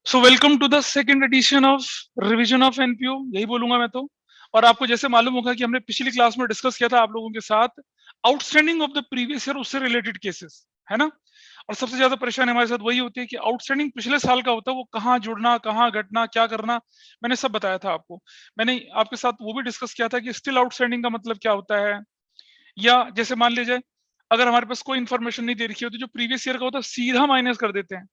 So welcome to the second edition of revision of NPO, यही बोलूंगा मैं तो। और आपको जैसे मालूम होगा कि हमने पिछली क्लास में डिस्कस किया था आप लोगों के साथ outstanding of the previous year, उससे रिलेटेड केसेस, है ना। और सबसे ज्यादा परेशानी हमारे साथ वही होती है कि आउटस्टैंडिंग पिछले साल का होता है, वो कहाँ जुड़ना, कहाँ घटना, क्या करना, मैंने सब बताया था आपको। मैंने आपके साथ वो भी डिस्कस किया था कि स्टिल आउटस्टैंडिंग का मतलब क्या होता है। या जैसे मान लीजिए अगर हमारे पास कोई इन्फॉर्मेशन नहीं दे रखी होती, जो प्रीवियस ईयर का होता है सीधा माइनस कर देते हैं।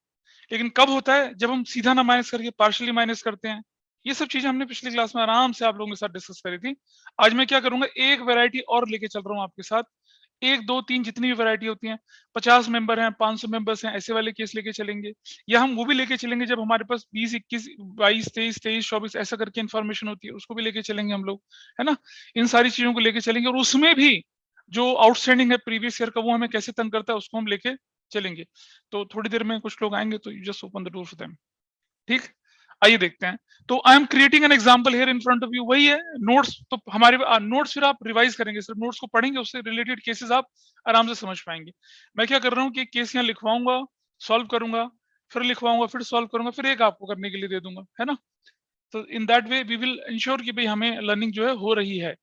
लेकिन कब होता है जब हम सीधा ना माइनस करके पार्शियली माइनस करते हैं। ये सब चीजें हमने पिछली क्लास में आराम से आप लोगों के साथ डिस्कस करी थी। आज मैं क्या करूंगा, एक वैरायटी और लेके चल रहा हूँ आपके साथ। एक दो तीन जितनी भी वैरायटी होती हैं, 50 मेंबर हैं, 500 मेंबर्स हैं, ऐसे वाले केस लेके चलेंगे। या हम वो भी लेके चलेंगे जब हमारे पास 20 21 22 23 23 24 ऐसा करके इन्फॉर्मेशन होती है, उसको भी लेके चलेंगे हम लोग, है ना। इन सारी चीजों को लेके चलेंगे और उसमें भी जो आउटस्टैंडिंग है प्रीवियस ईयर का, वो हमें कैसे तंग करता है उसको हम लेके चलेंगे। तो थोड़ी देर में कुछ लोग आएंगे, तो you just open the door for them. ठीक, आइए देखते हैं। तो I am creating an example here in front of you, वही है नोट्स। तो हमारे नोट्स फिर आप रिवाइज करेंगे, सिर्फ नोट्स को पढ़ेंगे, उससे रिलेटेड केसेस आप आराम से समझ पाएंगे। मैं क्या कर रहा हूँ कि केस यहाँ लिखवाऊंगा, सॉल्व करूंगा, फिर लिखवाऊंगा, फिर सॉल्व करूंगा, फिर एक आपको करने के लिए दे दूंगा, है ना। तो in that way we will ensure कि भाई हमें लर्निंग जो है हो रही है।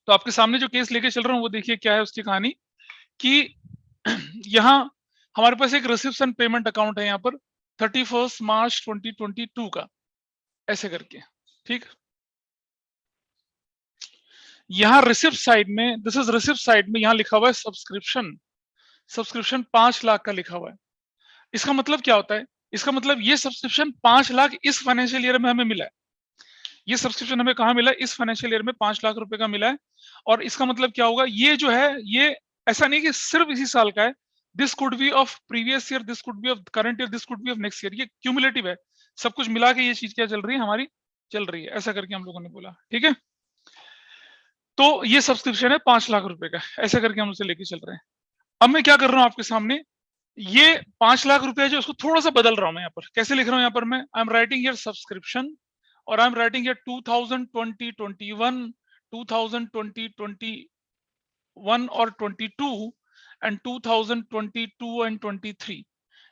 तो आपके सामने जो केस लेके चल रहा हूँ वो देखिए क्या है उसकी कहानी। कि यहाँ हमारे पास एक रिसिप्ट्स एंड पेमेंट अकाउंट है यहाँ पर 31 मार्च 2022 का, ऐसे करके। ठीक, यहाँ रिसिप्ट साइड में, दिस इज रिसिप्ट साइड में, यहाँ लिखा हुआ है सब्सक्रिप्शन। सब्सक्रिप्शन 5 लाख का लिखा हुआ है। इसका मतलब क्या होता है, इसका मतलब ये सब्सक्रिप्शन 5 लाख इस फाइनेंशियल ईयर में हमें मिला है। ये सब्सक्रिप्शन हमें कहाँ मिला है, इस फाइनेंशियल ईयर में 5 लाख रुपए का मिला है। और इसका मतलब क्या होगा, ये जो है ये ऐसा नहीं कि सिर्फ इसी साल का है। This could be of previous year, this could be of current year, this could be of next year. ये क्यूमुलेटिव है, सब कुछ मिला के ये चीज क्या चल रही है हमारी, चल रही है, ऐसा करके हम लोगों ने बोला। ठीक है, तो ये सब्सक्रिप्शन है 5 लाख रुपए का, ऐसा करके हम उसे लेके चल रहे हैं। अब मैं क्या कर रहा हूँ आपके सामने, ये 5 लाख रुपए जो उसको थोड़ा सा बदल रहा हूं मैं। यहाँ पर कैसे लिख रहा हूँ, यहाँ पर मैं I am writing here subscription, और आई एम राइटिंग हियर 2020 21 2020 21 और 22 एंड 2022 एंड 23।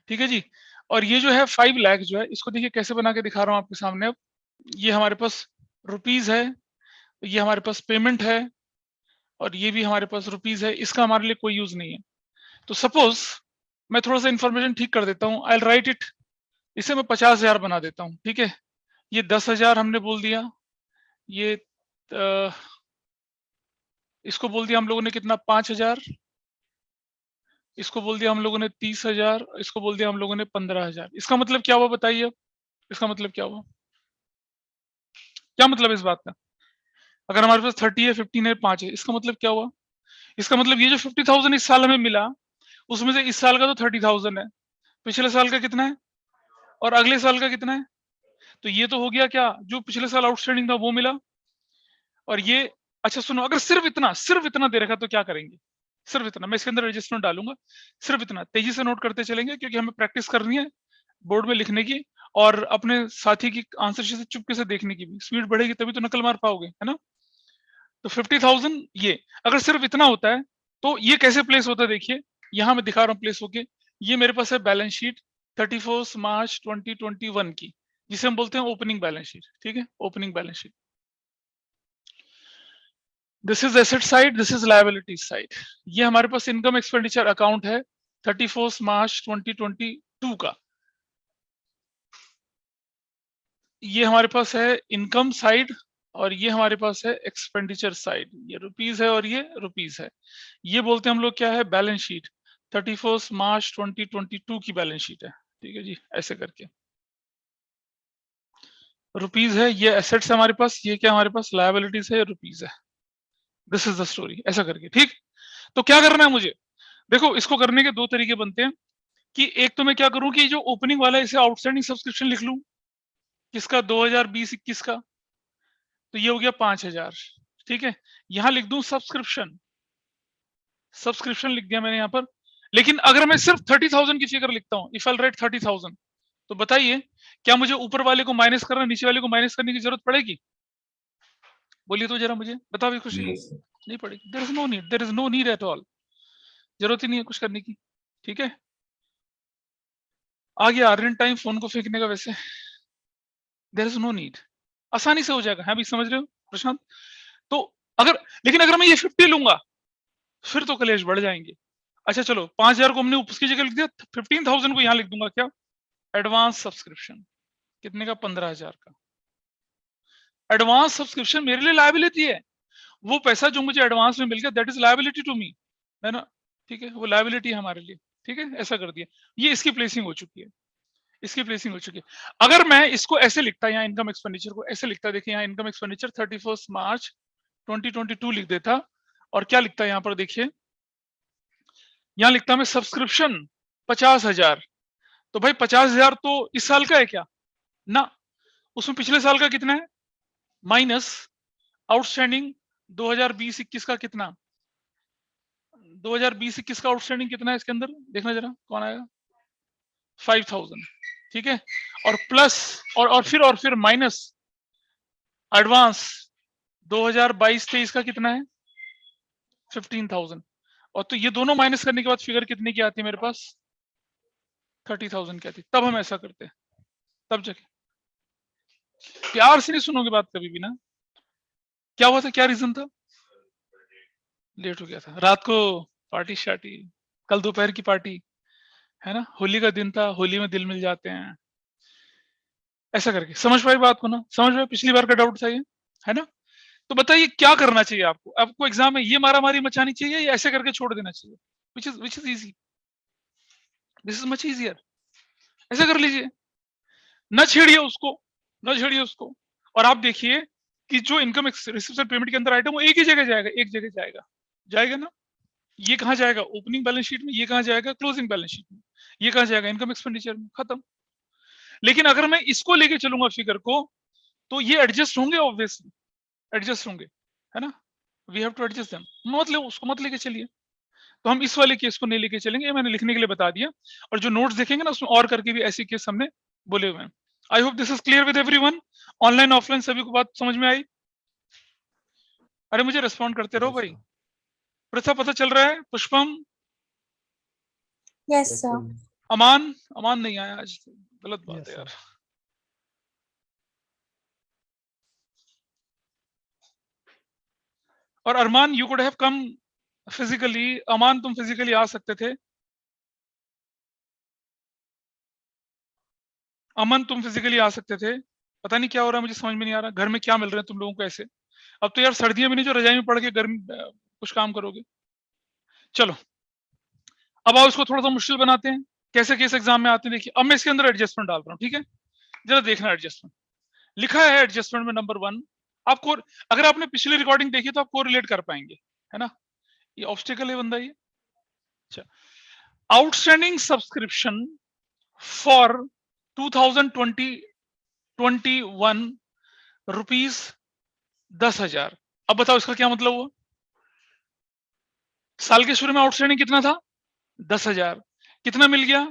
ठीक है जी। और ये जो है 5 लाख जो है, इसको देखिए कैसे बना के दिखा रहा हूँ आपके सामने। अब ये हमारे पास रुपीज है, ये हमारे पास पेमेंट है, और ये भी हमारे पास रुपीज है। इसका हमारे लिए कोई यूज नहीं है। तो सपोज मैं थोड़ा सा इन्फॉर्मेशन ठीक कर देता हूँ, आई राइट इट, इसे मैं 50,000 बना देता हूँ। ठीक है, ये 10,000 हमने बोल दिया, ये इसको बोल दिया हम लोगों ने कितना, 5,000, इसको बोल दिया हम लोगों ने 30,000, इसको बोल दिया हम लोगों ने 15,000। इसका मतलब क्या हुआ बताइए अब, इसका मतलब क्या हुआ, क्या मतलब इस बात का। अगर हमारे पास 30 है, 15 है, 5 है, इसका मतलब क्या हुआ। इसका मतलब ये जो 50,000 इस साल हमें मिला, उसमें से इस साल का तो 30,000 है, पिछले साल का कितना है, और अगले साल का कितना है। तो ये तो हो गया क्या, जो पिछले साल आउटस्टैंडिंग था वो मिला। और ये, अच्छा सुनो, अगर सिर्फ इतना दे रखा तो क्या करेंगे। सिर्फ इतना, मैं इसके अंदर एडजस्टमेंट डालूंगा। सिर्फ इतना तेजी से नोट करते चलेंगे, क्योंकि हमें प्रैक्टिस करनी है बोर्ड में लिखने की, और अपने साथी की आंसर शीट से चुपके से देखने की भी। स्पीड बढ़ेगी तभी तो नकल मार पाओगे, है ना। तो 50,000 ये, अगर सिर्फ इतना होता है तो ये कैसे प्लेस होता है, देखिए यहां मैं दिखा रहा हूँ प्लेस होके। ये मेरे पास है बैलेंस शीट 31 मार्च 2021 की, जिसे हम बोलते हैं ओपनिंग बैलेंस शीट। ठीक है, opening balance sheet. This is asset side, this is liability side. ये हमारे पास इनकम एक्सपेंडिचर अकाउंट है 31 मार्च 2022 का। ये हमारे पास है इनकम साइड, और ये हमारे पास है एक्सपेंडिचर साइड। ये रुपीज है और ये रुपीज है। ये बोलते हैं हम लोग क्या है, बैलेंस शीट 31 मार्च 2022 की बैलेंस शीट है। ठीक है जी, ऐसे करके रुपीज है, ये एसेट्स है हमारे पास, ये क्या हमारे पास लायबिलिटीज है, रुपीज है। दिस इज द स्टोरी, ऐसा करके। ठीक, तो क्या करना है मुझे, देखो इसको करने के दो तरीके बनते हैं। कि एक तो मैं क्या करूं कि जो ओपनिंग वाला है इसे आउटस्टैंडिंग सब्सक्रिप्शन लिख लूं, किसका 2020-21 का। तो ये हो गया 5,000। ठीक है, यहां लिख दूं सब्सक्रिप्शन, सब्सक्रिप्शन लिख दिया मैंने यहां पर। लेकिन अगर मैं सिर्फ 30,000 की फिगर लिखता हूं, इफ आई राइट 30,000, तो बताइए क्या मुझे ऊपर वाले को माइनस करना, नीचे वाले को माइनस करने की जरूरत पड़ेगी। बोलिए तो जरा, मुझे बताओ ये खुशी। नहीं सर। नहीं पड़ेगी, there is no need, there is no need at all. जरूरत ही नहीं है कुछ करने की। ठीक है, आ गया अर्निंग टाइम फोन को फेंकने का, वैसे देयर इज नो नीड, आसानी से हो जाएगा। हाँ भी समझ रहे हो प्रशांत? तो अगर, लेकिन अगर मैं ये 50 लूंगा फिर तो कलेश बढ़ जाएंगे। अच्छा चलो 5000 को हमने उसकी जगह लिख दिया, 15,000 को यहाँ लिख दूंगा क्या, एडवांस सब्सक्रिप्शन, कितने का, 15,000 का। एडवांस सब्सक्रिप्शन मेरे लिए लायबिलिटी है, वो पैसा जो मुझे एडवांस में मिल गया that is liability to me, है ना? ठीक है, वो लायबिलिटी है हमारे लिए। ठीक है, ऐसा कर दिया, ये इसकी प्लेसिंग हो चुकी है, इसकी प्लेसिंग हो चुकी है। अगर मैं इसको ऐसे लिखता, यहाँ इनकम एक्सपेंडिचर को ऐसे लिखता, देखिए यहाँ इनकम एक्सपेंडिचर 31 मार्च 2022 लिख देता, और क्या लिखता है यहाँ पर देखिए, यहाँ लिखता मैं सब्सक्रिप्शन 50,000। तो भाई 50,000 तो इस साल का है क्या ना, उसमें पिछले साल का कितना है माइनस आउटस्टैंडिंग 2020-21 का कितना, 2020-21 का आउटस्टैंडिंग कितना है इसके अंदर, देखना जरा कौन आएगा, 5,000। ठीक है, और प्लस और फिर माइनस एडवांस 2022-23 का कितना है 15,000। और तो ये दोनों माइनस करने के बाद फिगर कितने की आती है मेरे पास, 30,000 की आती है। तब हम ऐसा करते हैं, तब जाके, प्यार से नहीं सुनोगे बात कभी भी ना। क्या हुआ था, क्या रीजन था, लेट हो गया था रात को, पार्टी शार्टी, कल दोपहर की पार्टी, है ना, होली का दिन था, होली में दिल मिल जाते हैं, ऐसा करके। समझ पाई बात को ना, समझ पाए, पिछली बार का डाउट था ये, है ना? तो बताइए क्या करना चाहिए आपको, आपको एग्जाम में ये मारामारी मचानी चाहिए या ऐसे करके छोड़ देना चाहिए, which is easy, this is much easier, ऐसा कर लीजिए, न छेड़िए उसको, न छेड़िए उसको। और आप देखिए कि जो इनकम रिसिप्ट पेमेंट के अंदर आइटम वो एक ही जगह जाएगा, एक जगह जाएगा, जाएगा ना। ये कहाँ जाएगा, ओपनिंग बैलेंस शीट में, ये कहाँ जाएगा, क्लोजिंग बैलेंस शीट में, ये कहाँ जाएगा, इनकम एक्सपेंडिचर में, खत्म। लेकिन अगर मैं इसको लेके चलूंगा फिगर को, तो ये एडजस्ट होंगे, ऑब्वियसली एडजस्ट होंगे, है ना, we have to adjust them, मत ले उसको, मत लेके चलिए। तो हम इस वाले केस को नहीं लेके चलेंगे, ये मैंने लिखने के लिए बता दिया। और जो नोट्स देखेंगे ना उसमें और करके भी ऐसे केस हमने बोले हुए हैं। आई hope this is clear with everyone, online offline सभी को बात समझ में आई? अरे मुझे रिस्पॉन्ड करते रहो भाई। प्रथा पता चल रहा है, पुष्पम, यस सर। अमान, अमान नहीं आया आज, गलत बात है यार। और Armaan you could have come physically, Aman तुम फिजिकली आ सकते थे, अमन तुम फिजिकली आ सकते थे। पता नहीं क्या हो रहा है, मुझे समझ में नहीं आ रहा, घर में क्या मिल रहे हैं तुम लोगों को ऐसे। अब तो यार सर्दियों में नहीं जो रजाई में पड़ के गर्मी कुछ काम करोगे। चलो अब आओ इसको थोड़ा सा मुश्किल बनाते हैं, कैसे कैसे एग्जाम में आते हैं देखिए। अब मैं इसके अंदर एडजस्टमेंट डाल रहा हूँ, ठीक है, जरा देखना एडजस्टमेंट। लिखा है एडजस्टमेंट में नंबर 1, आपको अगर आपने पिछली रिकॉर्डिंग देखी तो आप कोरिलेट कर पाएंगे, है ना। ये ऑब्स्टिकल है बंदा ये। अच्छा, आउटस्टैंडिंग सब्सक्रिप्शन फॉर 2020-21 रुपीज 10,000। अब बताओ इसका क्या मतलब हुआ, साल के शुरू में आउटस्टैंडिंग कितना था 10,000, कितना मिल गया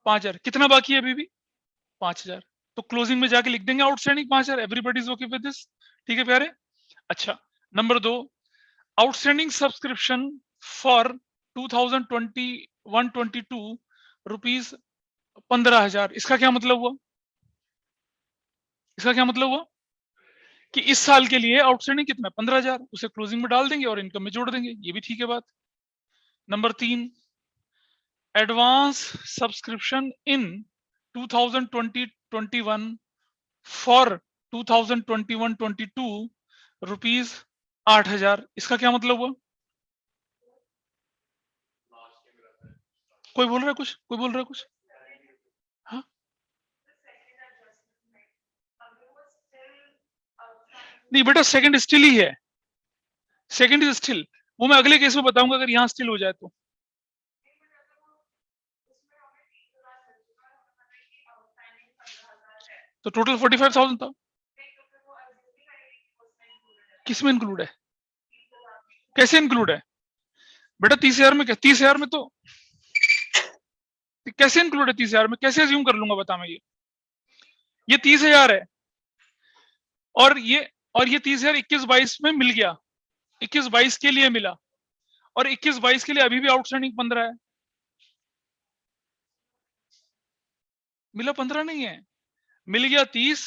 5,000, कितना बाकी है अभी भी 5,000। तो क्लोजिंग में जाके लिख देंगे outstanding 5,000, everybody is okay with this, ठीक है प्यारे। अच्छा number 2, outstanding subscription for 2021-22 rupees 15,000। इसका क्या मतलब हुआ, इसका क्या मतलब हुआ कि इस साल के लिए आउटस्टैंडिंग कितना 15,000, उसे क्लोजिंग में डाल देंगे और इनकम में जोड़ देंगे, ये भी ठीक है बात। Number 3, advance subscription in 2020-21 for 2021-22 rupees 8,000। इसका क्या मतलब हुआ, कोई बोल रहा है कुछ, कोई बोल रहा है कुछ, हाँ नहीं बेटा सेकंड स्टिल ही है, सेकंड इज स्टिल, वो मैं अगले केस में बताऊंगा अगर यहाँ स्टिल हो जाए तो। तो टोटल 45,000 था, किसमें इंक्लूड है, कैसे इंक्लूड है बेटा 30,000 में, क्या 30,000 में तो कैसे इंक्लूड है, 30,000 में कैसे अज्यूम कर लूंगा बता मैं, ये 30,000 है और ये 30,000 21-22 में मिल गया, 21-22 के लिए मिला, और 21-22 के लिए अभी भी आउटस्टैंडिंग 15 है। मिला 15 नहीं है, मिल गया 30,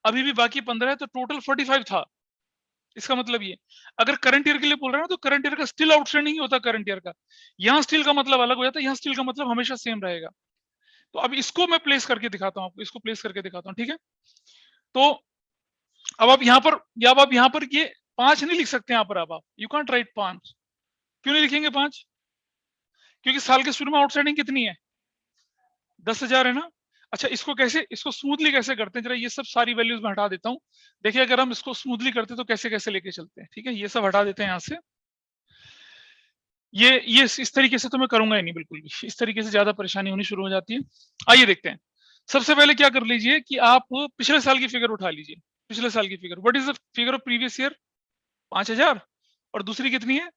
अभी भी बाकी 15 है, तो टोटल 45 था। इसका मतलब ये, अगर करंट ईयर के लिए बोल रहे हैं तो करंट ईयर का स्टिल आउटस्टैंडिंग ही होता है करंट ईयर का। यहाँ स्टिल का मतलब अलग हो जाता है, यहाँ स्टिल का मतलब हमेशा सेम रहेगा। तो अब इसको मैं प्लेस करके दिखाता हूँ आपको, इसको प्लेस करके दिखाता हूँ, ठीक है। तो अब आप यहाँ पर, या अब आप यहाँ पर ये 5 नहीं लिख सकते यहाँ पर, अब आप यू कांट राइट 5। क्यों नहीं लिखेंगे 5? क्योंकि साल के शुरू में आउटस्टैंडिंग कितनी है, 10,000 है ना। अच्छा, इसको कैसे, इसको स्मूथली कैसे करते हैं, जरा ये सब सारी वैल्यूज मैं हटा देता हूँ। देखिए अगर हम इसको स्मूथली करते तो कैसे कैसे लेके चलते हैं, ठीक है। ये सब हटा देते हैं यहाँ से। ये इस तरीके से तो मैं करूंगा ही नहीं बिल्कुल भी, इस तरीके से ज्यादा परेशानी होनी शुरू हो जाती है। आइए देखते हैं। सबसे पहले क्या कर लीजिए कि आप पिछले साल की फिगर उठा लीजिए। पिछले साल की figure, what is the figure of previous year? 5,000। और दूसरी कितनी है?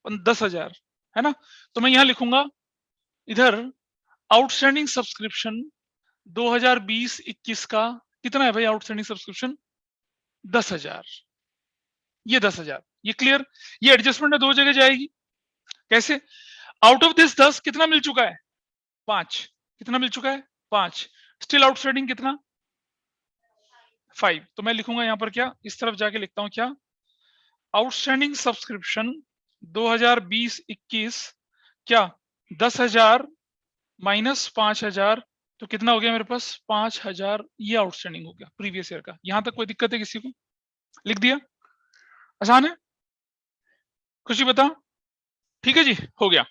10,000, है ना। तो मैं यहाँ लिखूंगा इधर आउटस्टैंडिंग सब्सक्रिप्शन 2020-21 का कितना है भाई आउटस्टैंडिंग सब्सक्रिप्शन? 10,000। ये 10,000, ये क्लियर। ये एडजस्टमेंट दो जगह जाएगी। कैसे? आउट ऑफ दिस 10 कितना मिल चुका है? 5। कितना मिल चुका है? 5। स्टिल आउटस्टैंडिंग कितना? 5। तो मैं लिखूंगा यहाँ पर क्या, इस तरफ जाके लिखता हूँ क्या, आउटस्टैंडिंग सब्सक्रिप्शन 2020-21 क्या, 10,000 माइनस 5,000, तो कितना हो गया मेरे पास? 5,000। ये आउटस्टैंडिंग हो गया प्रीवियस ईयर का। यहां तक कोई दिक्कत है किसी को? लिख दिया, आसान है। खुशी बता, ठीक है जी, हो गया,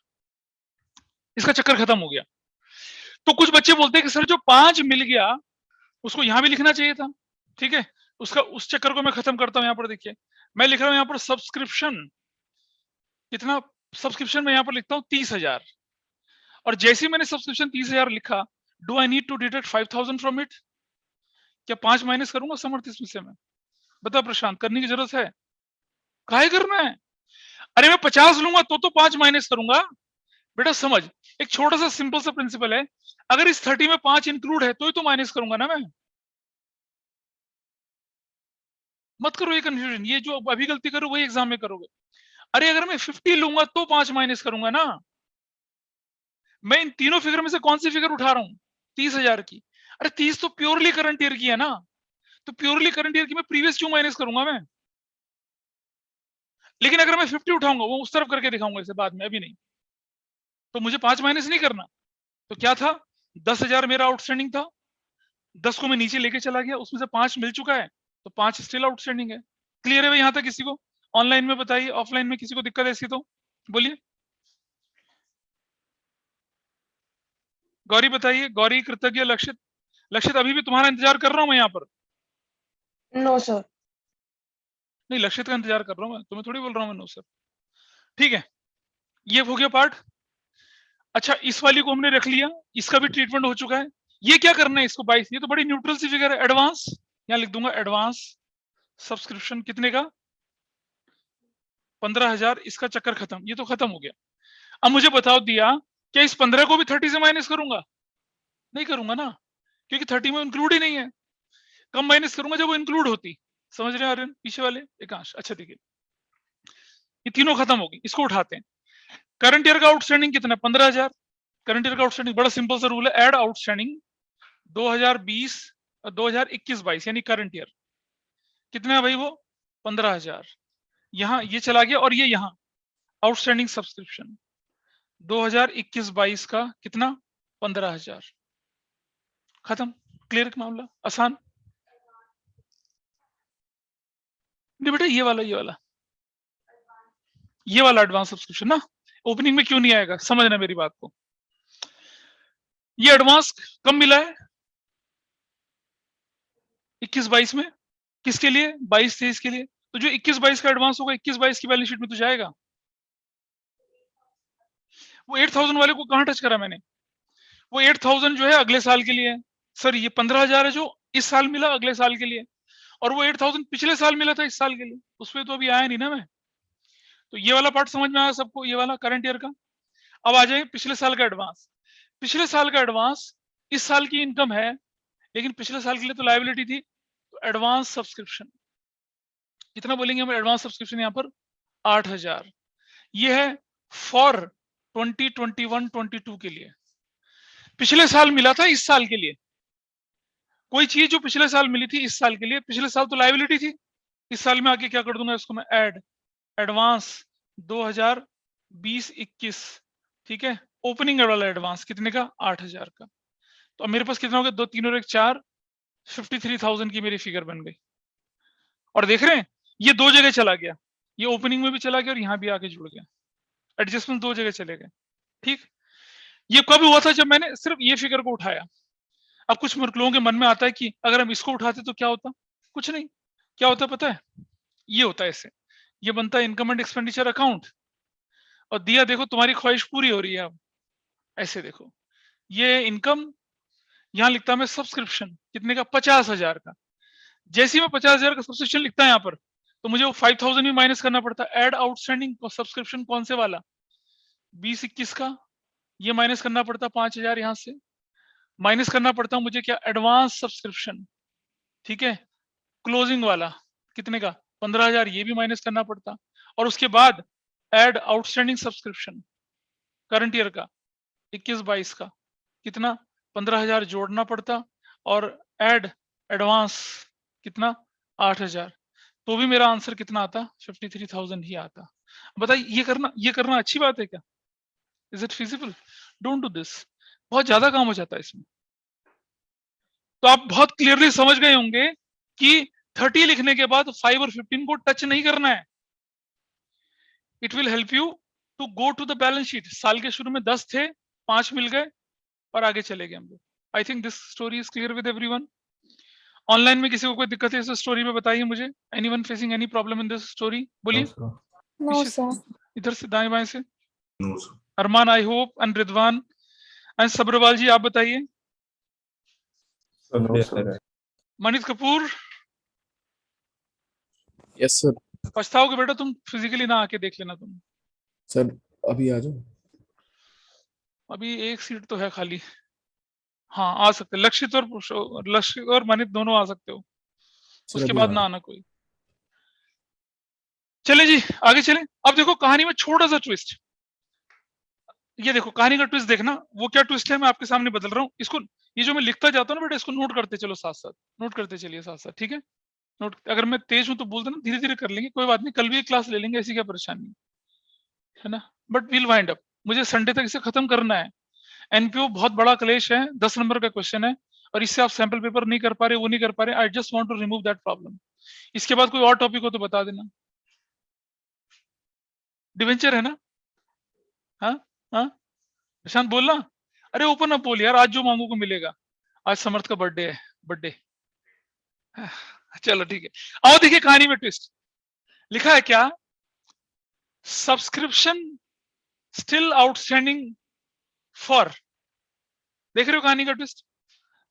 इसका चक्कर खत्म हो गया। तो कुछ बच्चे बोलते हैं कि सर जो 5 मिल गया उसको यहां भी लिखना चाहिए था, ठीक है। उसका उस चक्कर को मैं खत्म करता हूं। यहाँ पर देखिए, मैं लिख रहा हूं यहाँ पर सब्सक्रिप्शन कितना, सब्सक्रिप्शन में यहाँ पर लिखता हूँ 30,000। और जैसे ही मैंने सब्सक्रिप्शन 30,000 लिखा, do I need to deduct 5,000 from it? क्या 5 माइनस करूंगा समर्थ इसमें से मैं? बता प्रशांत, करने की जरूरत है? काहे करना है? अरे मैं 50 लूंगा तो 5 माइनस करूंगा। बेटा समझ, एक छोटा सा सिंपल सा प्रिंसिपल है, अगर इस 30 में 5 इंक्लूड है तो ही तो माइनस करूंगा ना मैं। मत करो ये कंफ्यूजन, ये जो अभी गलती करो वही एग्जाम में करोगे। अरे अगर मैं 50 लूंगा तो 5 माइनस करूंगा ना। मैं इन तीनों फिगर में से कौन सी फिगर उठा रहा हूं? 30,000 की। अरे 30 तो प्योरली करंट ईयर की है ना, तो प्योरली करंट ईयर की मैं प्रीवियस क्यों माइनस करूंगा मैं? लेकिन अगर मैं 50 उठाऊंगा, वो उस तरफ करके दिखाऊंगा इसे बाद में, अभी नहीं। तो मुझे 5 माइनस नहीं करना। तो क्या था, 10,000 मेरा आउटस्टैंडिंग था, 10 को मैं नीचे लेके चला गया, उसमें से 5 मिल चुका है, तो 5 स्टिल आउटस्टैंडिंग है। क्लियर है भाई यहाँ तक किसी को? ऑनलाइन में बताइए, ऑफलाइन में किसी को दिक्कत है ऐसी तो बोलिए। गौरी बताइए, गौरी, कृतज्ञ, लक्षित। लक्षित अभी भी तुम्हारा इंतजार कर रहा हूं मैं यहाँ पर। No sir. नहीं, लक्षित का इंतजार कर रहा हूं मैं, तुम्हें थोड़ी बोल रहा हूँ मैं नो सर। ठीक है, ये हो गया पार्ट। अच्छा, इस वाली को हमने रख लिया, इसका भी ट्रीटमेंट हो चुका है। ये क्या करना है इसको 22, ये तो बड़ी न्यूट्रल सी फिगर है। एडवांस, यहाँ लिख दूंगा एडवांस सब्सक्रिप्शन कितने का? 15,000। इसका चक्कर खत्म, ये तो खत्म हो गया। अब मुझे बताओ दिया, क्या इस 15 को भी 30 से माइनस करूंगा? नहीं करूंगा ना, क्योंकि 30 में इंक्लूड ही नहीं है। कम माइनस करूंगा जब वो इंक्लूड होती। समझ रहे हैं आर्यन, पीछे वाले एकांश? अच्छा ठीक है, ये तीनों खत्म हो गई, इसको उठाते हैं। करंट ईयर का आउटस्टैंडिंग कितना है? 15,000। करंट ईयर का आउटस्टैंडिंग बड़ा सिंपल सा रूल है, एड आउटस्टैंडिंग 2020 2021-22 यानी करंट ईयर। कितना है भाई वो? 15,000। यहाँ ये चला गया, और ये यहाँ आउटस्टैंडिंग सब्सक्रिप्शन 2021-22 का कितना? 15,000। खत्म, क्लियर मामला, आसान। नहीं बेटा, ये वाला एडवांस सब्सक्रिप्शन ना, ओपनिंग में क्यों नहीं आएगा, समझना मेरी बात को। ये एडवांस कब मिला है? 21-22 में। किसके लिए? 22-23 के लिए। तो जो 21-22 का एडवांस होगा 21-22 की बैलेंस शीट में तो जाएगा। वो 8,000 वाले को कहां टच करा मैंने? वो 8,000 जो है अगले साल के लिए है। सर ये 15,000 है जो इस साल मिला अगले साल के लिए, और वो 8,000 पिछले साल मिला था इस साल के लिए, उसमें तो अभी आया नहीं ना मैं। तो ये वाला पार्ट समझ में आया सबको, ये वाला करंट ईयर का। अब आ जाए पिछले साल का एडवांस। पिछले साल का एडवांस इस साल की इनकम है, लेकिन पिछले साल के लिए तो लायबिलिटी थी। तो एडवांस सब्सक्रिप्शन कितना बोलेंगे हम? एडवांस सब्सक्रिप्शन यहाँ पर 8,000। ये है फॉर 2021-22 के लिए। पिछले साल मिला था इस साल के लिए, कोई चीज जो पिछले साल मिली थी इस साल के लिए, पिछले साल तो लायबिलिटी थी, इस साल में आके क्या कर दूंगा, इसको मैं ऐड एडवांस 2020-21, ठीक है, ओपनिंग वाला एडवांस कितने का, 8000 का। तो अब मेरे पास कितना हो गया, 2 3 और 1 4, 53,000 की मेरी फिगर बन गई। और देख रहे हैं ये दो जगह चला गया, ये ओपनिंग में भी चला गया और यहाँ भी आके जुड़ गया, एडजस्टमेंट दो जगह चले गए, ठीक। ये कब हुआ था, जब मैंने सिर्फ ये फिगर को उठाया। अब कुछ लोगों के मन में आता है कि अगर हम इसको उठाते तो क्या होता, कुछ नहीं, क्या होता पता है, ये होता है ऐसे, ये बनता है इनकम एंड एक्सपेंडिचर अकाउंट, और दिया देखो तुम्हारी ख्वाहिश पूरी हो रही है। अब ऐसे देखो, ये इनकम, यहाँ लिखता मैं सब्सक्रिप्शन कितने का, 50,000 का। जैसे ही मैं 50,000 का सब्सक्रिप्शन लिखता है यहाँ पर, तो मुझे वो 5,000 भी माइनस करना पड़ता है। एड आउटस्टैंडिंग सब्सक्रिप्शन कौन से वाला, 20-21 का, ये माइनस करना पड़ता 5,000 यहाँ से, माइनस करना पड़ता मुझे क्या, एडवांस सब्सक्रिप्शन, ठीक है, क्लोजिंग वाला कितने का, 15,000, ये भी माइनस करना पड़ता। और उसके बाद add outstanding subscription current year का 21-22 का कितना, 15,000 जोड़ना पड़ता, और एड एडवांस कितना, 8,000, तो भी मेरा आंसर कितना आता, 53,000 ही आता। बताइए ये करना अच्छी बात है क्या, is it feasible, don't do this, बहुत ज्यादा काम हो जाता है इसमें। तो आप बहुत क्लियरली समझ गए होंगे कि 30 लिखने के बाद 5 और 15 को टच नहीं करना है। It will help you to go to the balance sheet. साल के शुरू में 10 थे, 5 मिल गए और आगे चले गए हम लोग। I think this story is clear with everyone. Online में किसी को कोई दिक्कत है इस स्टोरी में, बताइए मुझे। Anyone facing any problem in this story, बोलिए। No, पीछे से, sir. इधर से, दाएं बाएं से। No sir. Armaan, I hope, and Ridwan and Sabharwal ji, आप बताइए। No sir. Manish Kapoor, yes sir. पछताओगे बेटा तुम, फिजिकली ना आके देख लेना तुम। सर अभी आ जाओ। अभी एक सीट तो है खाली, हाँ आ सकते, लक्षित और मनित दोनों आ सकते हो, सर उसके अभी बाद आ ना आना कोई। चले जी आगे चले। अब देखो कहानी में छोटा सा ट्विस्ट, ये देखो कहानी का ट्विस्ट देखना, वो क्या ट्विस्ट है मैं आपके सामने बदल रहा हूँ इसको। ये जो मैं लिखता जाता हूँ ना बेटा, इसको नोट करते चलो साथ साथ, नोट करते चलिए साथ साथ, ठीक है। नोट, अगर मैं तेज हूं तो बोल देना, धीरे धीरे कर लेंगे, कोई बात नहीं, कल भी एक क्लास ले लेंगे, ऐसी क्या परेशानी है ना। बट विल वाइंड अप, मुझे संडे तक इसे खत्म करना है। एनपीओ बहुत बड़ा क्लेश है, 10 नंबर का क्वेश्चन है, और इससे आप सैंपल पेपर नहीं कर पा रहे, वो नहीं कर पा रहे, I just want to remove that problem. इसके बाद कोई और टॉपिक हो तो बता देना। डिवेंचर है ना, हाँ हाँ, प्रशांत बोलना, अरे ओपन अप बोल यार, आज जो मांगू को मिलेगा। आज समर्थ का बर्थडे है, बर्थडे, चलो ठीक है। आओ देखिए कहानी में ट्विस्ट लिखा है क्या, सब्सक्रिप्शन स्टिल आउटस्टैंडिंग फॉर, देख रहे हो कहानी का twist,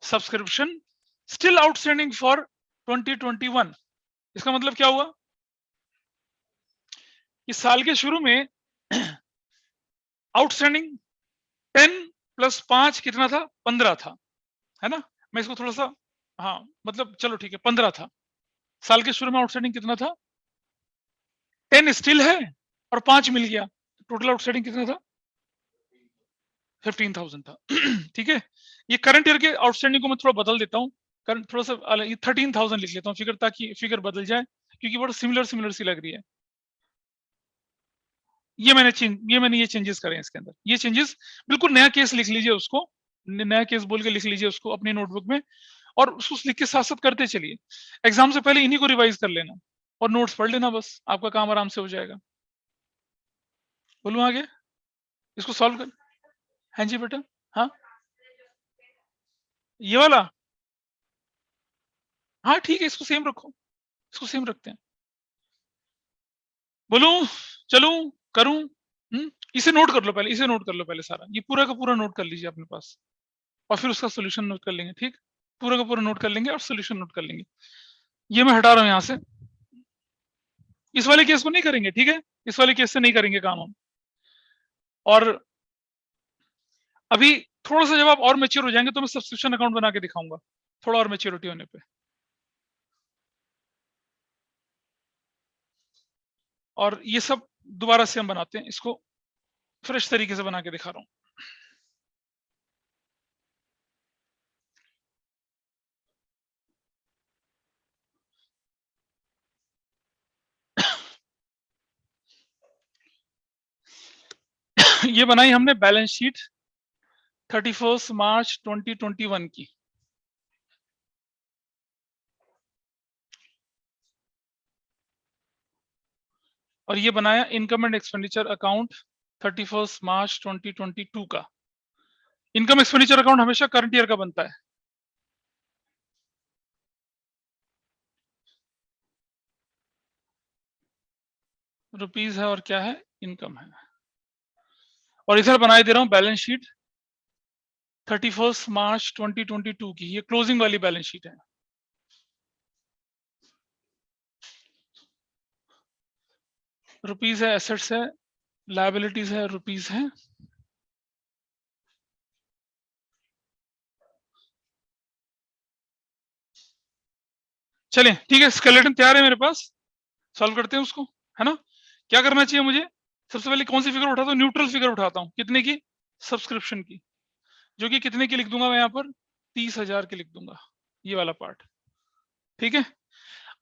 subscription still outstanding for 2021। इसका मतलब क्या हुआ, कि साल के शुरू में आउटस्टैंडिंग 10 + 5 कितना था, 15 था, है ना। मैं इसको थोड़ा सा, हाँ मतलब चलो ठीक है, 15 था। साल के शुरू में आउटस्टैंडिंग कितना था, 10 स्टिल है और 5 मिल गया, टोटल आउटस्टैंडिंग कितना था, 15,000 था। ठीक है, ये करंट ईयर के आउटस्टैंडिंग को मैं थोड़ा बदल देता हूँ, करंट थोड़ा सा 13,000 लिख लेता हूँ फिगर, ताकि फिगर बदल जाए, क्योंकि बड़ा सिमिलर सी लग रही है। ये मैंने ये चेंजेस करे हैं इसके अंदर, ये चेंजेस बिल्कुल नया केस लिख लीजिए उसको, नया केस बोल के लिख लीजिए उसको अपनी नोटबुक में, और उसको लिख के साथ साथ करते चलिए। एग्जाम से पहले इन्हीं को रिवाइज कर लेना और नोट्स पढ़ लेना, बस आपका काम आराम से हो जाएगा। बोलूं आगे, इसको सॉल्व कर। हाँ जी बेटा, हाँ ये वाला, हाँ ठीक है, इसको सेम रखो, इसको सेम रखते हैं। बोलूं, चलूं, करूं, इसे नोट कर लो पहले, इसे नोट कर लो पहले, सारा ये पूरा का पूरा नोट कर लीजिए अपने पास, और फिर उसका सोल्यूशन नोट कर लेंगे, ठीक। पूरा का पूरा नोट कर लेंगे और सोल्यूशन नोट कर लेंगे। ये मैं हटा रहा हूं यहां से, इस वाले केस को नहीं करेंगे, ठीक है, इस वाले केस से नहीं करेंगे काम हम। और अभी थोड़ा सा जब आप और मेच्योर हो जाएंगे तो मैं सब्सक्रिप्शन अकाउंट बना के दिखाऊंगा, थोड़ा और मेच्योरिटी होने पे। और ये सब दोबारा से हम बनाते हैं, इसको फ्रेश तरीके से बना के दिखा रहा हूं। ये बनाई हमने बैलेंस शीट 31 मार्च 2021 की। और ये बनाया इनकम एंड एक्सपेंडिचर अकाउंट 31 मार्च 2022 का। इनकम एक्सपेंडिचर अकाउंट हमेशा करंट ईयर का बनता है। रुपीस है और क्या है, इनकम है। और इधर बनाए दे रहा हूं बैलेंस शीट 31 मार्च 2022 की, ये क्लोजिंग वाली बैलेंस शीट है। रुपीस है, एसेट्स है, लायबिलिटीज है, रुपीस है। चलिए ठीक है, स्केलेटन तैयार है मेरे पास, सॉल्व करते हैं उसको, है ना। क्या करना चाहिए मुझे, सबसे पहले कौन सी फिगर उठाता हूँ, न्यूट्रल फिगर उठाता हूँ, कितने की, सब्सक्रिप्शन की, जो कि कितने की लिख दूंगा मैं यहाँ पर, 30,000 की लिख दूंगा, ये वाला पार्ट, ठीक है।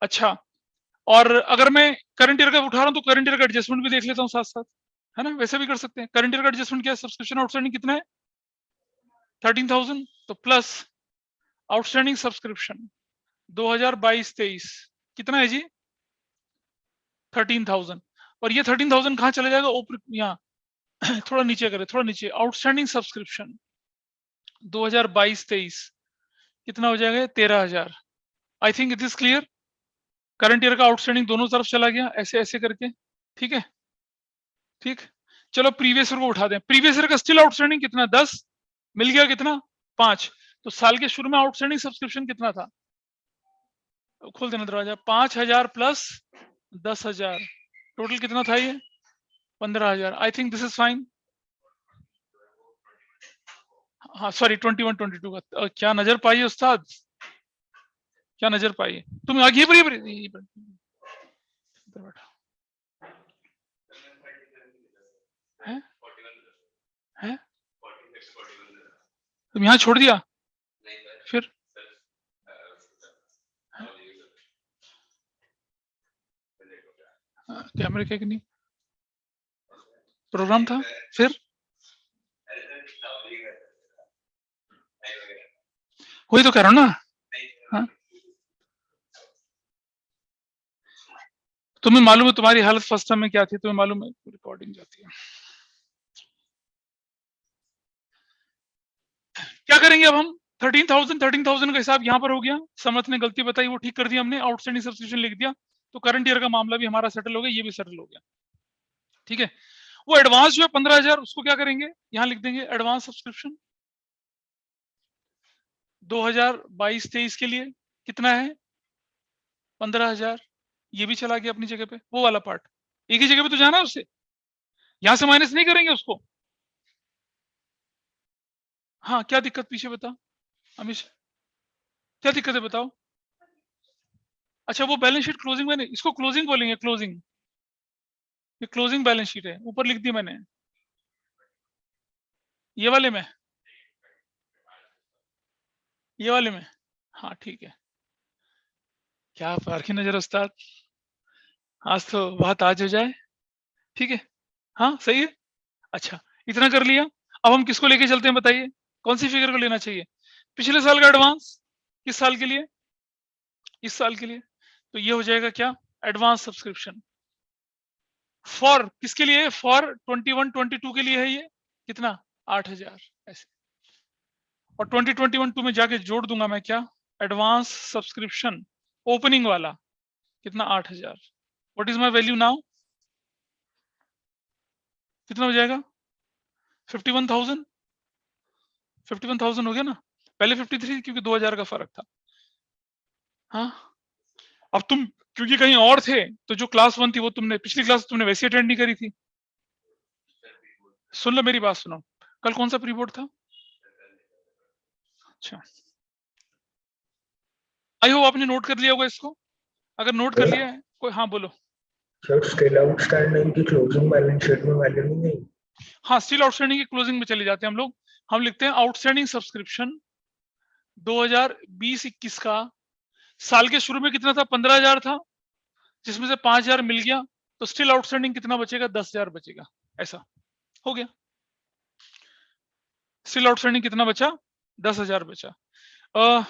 अच्छा, और अगर मैं करंट ईयर का उठा रहा हूँ तो करंट ईयर का एडजस्टमेंट भी देख लेता हूँ साथ साथ, है ना, वैसे भी कर सकते हैं। करंट ईयर का एडजस्टमेंट क्या है, सब्सक्रिप्शन आउटस्टैंडिंग कितना है, 13,000, तो प्लस आउटस्टैंडिंग सब्सक्रिप्शन 2022-23 कितना है जी, 13,000। और ये 13,000 कहाँ चले जाएगा, ऊपर यहाँ थोड़ा नीचे करें, थोड़ा नीचे, आउटस्टैंडिंग सब्सक्रिप्शन 2022-23 कितना हो जाएगा, 13,000। I think it is clear. Current year का आउटस्टैंडिंग दोनों तरफ चला गया, ऐसे ऐसे करके, ठीक है, ठीक। चलो प्रीवियस ईयर को उठा दें, प्रीवियस ईयर का स्टिल आउटस्टैंडिंग कितना, 10 मिल गया, कितना 5। तो साल के शुरू में आउटस्टैंडिंग सब्सक्रिप्शन कितना था, खोल देना दरवाजा, 5,000 प्लस 10,000, टोटल कितना था ये, 15,000। I think this is fine. हाँ सॉरी, 21-22 का क्या नजर पाई उस्ताद, क्या नजर पाई, तुम आगे ये पर है, तुम यहाँ छोड़ दिया फिर, कैमरे क्या कि नहीं, प्रोग्राम था फिर, वही तो कह रहा हूँ ना। हाँ, तुम्हें मालूम है तुम्हारी हालत फर्स्ट टाइम में क्या थी, तुम्हें मालूम है, रिकॉर्डिंग जाती है। क्या करेंगे अब हम, 13,000 का हिसाब यहाँ पर हो गया, समर्थ ने गलती बताई वो ठीक कर दिया हमने, आउटस्टैंडिंग सब्सक्रिप्शन लिख दिया, तो करंट ईयर का मामला भी हमारा सेटल हो गया, ये भी सेटल हो गया, ठीक है। वो एडवांस जो है 15,000, उसको क्या करेंगे, यहाँ लिख देंगे एडवांस सब्सक्रिप्शन 2022-23 के लिए कितना है, 15,000। ये भी चला गया अपनी जगह पे, वो वाला पार्ट एक ही जगह पे तो जाना है उससे, यहां से माइनस नहीं करेंगे उसको। हाँ क्या दिक्कत पीछे बता अमीश, क्या दिक्कत है बताओ। अच्छा वो बैलेंस शीट क्लोजिंग में नहीं, इसको क्लोजिंग बोलेंगे, क्लोजिंग, ये क्लोजिंग बैलेंस शीट है, ऊपर लिख दी मैंने, ये वाले में, ये वाले में, हाँ ठीक है। क्या पारखी नजर उस्ताद, आज तो बात आज हो जाए, ठीक है, हाँ सही है। अच्छा इतना कर लिया, अब हम किसको लेके चलते हैं बताइए, कौन सी फिगर को लेना चाहिए, पिछले साल का एडवांस, किस साल के लिए, इस साल के लिए, तो ये हो जाएगा क्या, एडवांस सब्सक्रिप्शन फॉर किसके लिए, फॉर 21-22 के लिए है ये, कितना 8,000 ऐसे। और 2021-2 में जाके जोड़ दूंगा मैं क्या, एडवांस सब्सक्रिप्शन ओपनिंग वाला कितना 8,000। What is my value now, कितना हो जाएगा 51,000, 51,000 हो गया ना, पहले 53 क्योंकि 2,000 का फर्क था। हाँ अब तुम क्योंकि कहीं और थे, तो जो क्लास 1 थी वो तुमने पिछली क्लास तुमने वैसे अटेंड नहीं करी थी। सुन लो मेरी बात सुनो, कल कौन सा प्री बोर्ड था, अच्छा आई होप आपने नोट कर लिया होगा इसको, अगर नोट कर लिया है कोई, हाँ बोलो। सर स्टिल आउटस्टैंडिंग की क्लोजिंग बैलेंस शीट में वैल्यू नहीं है। हाँ स्टिल आउटस्टैंडिंग की क्लोजिंग में चले जाते हैं हम लोग, हम लिखते हैं आउटस्टैंडिंग सब्सक्रिप्शन 2020-21 का, साल के शुरू में कितना था, 15,000 था, जिसमें से 5,000 मिल गया, तो स्टिल आउटस्टैंडिंग कितना बचेगा, 10,000 बचेगा, ऐसा हो गया, स्टिल आउटस्टैंडिंग कितना बचा? 10,000 बचा। अ,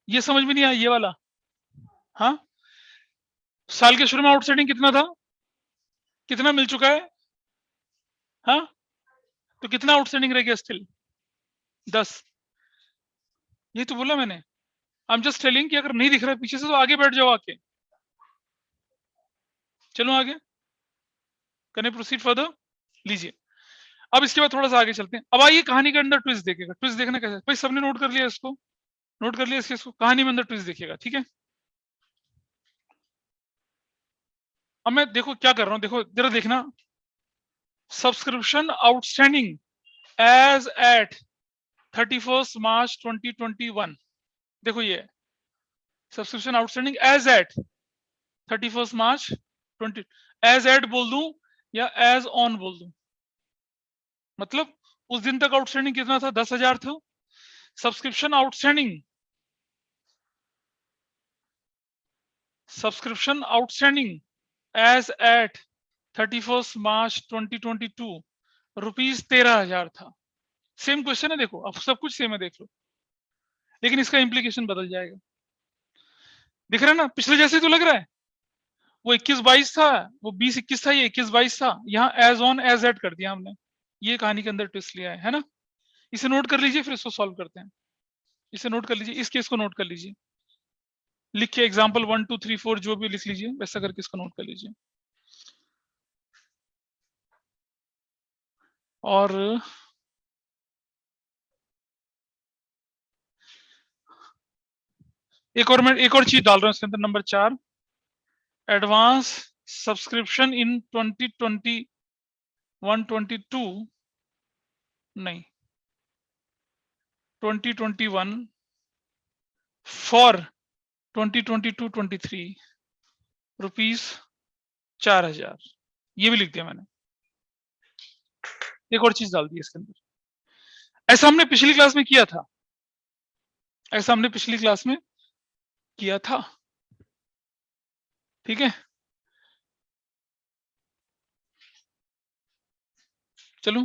ये समझ में नहीं आया ये वाला। हाँ, साल के शुरू में आउटस्टैंडिंग कितना था? कितना मिल चुका है? हाँ, तो कितना आउटस्टैंडिंग रह गया स्टिल? 10। ये तो बोला मैंने। आई एम जस्ट टेलिंग कि अगर नहीं दिख रहा है पीछे से तो आगे बैठ जाओ आके। चलो आगे, कैन आई प्रोसीड फर्दर? लीजिए, अब इसके बाद थोड़ा सा आगे चलते हैं। अब आइए कहानी के अंदर ट्विस्ट देखेगा। ट्विस्ट देखना कैसे? भाई सबने नोट कर लिया इसको? नोट कर लिया इसको? कहानी में अंदर ट्विस्ट देखिएगा, ठीक है? अब मैं देखो क्या कर रहा हूं, देखो जरा देखना। सब्सक्रिप्शन आउटस्टैंडिंग एज एट 31 मार्च 2021। देखो ये subscription outstanding as at 31 March 20। As eight बोल दूं या एज ऑन बोल दूं? मतलब उस दिन तक आउटस्टैंडिंग कितना था? 10,000 था। Subscription outstanding as at 31 March 2022 rupees 13,000 था। सेम क्वेश्चन है, देखो अब सब कुछ सेम है, देख लो, लेकिन इसका इंप्लीकेशन बदल जाएगा। दिख रहा है ना? पिछले जैसे तो लग रहा है। वो 21-22 था, वो 20-21 था, ये 21-22 था। यहाँ एज ऑन एज एट कर दिया हमने। ये कहानी के अंदर ट्विस्ट लिया है ना? इसे नोट कर लीजिए, फिर इसको सॉल्व करते हैं। इसे नोट कर लीजिए, इस केस को नोट कर लीजिए, लिख के एग्जाम्पल 1 2 3 4 जो भी लिख लीजिए, वैसा करके इसको नोट कर लीजिए। और मैं एक और चीज डाल रहा हूं इसके अंदर, नंबर 4, एडवांस सब्सक्रिप्शन इन 2021-22 नहीं 2021 फॉर 2022-23 रुपीज 4,000। ये भी लिख दिया मैंने। एक और चीज डाल दी इसके अंदर। ऐसा हमने पिछली क्लास में किया था, ऐसा हमने पिछली क्लास में किया था, ठीक है? चलो,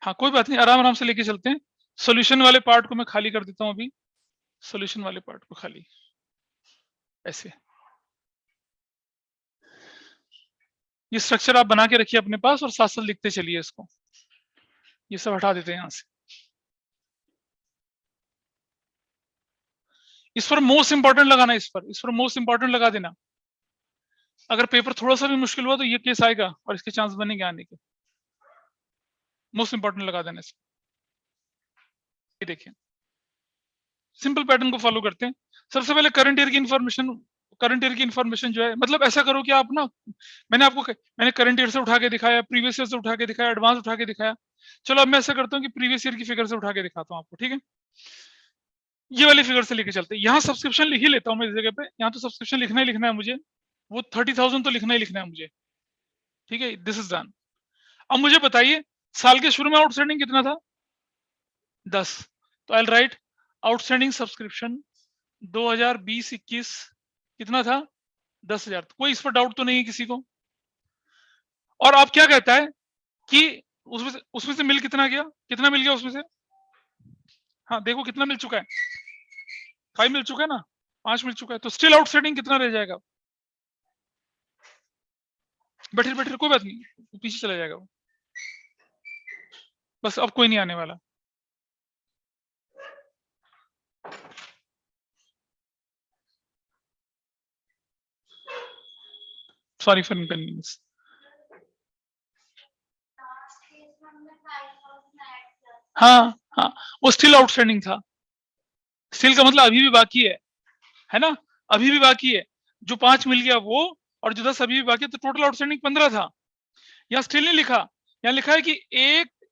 हाँ कोई बात नहीं, आराम आराम से लेके चलते हैं। सॉल्यूशन वाले पार्ट को मैं खाली कर देता हूं अभी। सॉल्यूशन वाले पार्ट को खाली ऐसे। ये स्ट्रक्चर आप बना के रखिए अपने पास और साथ साथ लिखते चलिए इसको। ये सब हटा देते हैं यहां से। इस पर मोस्ट इंपॉर्टेंट लगाना, इस पर मोस्ट इंपॉर्टेंट लगा देना। अगर पेपर थोड़ा सा भी मुश्किल हुआ तो ये केस आएगा और इसके चांस बनेंगे आने के। मोस्ट इंपॉर्टेंट लगा देना इसको। ये देखिए, सिंपल पैटर्न को फॉलो करते हैं। सबसे पहले करंट ईयर की इंफॉर्मेशन जो है, मतलब ऐसा करो कि आप ना, मैंने करंट ईयर से उठा के दिखाया, प्रीवियस ईयर से उठा के दिखाया, एडवांस उठा के दिखाया। चलो अब मैं ऐसा करता हूँ कि प्रीवियस ईयर की फिगर से उठा के दिखाता हूँ आपको, ठीक है? ये वाली फिगर से लेके चलते हैं। यहाँ सब्सक्रिप्शन लिख ही लेता हूँ मैं इस जगह पे। यहाँ तो सब्सक्रिप्शन लिखना ही लिखना है मुझे, वो 30,000 तो लिखना ही लिखना है मुझे, ठीक है? This is done. अब मुझे बताइए साल के शुरू में आउटस्टैंडिंग कितना था? 10। तो आई राइट आउटस्टैंडिंग सब्सक्रिप्शन 2020-21 कितना था? 10,000। कोई इस पर डाउट तो नहीं है किसी को? और आप क्या कहता है कि उसमें से मिल कितना गया? कितना मिल गया उसमें से? हाँ देखो कितना मिल चुका है, 5 मिल चुका है ना, 5 मिल चुका है। तो स्टिल आउटस्टैंडिंग कितना रह जाएगा? बैठे बैठे कोई बात नहीं, पीछे चला जाएगा वो। बस अब कोई नहीं आने वाला। Sorry for inconvenience. हाँ हाँ, वो स्टिल आउटस्टैंडिंग था। स्टिल का मतलब अभी भी बाकी है ना? अभी भी बाकी है। जो 5 मिल गया वो, और जो 10 अभी भी बाकी है, तो टोटल आउटस्टैंडिंग 15 था। यहाँ स्टिल नहीं लिखा, यहाँ लिखा है कि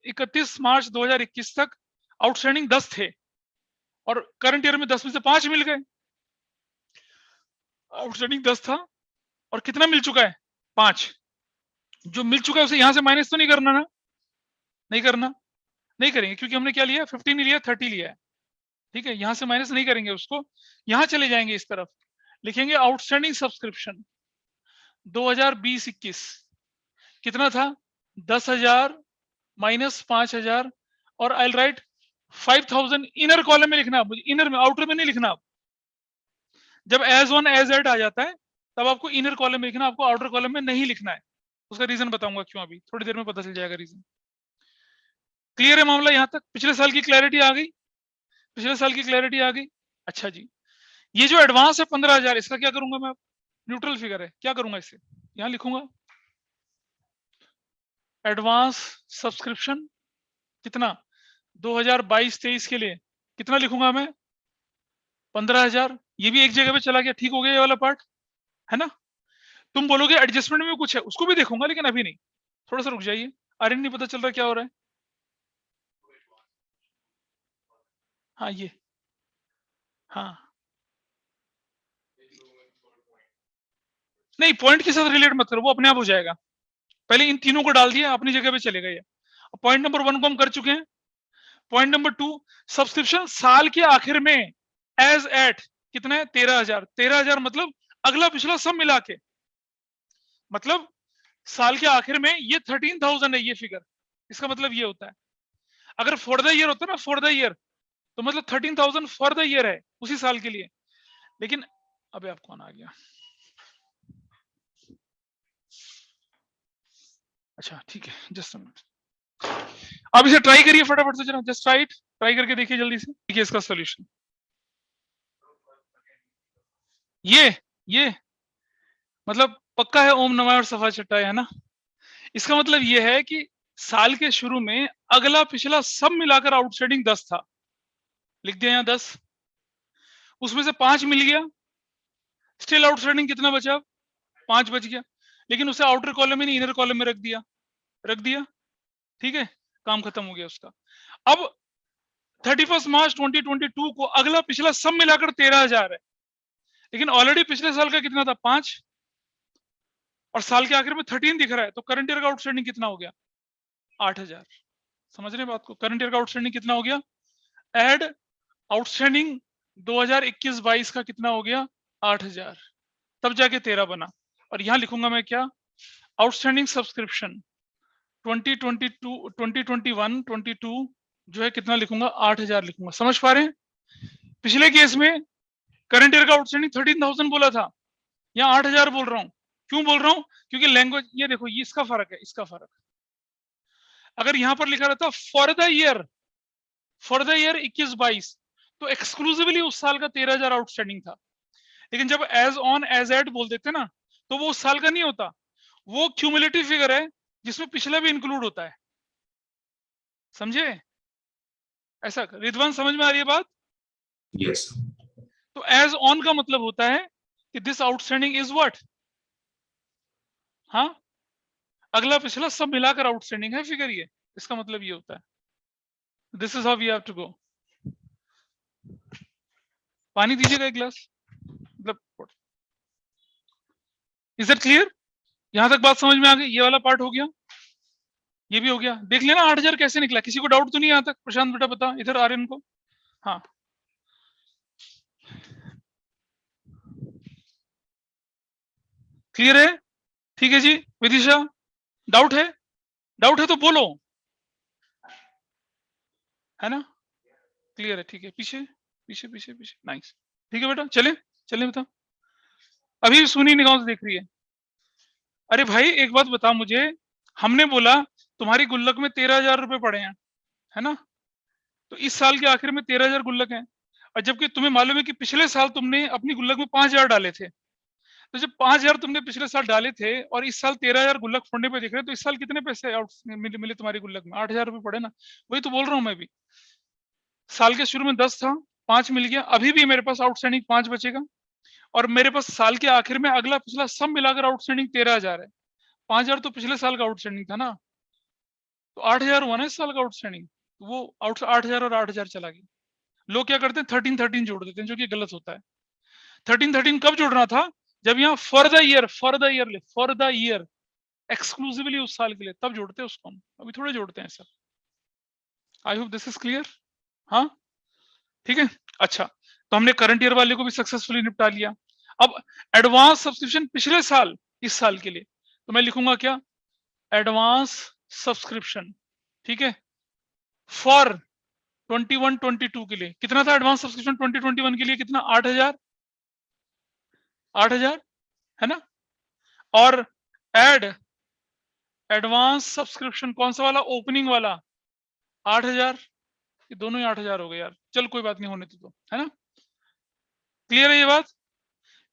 31 मार्च 2021 तक आउटस्टैंडिंग 10 थे और करंट ईयर में 10 में से 5 मिल गए। आउटस्टैंडिंग 10 था और कितना मिल चुका है? 5। जो मिल चुका है उसे यहां से माइनस तो नहीं करना ना? नहीं करना, नहीं करेंगे, क्योंकि हमने क्या लिया? 15 नहीं लिया, 30 लिया है, ठीक है? यहां से माइनस नहीं करेंगे उसको, यहां चले जाएंगे इस तरफ। लिखेंगे आउटस्टैंडिंग सब्सक्रिप्शन 2020-21 कितना था 10,000 माइनस 5,000 और आई राइट 5,000 इनर कॉलम में लिखना, मुझे इनर में, आउटर में नहीं लिखना। जब एज ऑन एज एट आ जाता है तब आपको इनर कॉलम में लिखना, आपको आउटर कॉलम में नहीं लिखना है। उसका रीजन बताऊंगा क्यों, अभी थोड़ी देर में पता चल जाएगा रीजन। क्लियर है मामला यहां तक? पिछले साल की क्लैरिटी आ गई, पिछले साल की क्लैरिटी आ गई। अच्छा जी, ये जो एडवांस है 15,000, इसका क्या करूंगा मैं? न्यूट्रल फिगर है, क्या करूंगा इसे? यहां लिखूंगा एडवांस सब्सक्रिप्शन कितना 2022-23 के लिए कितना लिखूंगा मैं? 15,000। ये भी एक जगह पे चला गया, ठीक हो गया ये वाला पार्ट, है ना? तुम बोलोगे एडजस्टमेंट में कुछ है, उसको भी देखूंगा लेकिन अभी नहीं, थोड़ा सा रुक जाइए। अरे नहीं पता चल रहा क्या हो रहा है। हाँ ये, हाँ नहीं, पॉइंट के साथ रिलेट मत करो, वो अपने आप हो जाएगा। पहले इन तीनों को डाल दिया, अपनी जगह पे चले गए। पॉइंट नंबर 1 को हम कर चुके हैं। पॉइंट नंबर 2, सब्सक्रिप्शन साल के आखिर में एज एट कितना है? 13,000। 13,000 मतलब अगला पिछला सब मिला के, मतलब साल के आखिर में ये 13,000 है ये फिगर। इसका मतलब ये होता है, अगर फॉर द ईयर होता है ना, फॉर द ईयर, तो मतलब 13,000 फॉर द ईयर है, उसी साल के लिए। लेकिन अबे आप कौन आ गया? अच्छा ठीक है, जस्ट अ मिनट। अब इसे ट्राई करिए फटाफट से जरा, जस्ट ट्राई इट, ट्राई करके देखिए जल्दी से, देखिए इसका सॉल्यूशन। ये मतलब पक्का है ओम नमः और सफा चट्टाई, है ना? इसका मतलब ये है कि साल के शुरू में अगला पिछला सब मिलाकर आउटस्टैंडिंग 10 था, लिख दिया यहाँ 10, उसमें से 5 मिल गया, स्टिल आउटस्टैंडिंग कितना बचा? 5 बच गया, लेकिन उसे आउटर कॉलम में नहीं इनर कॉलम में रख दिया, ठीक है, काम खत्म हो गया उसका। अब 31 मार्च 2022 को अगला पिछला सब मिलाकर 13,000 है, लेकिन ऑलरेडी पिछले साल का कितना था? 5, और साल के आखिर में 13 दिख रहा है, तो करंट ईयर का आउटस्टैंडिंग कितना हो गया? 8,000। समझ रहे हैं बात को? करंट ईयर का आउटस्टैंडिंग कितना हो गया? एड आउटस्टैंडिंग 2021-22 का कितना हो गया? 8,000, तब जाके 13 बना। और यहां लिखूंगा मैं क्या? आउटस्टैंडिंग सब्सक्रिप्शन 2021-22 जो है कितना लिखूंगा? 8,000 लिखूंगा। समझ पा रहे हैं? पिछले केस में करंट ईयर का आउटस्टैंडिंग 13,000 बोला था, यहाँ 8,000 बोल रहा हूं। क्यों बोल रहा हूं? क्योंकि लैंग्वेज, ये देखो, ये इसका फर्क है, इसका फर्क। अगर यहां पर लिखा रहता फॉर द ईयर 21-22, तो एक्सक्लूसिवली उस साल का 13,000 आउटस्टैंडिंग था। लेकिन जब एज ऑन एज एट बोल देते ना, तो वो उस साल का नहीं होता, वो क्यूमुलेटिव फिगर है जिसमें पिछला भी इंक्लूड होता है। समझे? ऐसा रिद्वान, समझ में आ रही है बात? यस। तो एज ऑन का मतलब होता है कि दिस आउटस्टैंडिंग इज व्हाट? हाँ, अगला पिछला सब मिलाकर आउटस्टैंडिंग है फिगर ये, इसका मतलब ये होता है। This is how we have to go. पानी दीजिएगा एक गिलास, मतलब इज दैट क्लियर? यहां तक बात समझ में आ गई? ये वाला पार्ट हो गया, ये भी हो गया। देख लेना 8,000 कैसे निकला, किसी को डाउट तो नहीं यहां तक? प्रशांत बेटा बता, इधर आर्यन को। हाँ क्लियर है? ठीक है जी। विदिशा, डाउट है? डाउट है तो बोलो, है ना? क्लियर है? ठीक है, पीछे पीछे पीछे पीछे, नाइस। ठीक है बेटा, चले चले बेटा। अभी सुनी निगाहों से देख रही है। अरे भाई एक बात बता मुझे, हमने बोला तुम्हारी गुल्लक में 13,000 रुपए पड़े हैं, है ना? तो इस साल के आखिर में 13,000 गुल्लक हैं, और जबकि तुम्हें मालूम है कि पिछले साल तुमने अपनी गुल्लक में 5,000 डाले थे। तो जब 5,000 तुमने पिछले साल डाले थे और इस साल 13,000 गुल्लक फोड़ने पे दिख रहे, तो इस साल कितने पैसे आउट मिले तुम्हारी गुल्लक में? 8,000 रुपए पड़े ना। वही तो बोल रहा हूँ मैं भी, साल के शुरू में 10 था, 5 मिल गया, अभी भी मेरे पास आउटस्टैंडिंग 5 बचेगा, और मेरे पास साल के आखिर में अगला पिछला सब मिलाकर आउटस्टैंडिंग 13,000 है। 5,000 तो पिछले साल का आउटस्टैंडिंग था ना, तो 8,000 हुआ ना इस साल का आउटस्टैंडिंग। वो 8,000 और 8,000 चला गया। लोग क्या करते हैं 13-13 जोड़ देते हैं, जो कि गलत होता है। 13-13 कब जोड़ना था? जब यहाँ for the year for the year exclusively उस साल के लिए, तब जोड़ते हैं उसको हम, अभी थोड़े जोड़ते हैं sir. I hope this is clear. हाँ ठीक है। अच्छा, तो हमने करंट ईयर वाले को भी सक्सेसफुली निपटा लिया। अब एडवांस सब्सक्रिप्शन पिछले साल इस साल के लिए, तो मैं लिखूंगा क्या, एडवांस सब्सक्रिप्शन, ठीक है, फॉर 21-22 के लिए कितना था एडवांस सब्सक्रिप्शन 2021 के लिए, कितना, 8,000 है ना। और एड एडवांस सब्सक्रिप्शन कौन सा वाला, ओपनिंग वाला 8,000, ये दोनों ही 8,000 हो गए यार, चल कोई बात नहीं, होने तो है ना। क्लियर है ये बात।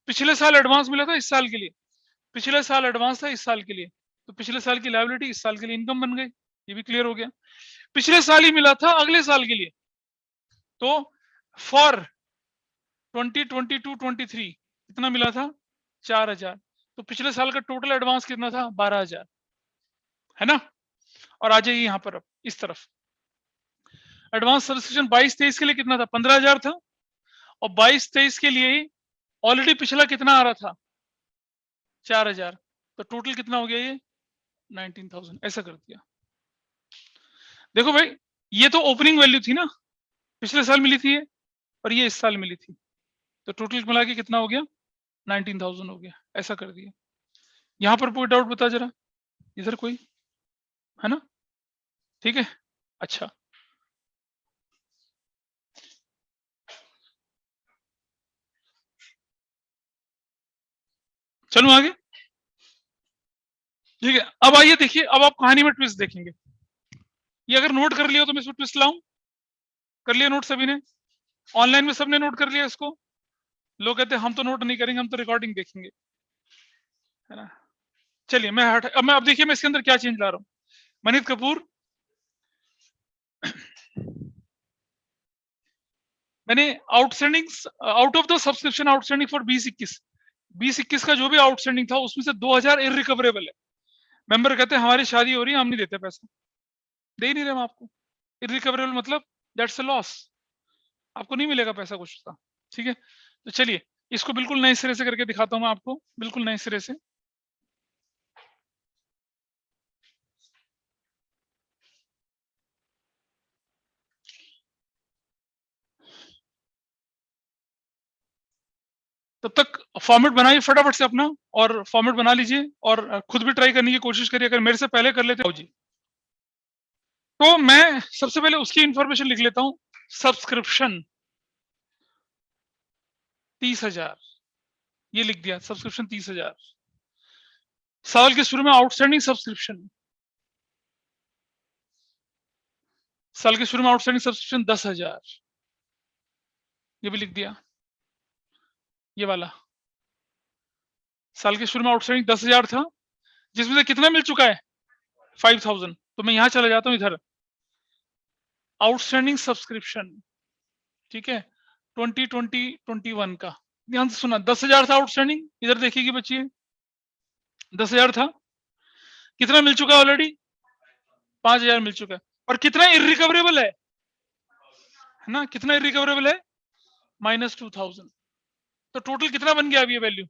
पिछले साल एडवांस मिला था इस साल के लिए, पिछले साल एडवांस था इस साल के लिए, तो पिछले साल की लायबिलिटी इस साल के लिए इनकम बन गई, ये भी क्लियर हो गया। पिछले साल ही मिला था अगले साल के लिए, तो फॉर 2022-23 कितना मिला था, 4,000, तो पिछले साल का टोटल एडवांस कितना था, 12,000, है ना। और आ जाइए यहां पर अब इस तरफ, एडवांस सब्सक्रिप्शन 22-23 के लिए कितना था, 15,000 था, और 22-23 के लिए ऑलरेडी पिछला कितना आ रहा था, 4,000, तो टोटल कितना हो गया ये, 19,000, ऐसा कर दिया। देखो भाई, ये तो ओपनिंग वैल्यू थी ना, पिछले साल मिली थी ये, और ये इस साल मिली थी, तो टोटल मिला के कितना हो गया, 19,000 हो गया, ऐसा कर दिया। यहां पर कोई डाउट बता जरा, इधर कोई है ना, ठीक है, अच्छा। चलो आगे, ठीक है। अब आइए देखिए, अब आप कहानी में ट्विस्ट देखेंगे। ये अगर नोट कर लिया तो मैं इसमें ट्विस्ट लाऊं, कर लिया नोट सभी ने, ऑनलाइन में सबने नोट कर लिया इसको। लोग कहते हैं हम तो नोट नहीं करेंगे, हम तो रिकॉर्डिंग देखेंगे, है ना। चलिए अब देखिए मैं इसके अंदर क्या चेंज ला रहा हूं। मनीत कपूर, मैंने outstanding out of the subscription outstanding for 2021 का जो भी आउटस्टैंडिंग था उसमें से 2,000 इररिकवरेबल है। मेंबर कहते हैं हमारी शादी हो रही है, हम नहीं देते पैसा, दे ही नहीं रहे हम आपको। इररिकवरेबल मतलब दैट्स अ लॉस, आपको नहीं मिलेगा पैसा कुछ का, ठीक है। तो चलिए इसको बिल्कुल नए सिरे से करके दिखाता हूं मैं आपको, बिल्कुल नए सिरे से। तब तक फॉर्मेट बनाइए फटाफट से अपना, और फॉर्मेट बना लीजिए, और खुद भी ट्राई करने की कोशिश करिए, अगर मेरे से पहले कर लेते हो जी। तो मैं सबसे पहले उसकी इंफॉर्मेशन लिख लेता हूं, सब्सक्रिप्शन 30,000, ये लिख दिया, सब्सक्रिप्शन 30,000। साल के शुरू में आउटस्टैंडिंग सब्सक्रिप्शन, साल के शुरू में आउटस्टैंडिंग सब्सक्रिप्शन 10,000, ये भी लिख दिया, ये वाला साल के शुरू में आउटस्टैंडिंग 10,000 था, जिसमें से कितना मिल चुका है, 5,000। तो मैं यहां चला जाता हूं इधर, आउटस्टैंडिंग सब्सक्रिप्शन, ठीक है, 2020-21 का, ध्यान से सुना, 10,000 था आउटस्टैंडिंग, इधर देखिए बच्चिए, 10,000 था, कितना मिल चुका है ऑलरेडी, 5,000 मिल चुका है, और कितना इररिकवरेबल है ना, कितना इररिकवरेबल है, -2,000। तो टोटल कितना बन गया अब ये वैल्यू,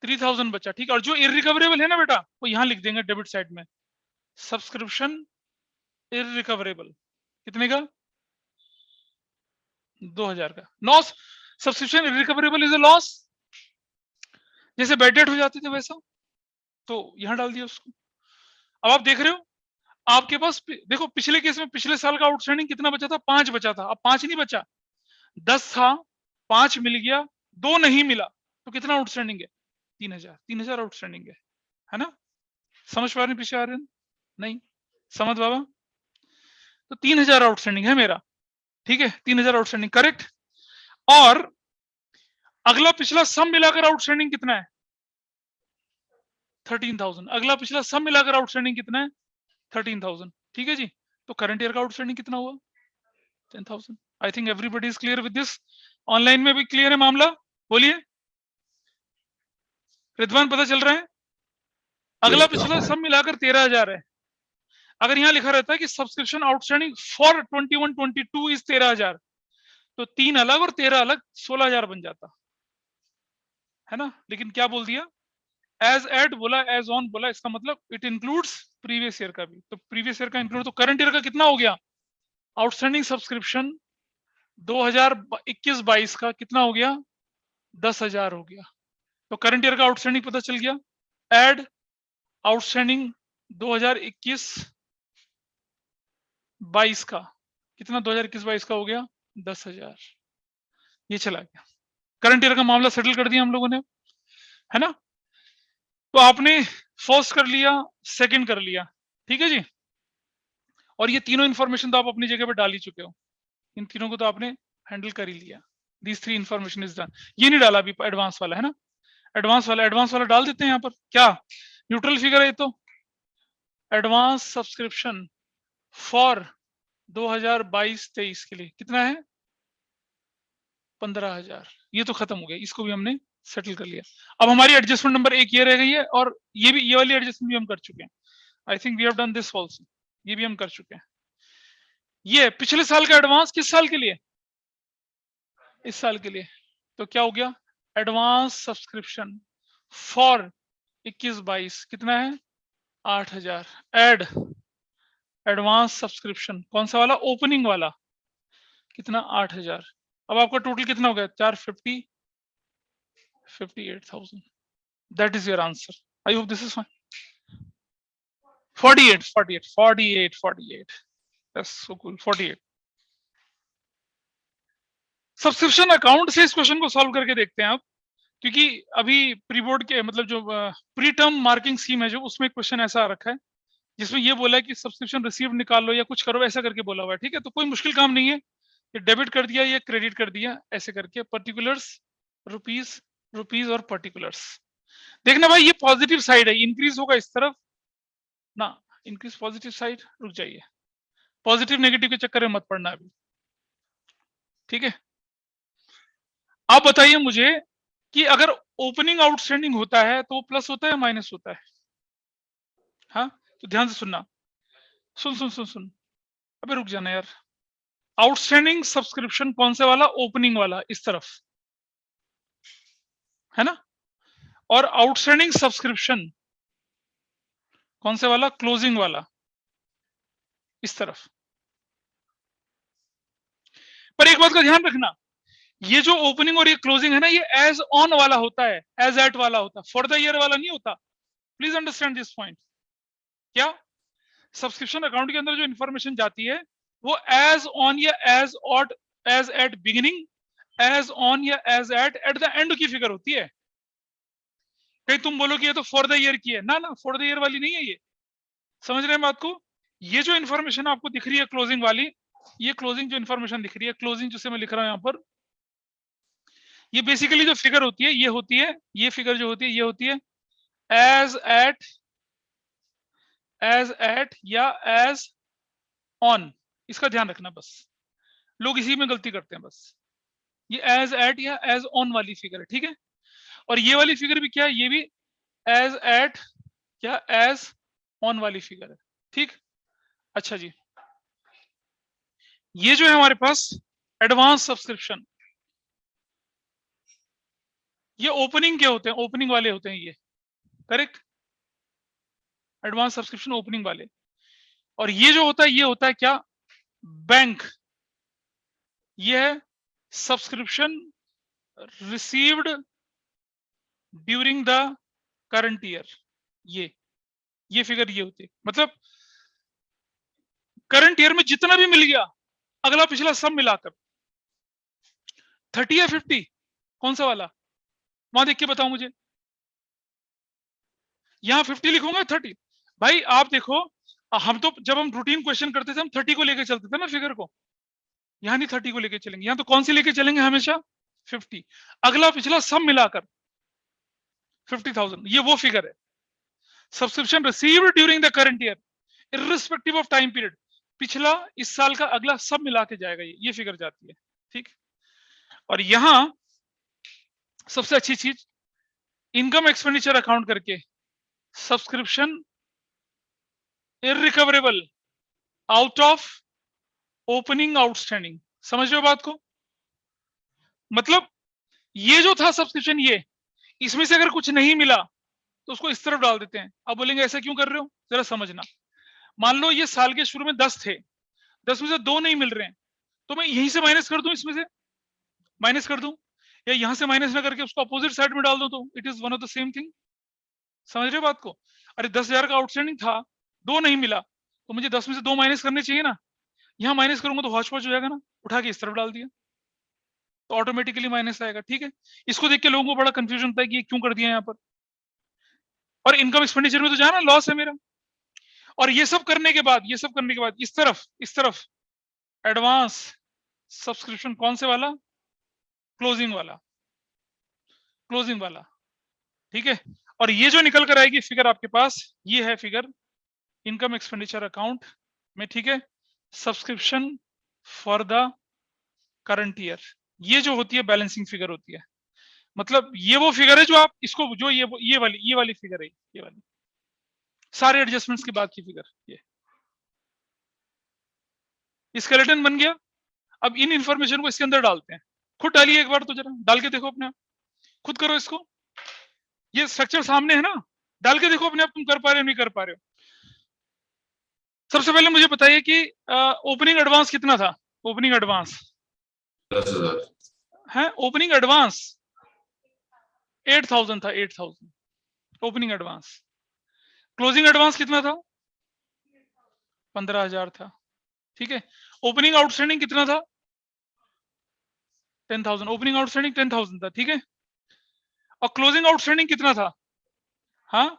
3,000 बचा, ठीक है। और जो इररिकवरेबल है ना बेटा, वो यहां लिख देंगे डेबिट साइड में, सब्सक्रिप्शन इररिकवरेबल, कितने का, 2,000 का। Loss, subscription irrecoverable is a loss, जैसे बैड डेट हो जाती थी वैसा, तो यहां डाल दिया उसको। अब आप देख रहे हो, आपके पास देखो पिछले केस में पिछले साल का आउटस्टैंडिंग कितना बचा था, 5 बचा था, अब 5 नहीं बचा, 10 था, 5 मिल गया, 2 नहीं मिला, तो कितना आउटस्टैंडिंग है, 3,000 आउटस्टैंडिंग है ना। समझ पा रहे हैं पीछे आ रहे हैं, नहीं समझ बाबा, तो 3,000 आउटस्टैंडिंग है मेरा, ठीक है, 3,000 आउटस्टैंडिंग, करेक्ट। और अगला पिछला सब मिलाकर आउटस्टैंडिंग कितना है, 13,000, अगला पिछला सब मिलाकर आउटस्टैंडिंग कितना है, 13,000, ठीक है जी। तो करंट ईयर का आउटस्टैंडिंग कितना हुआ, 10,000। I think everybody is clear with this, online में भी क्लियर है मामला, बोलिए रिद्वान, पता चल रहा है। अगला पिछला सब मिलाकर 13,000 है। अगर यहां लिखा रहता है कि सब्सक्रिप्शन आउटस्टैंडिंग फॉर 21-22 इज 13,000, तो 3 अलग और 13 अलग 16,000 बन जाता, है ना। लेकिन क्या बोल दिया, एज एड बोला, एज ऑन बोला, इसका मतलब इट इंक्लूड्स प्रीवियस ईयर का भी, तो प्रीवियस ईयर का इंक्लूड, तो करंट ईयर का कितना हो गया, आउटस्टैंडिंग सब्सक्रिप्शन 2021-22 का कितना हो गया, 10,000 हो गया। तो करंट ईयर का आउटस्टैंडिंग पता चल गया। एड आउटस्टैंडिंग 2021-22 का कितना, 2021-22 का हो गया 10,000। ये चला गया, करंट ईयर का मामला सेटल कर दिया हम लोगों ने, है ना। तो आपने फर्स्ट कर लिया, सेकंड कर लिया, ठीक है जी। और ये तीनों इंफॉर्मेशन तो आप अपनी जगह पे डाल ही चुके हो, इन तीनों को तो आपने हैंडल कर ही लिया। This 3 information is done. ये नहीं डाला अभी एडवांस वाला, है ना। एडवांस वाला डाल देते हैं यहाँ पर। क्या न्यूट्रल फिगर है ये तो। एडवांस सब्सक्रिप्शन फॉर 2022-23 के लिए कितना है, 15,000। ये तो खत्म हो गया, इसको भी हमने सेटल कर लिया। अब हमारी एडजस्टमेंट नंबर 1 ये रह गई है, और ये वाली एडजस्टमेंट भी हम कर चुके हैं। I think we have done this also, ये भी हम कर चुके हैं। ये पिछले साल का एडवांस किस साल के लिए, इस साल के लिए। तो क्या हो गया, एडवांस सब्सक्रिप्शन फॉर 21-22 कितना है, 8,000। एड एडवांस सब्सक्रिप्शन कौन सा वाला, ओपनिंग वाला, कितना, 8,000। अब आपका टोटल कितना हो गया, 450, 58,000। That is your answer. I hope this is fine. 48। That's so cool. 48। Subscription account से इस क्वेश्चन को सॉल्व करके देखते हैं आप, क्योंकि अभी प्री बोर्ड के मतलब जो प्री टर्म मार्किंग स्कीम है जो, उसमें क्वेश्चन ऐसा आ रखा है जिसमें ये बोला है कि सब्सक्रिप्शन रिसीव निकाल लो या कुछ करो, ऐसा करके बोला हुआ है। ठीक है, तो कोई मुश्किल काम नहीं है, ये डेबिट कर दिया, ये क्रेडिट कर दिया, ऐसे करके पर्टिकुलर्स, रुपीज और पर्टिकुलर्स। देखना भाई, ये पॉजिटिव साइड है, इंक्रीज होगा इस तरफ ना, इंक्रीज पॉजिटिव साइड, रुक जाइए, पॉजिटिव नेगेटिव के चक्कर में मत पड़ना अभी, ठीक है। आप बताइए मुझे कि अगर ओपनिंग आउटस्टैंडिंग होता है तो वो प्लस होता है माइनस होता है। हाँ, तो ध्यान से सुनना, सुन, अबे रुक जाना यार। आउटस्टैंडिंग सब्सक्रिप्शन कौन से वाला, ओपनिंग वाला, इस तरफ, है ना। और आउटस्टैंडिंग सब्सक्रिप्शन कौन से वाला, क्लोजिंग वाला, इस तरफ। पर एक बात का ध्यान रखना, ये जो ओपनिंग और ये क्लोजिंग है ना, ये एज ऑन वाला होता है, एज एट वाला होता है, फॉर द ईयर वाला नहीं होता। Please understand this point. क्या सब्सक्रिप्शन अकाउंट के अंदर जो इंफॉर्मेशन जाती है वो एज ऑन या as at, as at beginning, as on या एज एट द एंड की फिगर होती है। कहीं तुम बोलो कि ये तो फॉर द ईयर की है, ना, फॉर द ईयर वाली नहीं है ये। समझ रहे हैं बात को। ये जो इन्फॉर्मेशन आपको दिख रही है क्लोजिंग वाली, ये क्लोजिंग जो इन्फॉर्मेशन दिख रही है, क्लोजिंग जिसे मैं लिख रहा हूं यहां पर, ये बेसिकली जो फिगर होती है ये होती है, ये फिगर जो होती है ये होती है एज एट या एज ऑन। इसका ध्यान रखना बस, लोग इसी में गलती करते हैं बस। ये एज एट या एज ऑन वाली फिगर है, ठीक है। और ये वाली फिगर भी क्या है, ये भी एज एट या एज ऑन वाली फिगर है, ठीक। अच्छा जी, ये जो है हमारे पास एडवांस सब्सक्रिप्शन, ये ओपनिंग के होते हैं, ओपनिंग वाले होते हैं ये, करेक्ट। एडवांस सब्सक्रिप्शन ओपनिंग वाले। और ये जो होता है ये होता है क्या, बैंक। ये है subscription received during the current year. ये फिगर ये होती है, मतलब करंट ईयर में जितना भी मिल गया, अगला पिछला सब मिलाकर 30 या 50, कौन सा वाला, वहां देख के बताओ मुझे। यहां 50 लिखूंगा 30। भाई आप देखो, हम तो जब हम रूटीन क्वेश्चन करते थे हम 30 को लेके चलते थे ना फिगर को, यहां नहीं 30 को लेके चलेंगे, यहां तो कौन सी लेके चलेंगे हमेशा, 50। अगला पिछला सब मिलाकर 50,000, ये वो फिगर है। Subscription received during the current year irrespective of time period, पिछला, इस साल का, अगला सब मिला के जाएगा, ये फिगर जाती है, ठीक। और यहां सबसे अच्छी चीज, इनकम एक्सपेंडिचर अकाउंट करके subscription irrecoverable out of opening outstanding. समझ रहे हो बात को, मतलब ये जो था सब्सक्रिप्शन, ये इसमें से अगर कुछ नहीं मिला तो उसको इस तरफ डाल देते हैं। अब बोलेंगे ऐसा क्यों कर रहे हो, जरा समझना। मान लो ये साल के शुरू में 10 थे, 10 में से 2 नहीं मिल रहे हैं, तो मैं यहीं से माइनस कर दूं, इसमें से माइनस कर दूं। या यहां से माइनस ना करके उसको अपोजिट साइड में डाल दो तो it is one of the same thing. समझ रहे हो बात को? अरे 10,000 का आउटस्टैंडिंग था, 2 नहीं मिला, तो मुझे 10 में से 2 माइनस करने चाहिए ना। यहाँ माइनस करूंगा तो हौच पौच हो जाएगा ना, उठा के इस तरफ डाल दिया तो ऑटोमेटिकली माइनस आएगा। ठीक है, इसको देख के लोगों को बड़ा कंफ्यूजन होता है कि ये क्यों कर दिया यहाँ पर। और इनकम एक्सपेंडिचर में तो जाना लॉस है मेरा। और ये सब करने के बाद इस तरफ एडवांस सब्सक्रिप्शन कौन से वाला? क्लोजिंग वाला। ठीक है, और ये जो निकल कर आएगी फिगर आपके पास, ये है फिगर इनकम एक्सपेंडिचर अकाउंट में। ठीक है, subscription for the current year, ये जो होती है बैलेंसिंग फिगर होती है। मतलब ये वो फिगर है जो आप इसको जो ये वाली फिगर है, ये वाली सारे एडजस्टमेंट्स के बाद की फिगर। ये स्केलेटन बन गया। अब इन इंफॉर्मेशन को इसके अंदर डालते हैं। खुद डालिए एक बार तो, जरा डाल के देखो अपने आप, खुद करो इसको। ये स्ट्रक्चर सामने है ना, डाल के देखो अपने आप, तुम कर पा रहे हो नहीं कर पा रहे हो। सबसे पहले मुझे बताइए कि ओपनिंग एडवांस कितना था? ओपनिंग एडवांस 10,000 है, ओपनिंग एडवांस 8,000 था, 8,000 ओपनिंग एडवांस। क्लोजिंग एडवांस कितना था? 15,000 था। ठीक है, ओपनिंग आउटस्टैंडिंग कितना था? 10,000। ओपनिंग आउटस्टैंडिंग 10,000 था। ठीक है, और क्लोजिंग आउटस्टैंडिंग कितना था? हाँ,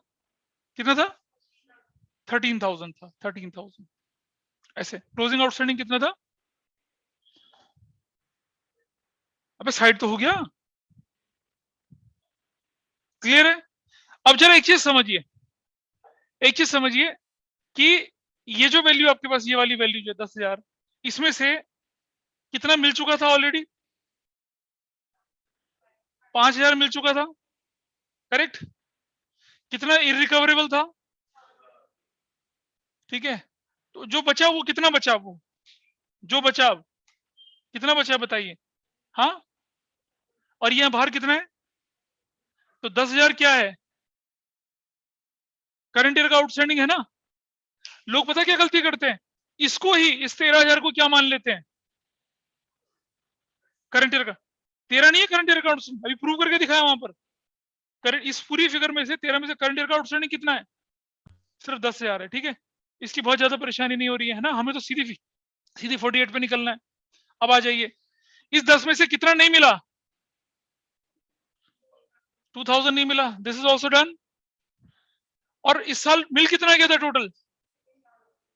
कितना था? 13,000 था, 13,000। ऐसे क्लोजिंग आउटस्टैंडिंग कितना था? अबे साइड तो हो गया, क्लियर है? अब जरा एक चीज समझिए कि ये जो वैल्यू आपके पास, ये वाली वैल्यू जो 10,000, इसमें से कितना मिल चुका था ऑलरेडी? 5,000 मिल चुका था, करेक्ट? कितना इरिकवरेबल था? ठीक है, तो जो बचा वो कितना बचा? वो जो बचा कितना बचा बताइए? हाँ, और यहां बाहर कितना है? तो 10,000 क्या है? करंट ईयर का आउटस्टैंडिंग है ना। लोग पता क्या गलती करते हैं, इसको ही, इस 13,000 को क्या मान लेते हैं? करंट ईयर का 13 नहीं है, करंट ईयर का आउटस्टैंडिंग अभी प्रूव करके दिखाया वहां पर। करंट इस पूरी फिगर में से 13 में से करंट ईयर का आउटस्टैंडिंग कितना है? सिर्फ 10,000 है। ठीक है, इसकी बहुत ज्यादा परेशानी नहीं हो रही है ना, हमें तो सीधी 48 पे निकलना है। अब आ जाइए, इस 10 में से कितना नहीं मिला? 2,000 नहीं मिला, दिस इज ऑल्सो डन। और इस साल मिल कितना गया था टोटल?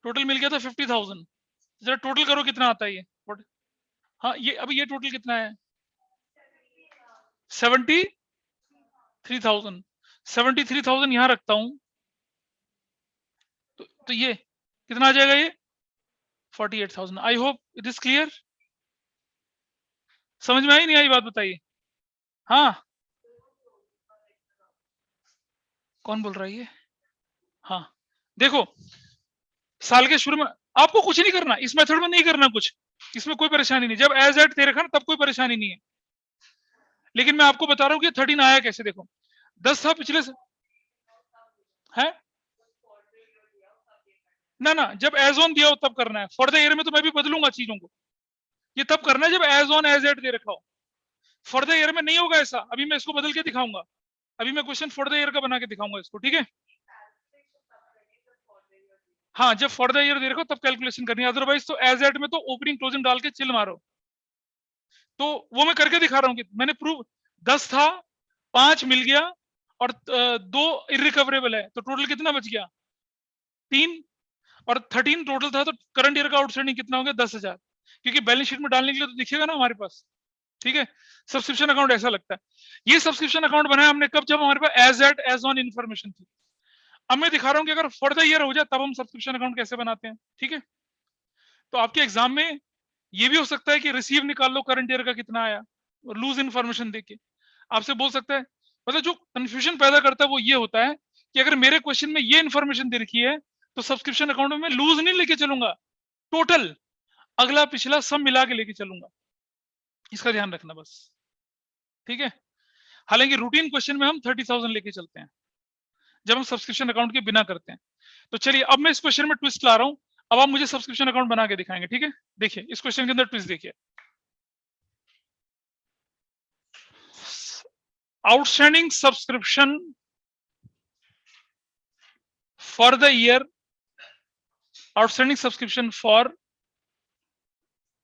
टोटल मिल गया था 50,000। जरा टोटल करो कितना आता है ये। हाँ, ये अभी ये टोटल कितना है? 73,000। 73,000 यहां रखता हूं तो ये कितना आ जाएगा? ये 48,000। I hope it is clear. समझ में आई नहीं आई बात बताइए? हाँ, कौन बोल रहा है ये? हाँ, देखो साल के शुरू में आपको कुछ नहीं करना, इस मेथड में नहीं करना कुछ, इसमें कोई परेशानी नहीं। जब एज एट दे रखा ना तब कोई परेशानी नहीं है, लेकिन मैं आपको बता रहा हूँ कि 13 आया कैसे। देखो 10 था पिछले से है ना, जब एज ऑन दिया हो तब करना है। फॉर द ईयर में तो मैं भी बदलूंगा चीजों को, ये तब करना है जब एज ऑन एज एट दे रखा हो। फॉर द ईयर में नहीं होगा ऐसा, अभी मैं इसको बदल के दिखाऊंगा। अभी मैं क्वेश्चन फॉर द ईयर का बना के दिखाऊंगा इसको, ठीक है? हाँ, जब फॉर द ईयर दे रखो तब कैलकुलेशन करनी है, अदरवाइज तो एज एट में तो ओपनिंग क्लोजिंग डाल के चिल मारो। तो वो मैं करके दिखा रहा हूँ कि मैंने प्रूव 10 था, 5 मिल गया और 2 इरिकवरेबल है, तो टोटल कितना बच गया? 3। और 13 टोटल था, तो करंट ईयर का आउटस्टैंडिंग कितना हो गया? 10,000। क्योंकि बैलेंस शीट में डालने के लिए तो दिखेगा ना हमारे पास। ठीक है, सब्सक्रिप्शन अकाउंट ऐसा लगता है। ये सब्सक्रिप्शन अकाउंट बनाया हमने कब? जब हमारे पास as at as on information थी। अब मैं दिखा रहा हूं कि अगर फॉर द ईयर हो जाए तब हम सब्सक्रिप्शन अकाउंट कैसे बनाते हैं। ठीक है, तो आपके एग्जाम में ये भी हो सकता है कि रिसीव निकाल लो करंट ईयर का कितना आया, लूज इन्फॉर्मेशन देके आपसे बोल सकता है। मतलब जो कंफ्यूजन पैदा करता है वो ये होता है कि अगर मेरे क्वेश्चन में ये इन्फॉर्मेशन दे रखी है तो सब्सक्रिप्शन अकाउंट में मैं लूज नहीं लेके चलूंगा, टोटल अगला पिछला सब मिला के लेके चलूंगा। इसका ध्यान रखना बस, ठीक है? हालांकि रूटीन क्वेश्चन में हम 30,000 लेके चलते हैं जब हम सब्सक्रिप्शन अकाउंट के बिना करते हैं। तो चलिए अब मैं इस क्वेश्चन में ट्विस्ट ला रहा हूं, अब आप मुझे सब्सक्रिप्शन अकाउंट बना के दिखाएंगे, ठीक है? देखिए इस क्वेश्चन के अंदर ट्विस्ट देखिए। Outstanding subscription for the year, outstanding subscription for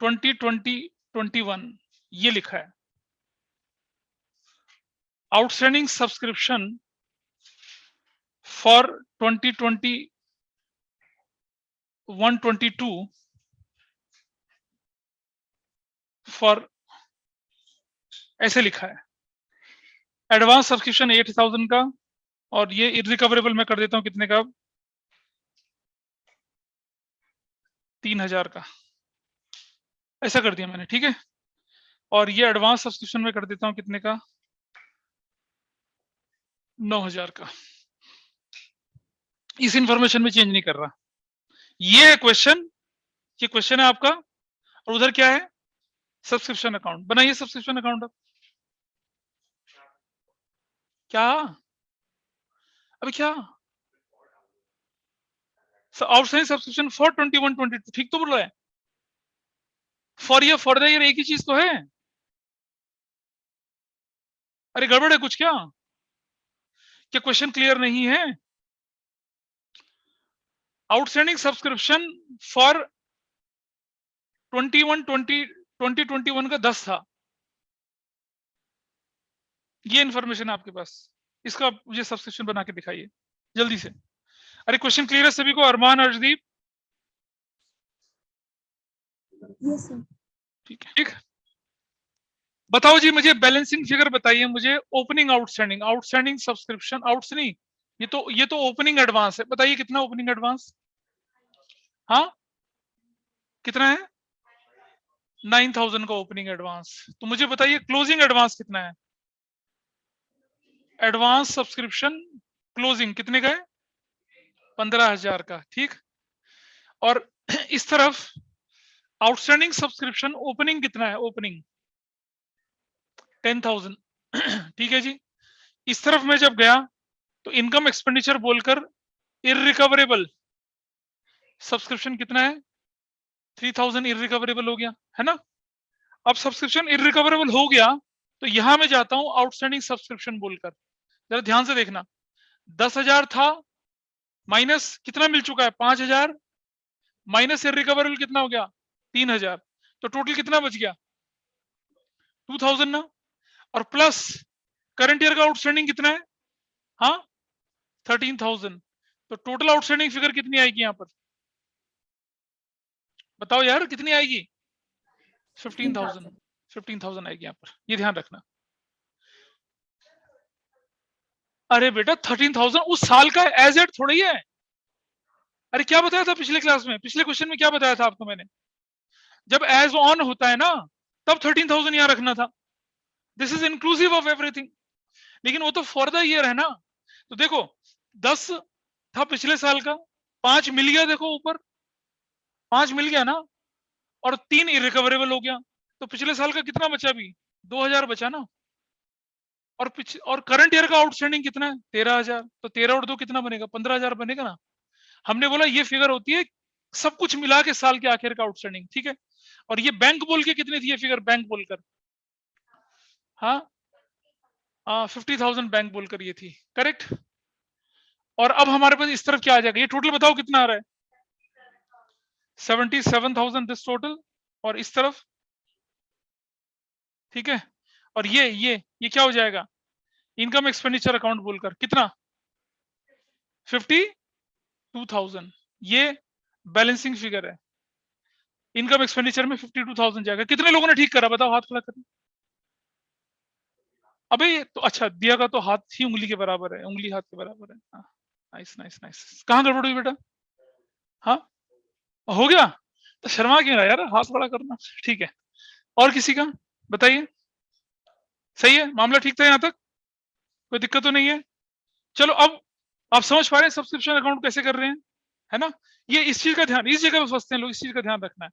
2020-21 ये लिखा है। आउटस्टैंडिंग सब्सक्रिप्शन फॉर 2021-22 फॉर ऐसे लिखा है। एडवांस सब्सक्रिप्शन 8,000 का, और ये इरिकवरेबल मैं कर देता हूं कितने का, 3,000 का, ऐसा कर दिया मैंने, ठीक है। और ये एडवांस सब्सक्रिप्शन में कर देता हूं कितने का, 9,000 का। इस इंफॉर्मेशन में चेंज नहीं कर रहा। ये है क्वेश्चन, ये क्वेश्चन है आपका, और उधर क्या है, सब्सक्रिप्शन अकाउंट। बनाइए सब्सक्रिप्शन अकाउंट अब। क्या अभी क्या, आउटस्टैंडिंग सब्सक्रिप्शन फॉर 21-22, ठीक तो बोल रहा है। फॉर द ईयर एक ही चीज तो है। अरे गड़बड़ है कुछ क्या क्वेश्चन क्लियर नहीं है। आउटस्टैंडिंग सब्सक्रिप्शन फॉर 2021 का 10 था। ये इंफॉर्मेशन आपके पास, इसका मुझे सब्सक्रिप्शन बना के दिखाइए जल्दी से। अरे क्वेश्चन क्लियर है सभी को? अरमान, अर्शदीप, यस सर। ठीक है, ठीक। बताओ जी, मुझे बैलेंसिंग फिगर बताइए मुझे। Opening outstanding, outstanding subscription, outs नहीं, ये तो ओपनिंग एडवांस है। बताइए कितना ओपनिंग एडवांस? हाँ कितना है? 9,000 का ओपनिंग एडवांस। तो मुझे बताइए क्लोजिंग एडवांस कितना है? एडवांस सब्सक्रिप्शन क्लोजिंग कितने का है? 15,000 का, ठीक। और इस तरफ आउटस्टैंडिंग सब्सक्रिप्शन ओपनिंग कितना है? ओपनिंग 10,000, ठीक है जी। इस तरफ मैं जब गया तो इनकम एक्सपेंडिचर बोलकर इररिकवरेबल सब्सक्रिप्शन कितना है? 3,000 इररिकवरेबल हो गया, है ना। अब सब्सक्रिप्शन इररिकवरेबल हो गया तो यहां मैं जाता हूं आउटस्टैंडिंग सब्सक्रिप्शन बोलकर। जरा ध्यान से देखना, 10,000 था, माइनस कितना मिल चुका है? 5,000, माइनस इररिकवरेबल कितना हो गया? 3,000, तो टोटल कितना बच गया? 2,000 ना। और प्लस करंट ईयर का आउटस्टैंडिंग कितना है? हाँ 13,000, तो टोटल आउटस्टैंडिंग फिगर कितनी आएगी यहाँ पर? बताओ यार कितनी आएगी? 15,000 आएगी यहाँ पर, ये ध्यान रखना। अरे बेटा 13,000 उस साल का एज एट थोड़ी है। अरे क्या बताया था पिछले क्लास में, पिछले क्वेश्चन में क्या बताया था आपको मैंने? जब एज ऑन होता है ना तब 13,000 यहाँ रखना था। This is inclusive of everything. लेकिन वो तो फॉर द ईयर है ना। तो देखो 10 था पिछले साल का, 5 मिल गया, देखो ऊपर 5 मिल गया ना, और 3 इरिकवरेबल हो गया, तो पिछले साल का कितना बचा? भी 2,000 बचा ना। और करंट ईयर का आउटस्टैंडिंग कितना है? 13,000, तो 13 और 2 कितना बनेगा? 15,000 बनेगा ना। हमने बोला ये फिगर होती है सब कुछ मिला के साल के आखिर का आउटस्टैंडिंग, ठीक है। और ये बैंक बोल के कितनी थी ये फिगर? बैंक बोलकर, हाँ 50,000 बैंक बोलकर ये थी, करेक्ट। और अब हमारे पास इस तरफ क्या आ जाएगा? ये टोटल बताओ कितना आ रहा है? 77,000 दिस टोटल, और इस तरफ, ठीक है। और ये क्या हो जाएगा? इनकम एक्सपेंडिचर अकाउंट बोलकर कितना? 52,000। ये बैलेंसिंग फिगर है। इनकम एक्सपेंडिचर में 52,000 जाएगा। कितने लोगों ने ठीक करा? बताओ, हाथ खड़ा करें। अबे तो अच्छा दिया का तो हाथ ही उंगली के बराबर है, उंगली हाथ के बराबर है। Nice nice nice. कहाँ गड़बड़ हुई बेटा? हाँ हो गया, तो शर्मा क्यों रहा यार, हाथ बड़ा करना, ठीक है। और किसी का बताइए। सही है, मामला ठीक था यहाँ तक, कोई दिक्कत तो नहीं है? चलो अब आप समझ पा रहे हैं सब्सक्रिप्शन अकाउंट कैसे कर रहे हैं, है ना। ये इस चीज का ध्यान, इस जगह पे फंसते हैं लोग, इस चीज का ध्यान रखना है।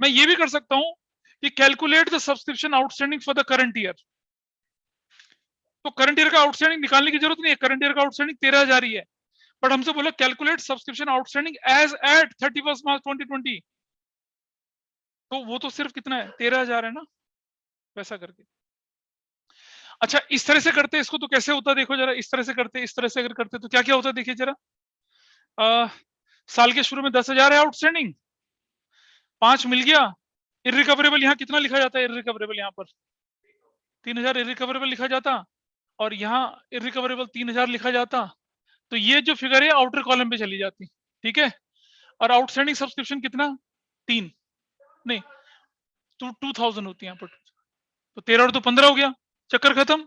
मैं ये भी कर सकता हूं कि calculate the subscription outstanding for the current year. तो करंट ईयर का आउटस्टैंडिंग निकालने की जरूरत नहीं है, करंट ईयर का आउटस्टैंडिंग 13,000 ही है। बट हमसे बोला calculate subscription outstanding as at 31 March 2020, तो वो तो सिर्फ कितना है? 13,000 है ना, वैसा करके। अच्छा इस तरह से करते इसको तो कैसे होता देखो जरा, इस तरह से करते, इस तरह से अगर करते तो क्या क्या होता देखिए जरा। साल के शुरू में 10,000 है आउटस्टैंडिंग, 5 मिल गया, इररिकवरेबल यहाँ कितना लिखा जाता है, इररिकवरेबल यहाँ पर 3,000 इररिकवरेबल लिखा जाता, और यहाँ इररिकवरेबल 3,000 लिखा जाता, तो ये जो फिगर है आउटर कॉलम पे चली जाती, ठीक है। और आउटस्टैंडिंग सब्सक्रिप्शन कितना, 3 नहीं 2,000 होती है यहाँ पर, तो 13 और 2 15 हो गया, चक्कर खत्म।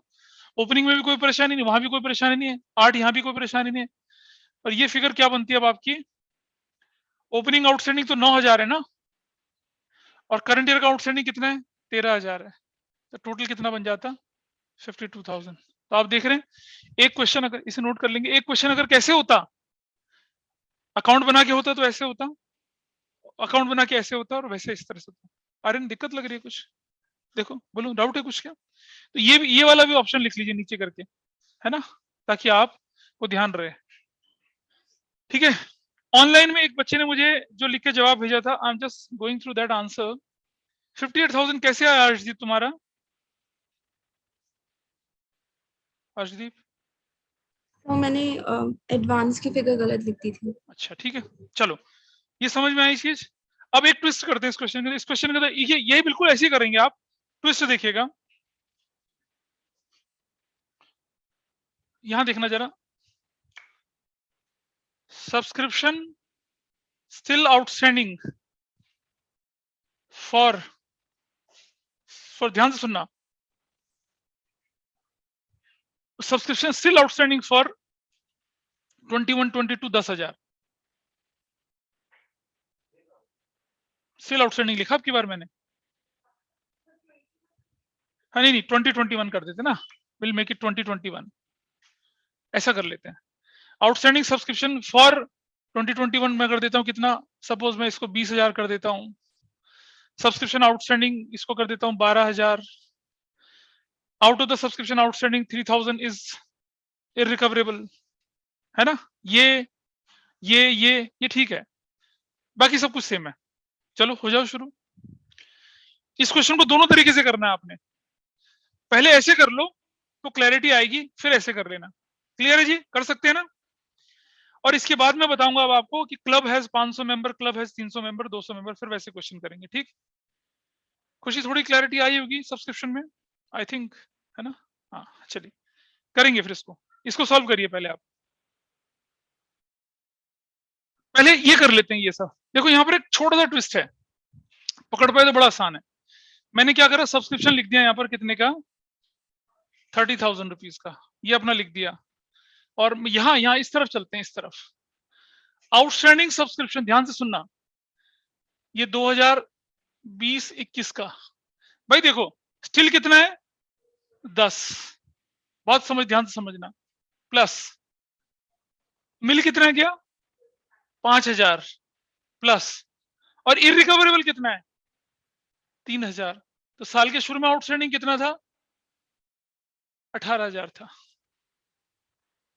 ओपनिंग में भी कोई परेशानी नहीं, वहां भी कोई परेशानी नहीं है, 8 यहाँ भी कोई परेशानी नहीं है। और ये फिगर क्या बनती है अब आपकी, ओपनिंग आउटस्टैंडिंग तो 9,000 है ना, और करंट ईयर का आउटस्टैंडिंग कितना है, 13,000 है, तो टोटल कितना बन जाता, 52,000। तो आप देख रहे हैं एक क्वेश्चन, अगर इसे नोट कर लेंगे, एक क्वेश्चन अगर कैसे होता, अकाउंट बना के होता तो ऐसे होता, अकाउंट बना के ऐसे होता, और वैसे इस तरह से होता। अरे दिक्कत लग रही है कुछ, देखो बोलो डाउट है कुछ क्या, तो ये वाला भी ऑप्शन लिख लीजिए नीचे करके, है ना, ताकि आप को ध्यान रहे, ठीक है। ऑनलाइन में एक बच्चे ने मुझे जो लिख के जवाब भेजा था, I am just going through that answer. 58,000 कैसे आया अर्शदीप तुम्हारा, अर्शदीप? तो मैंने एडवांस की फिगर गलत लिख दी थी। अच्छा ठीक है, चलो ये समझ में आई चीज। अब एक ट्विस्ट करते हैं इस क्वेश्चन के, इस क्वेश्चन के ये बिल्कुल ऐसे ही करेंगे आप, ट्विस्ट देखिएगा, यहां देखना जरा, सब्सक्रिप्शन स्टिल आउटस्टैंडिंग फॉर ध्यान से सुनना, subscription still outstanding for 21, 22, 10,000 still outstanding लिखा आपकी बार मैंने, हाँ नहीं 2021 कर देते ना, विल मेक इट 2021, ऐसा कर लेते हैं। आउटस्टैंडिंग सब्सक्रिप्शन फॉर 2021 में कर देता हूँ कितना, सपोज मैं इसको 20,000 कर देता हूँ, सब्सक्रिप्शन आउटस्टैंडिंग इसको कर देता हूँ 12,000, out of the subscription outstanding 3,000 is irrecoverable, है ना, ये ठीक है, बाकी सब कुछ सेम है। चलो हो जाओ शुरू। इस क्वेश्चन को दोनों तरीके से करना है आपने, पहले ऐसे कर लो तो क्लैरिटी आएगी, फिर ऐसे कर लेना, क्लियर है जी, कर सकते हैं ना। और इसके बाद मैं बताऊंगा अब आपको कि club has 500 member, club has 300 member, 200 member, फिर वैसे क्वेश्चन करेंगे, ठीक। खुशी थोड़ी क्लैरिटी आई होगी सब्सक्रिप्शन में, आई थिंक, है ना। हाँ चलिए करेंगे फिर इसको सॉल्व करिए पहले आप, पहले ये कर लेते हैं ये सब। देखो यहाँ पर एक छोटा सा ट्विस्ट है, पकड़ पाए तो बड़ा आसान है। मैंने क्या करा, सब्सक्रिप्शन लिख दिया यहाँ पर कितने का, 30,000 रुपीज का, ये अपना लिख दिया। और यहाँ इस तरफ चलते हैं, इस तरफ आउटस्टैंडिंग सब्सक्रिप्शन, ध्यान से सुनना, ये 2020-21 का, भाई देखो स्टिल कितना है 10, बहुत समझ, ध्यान से समझना, प्लस मिल कितना गया 5,000 प्लस, और इररिकवरेबल कितना है 3,000, तो साल के शुरू में आउटस्टैंडिंग कितना था 18,000 था।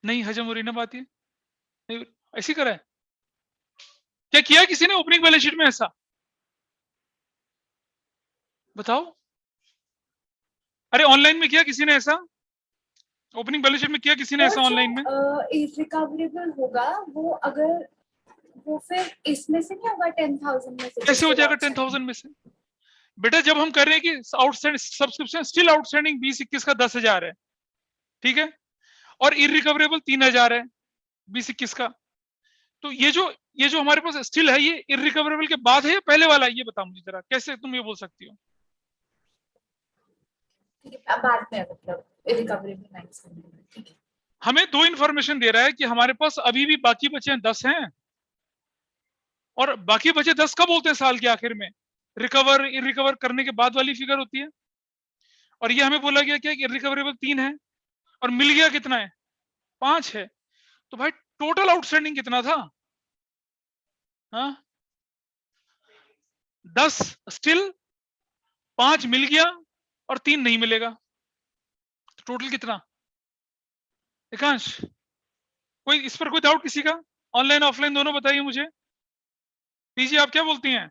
नहीं हजम हो रही ना बात, ये नहीं ऐसी करा है क्या, किया किसी ने ओपनिंग बैलेंस शीट में ऐसा, बताओ। अरे ऑनलाइन में किया किसी ने ऐसा, ओपनिंग बैलेंस शीट में किया किसी ने ऐसा ऑनलाइन में, इररिकवरेबल होगा वो, अगर वो फिर इसमें से नहीं होगा 10,000 में से, कैसे हो जाएगा 10,000 में से, बेटा जब हम कर रहे हैं कि आउटस्टैंडिंग सब्सक्रिप्शन स्टिल आउटस्टैंडिंग 20-21 का 10,000 है, ठीक है, और इररिकवरेबल 3,000 है 20-21 का, तो ये जो हमारे पास स्टिल है, ये इररिकवरेबल के बाद है या पहले वाला है, ये बताओ मुझे जरा, कैसे तुम ये बोल सकती हो। ठीक है, अब बाद में मतलब इररिकवरेबल माइनस करना है, ठीक है। हमें दो इंफॉर्मेशन दे रहा है कि हमारे पास अभी भी बाकी बचे हैं 10 हैं, और बाकी बचे 10 कब बोलते हैं, साल के आखिर में, रिकवर इररिकवर करने के बाद वाली फिगर होती है। और ये हमें बोला गया क्या कि इररिकवरेबल 3 है, और मिल गया कितना है 5 है, तो भाई टोटल आउटस्टैंडिंग कितना था, हाँ 10 स्टिल, 5 मिल गया और 3 नहीं मिलेगा, तो टोटल कितना, एकांश कोई इस पर कोई डाउट किसी का, ऑनलाइन ऑफलाइन दोनों बताइए मुझे, दीजिए आप क्या बोलती हैं।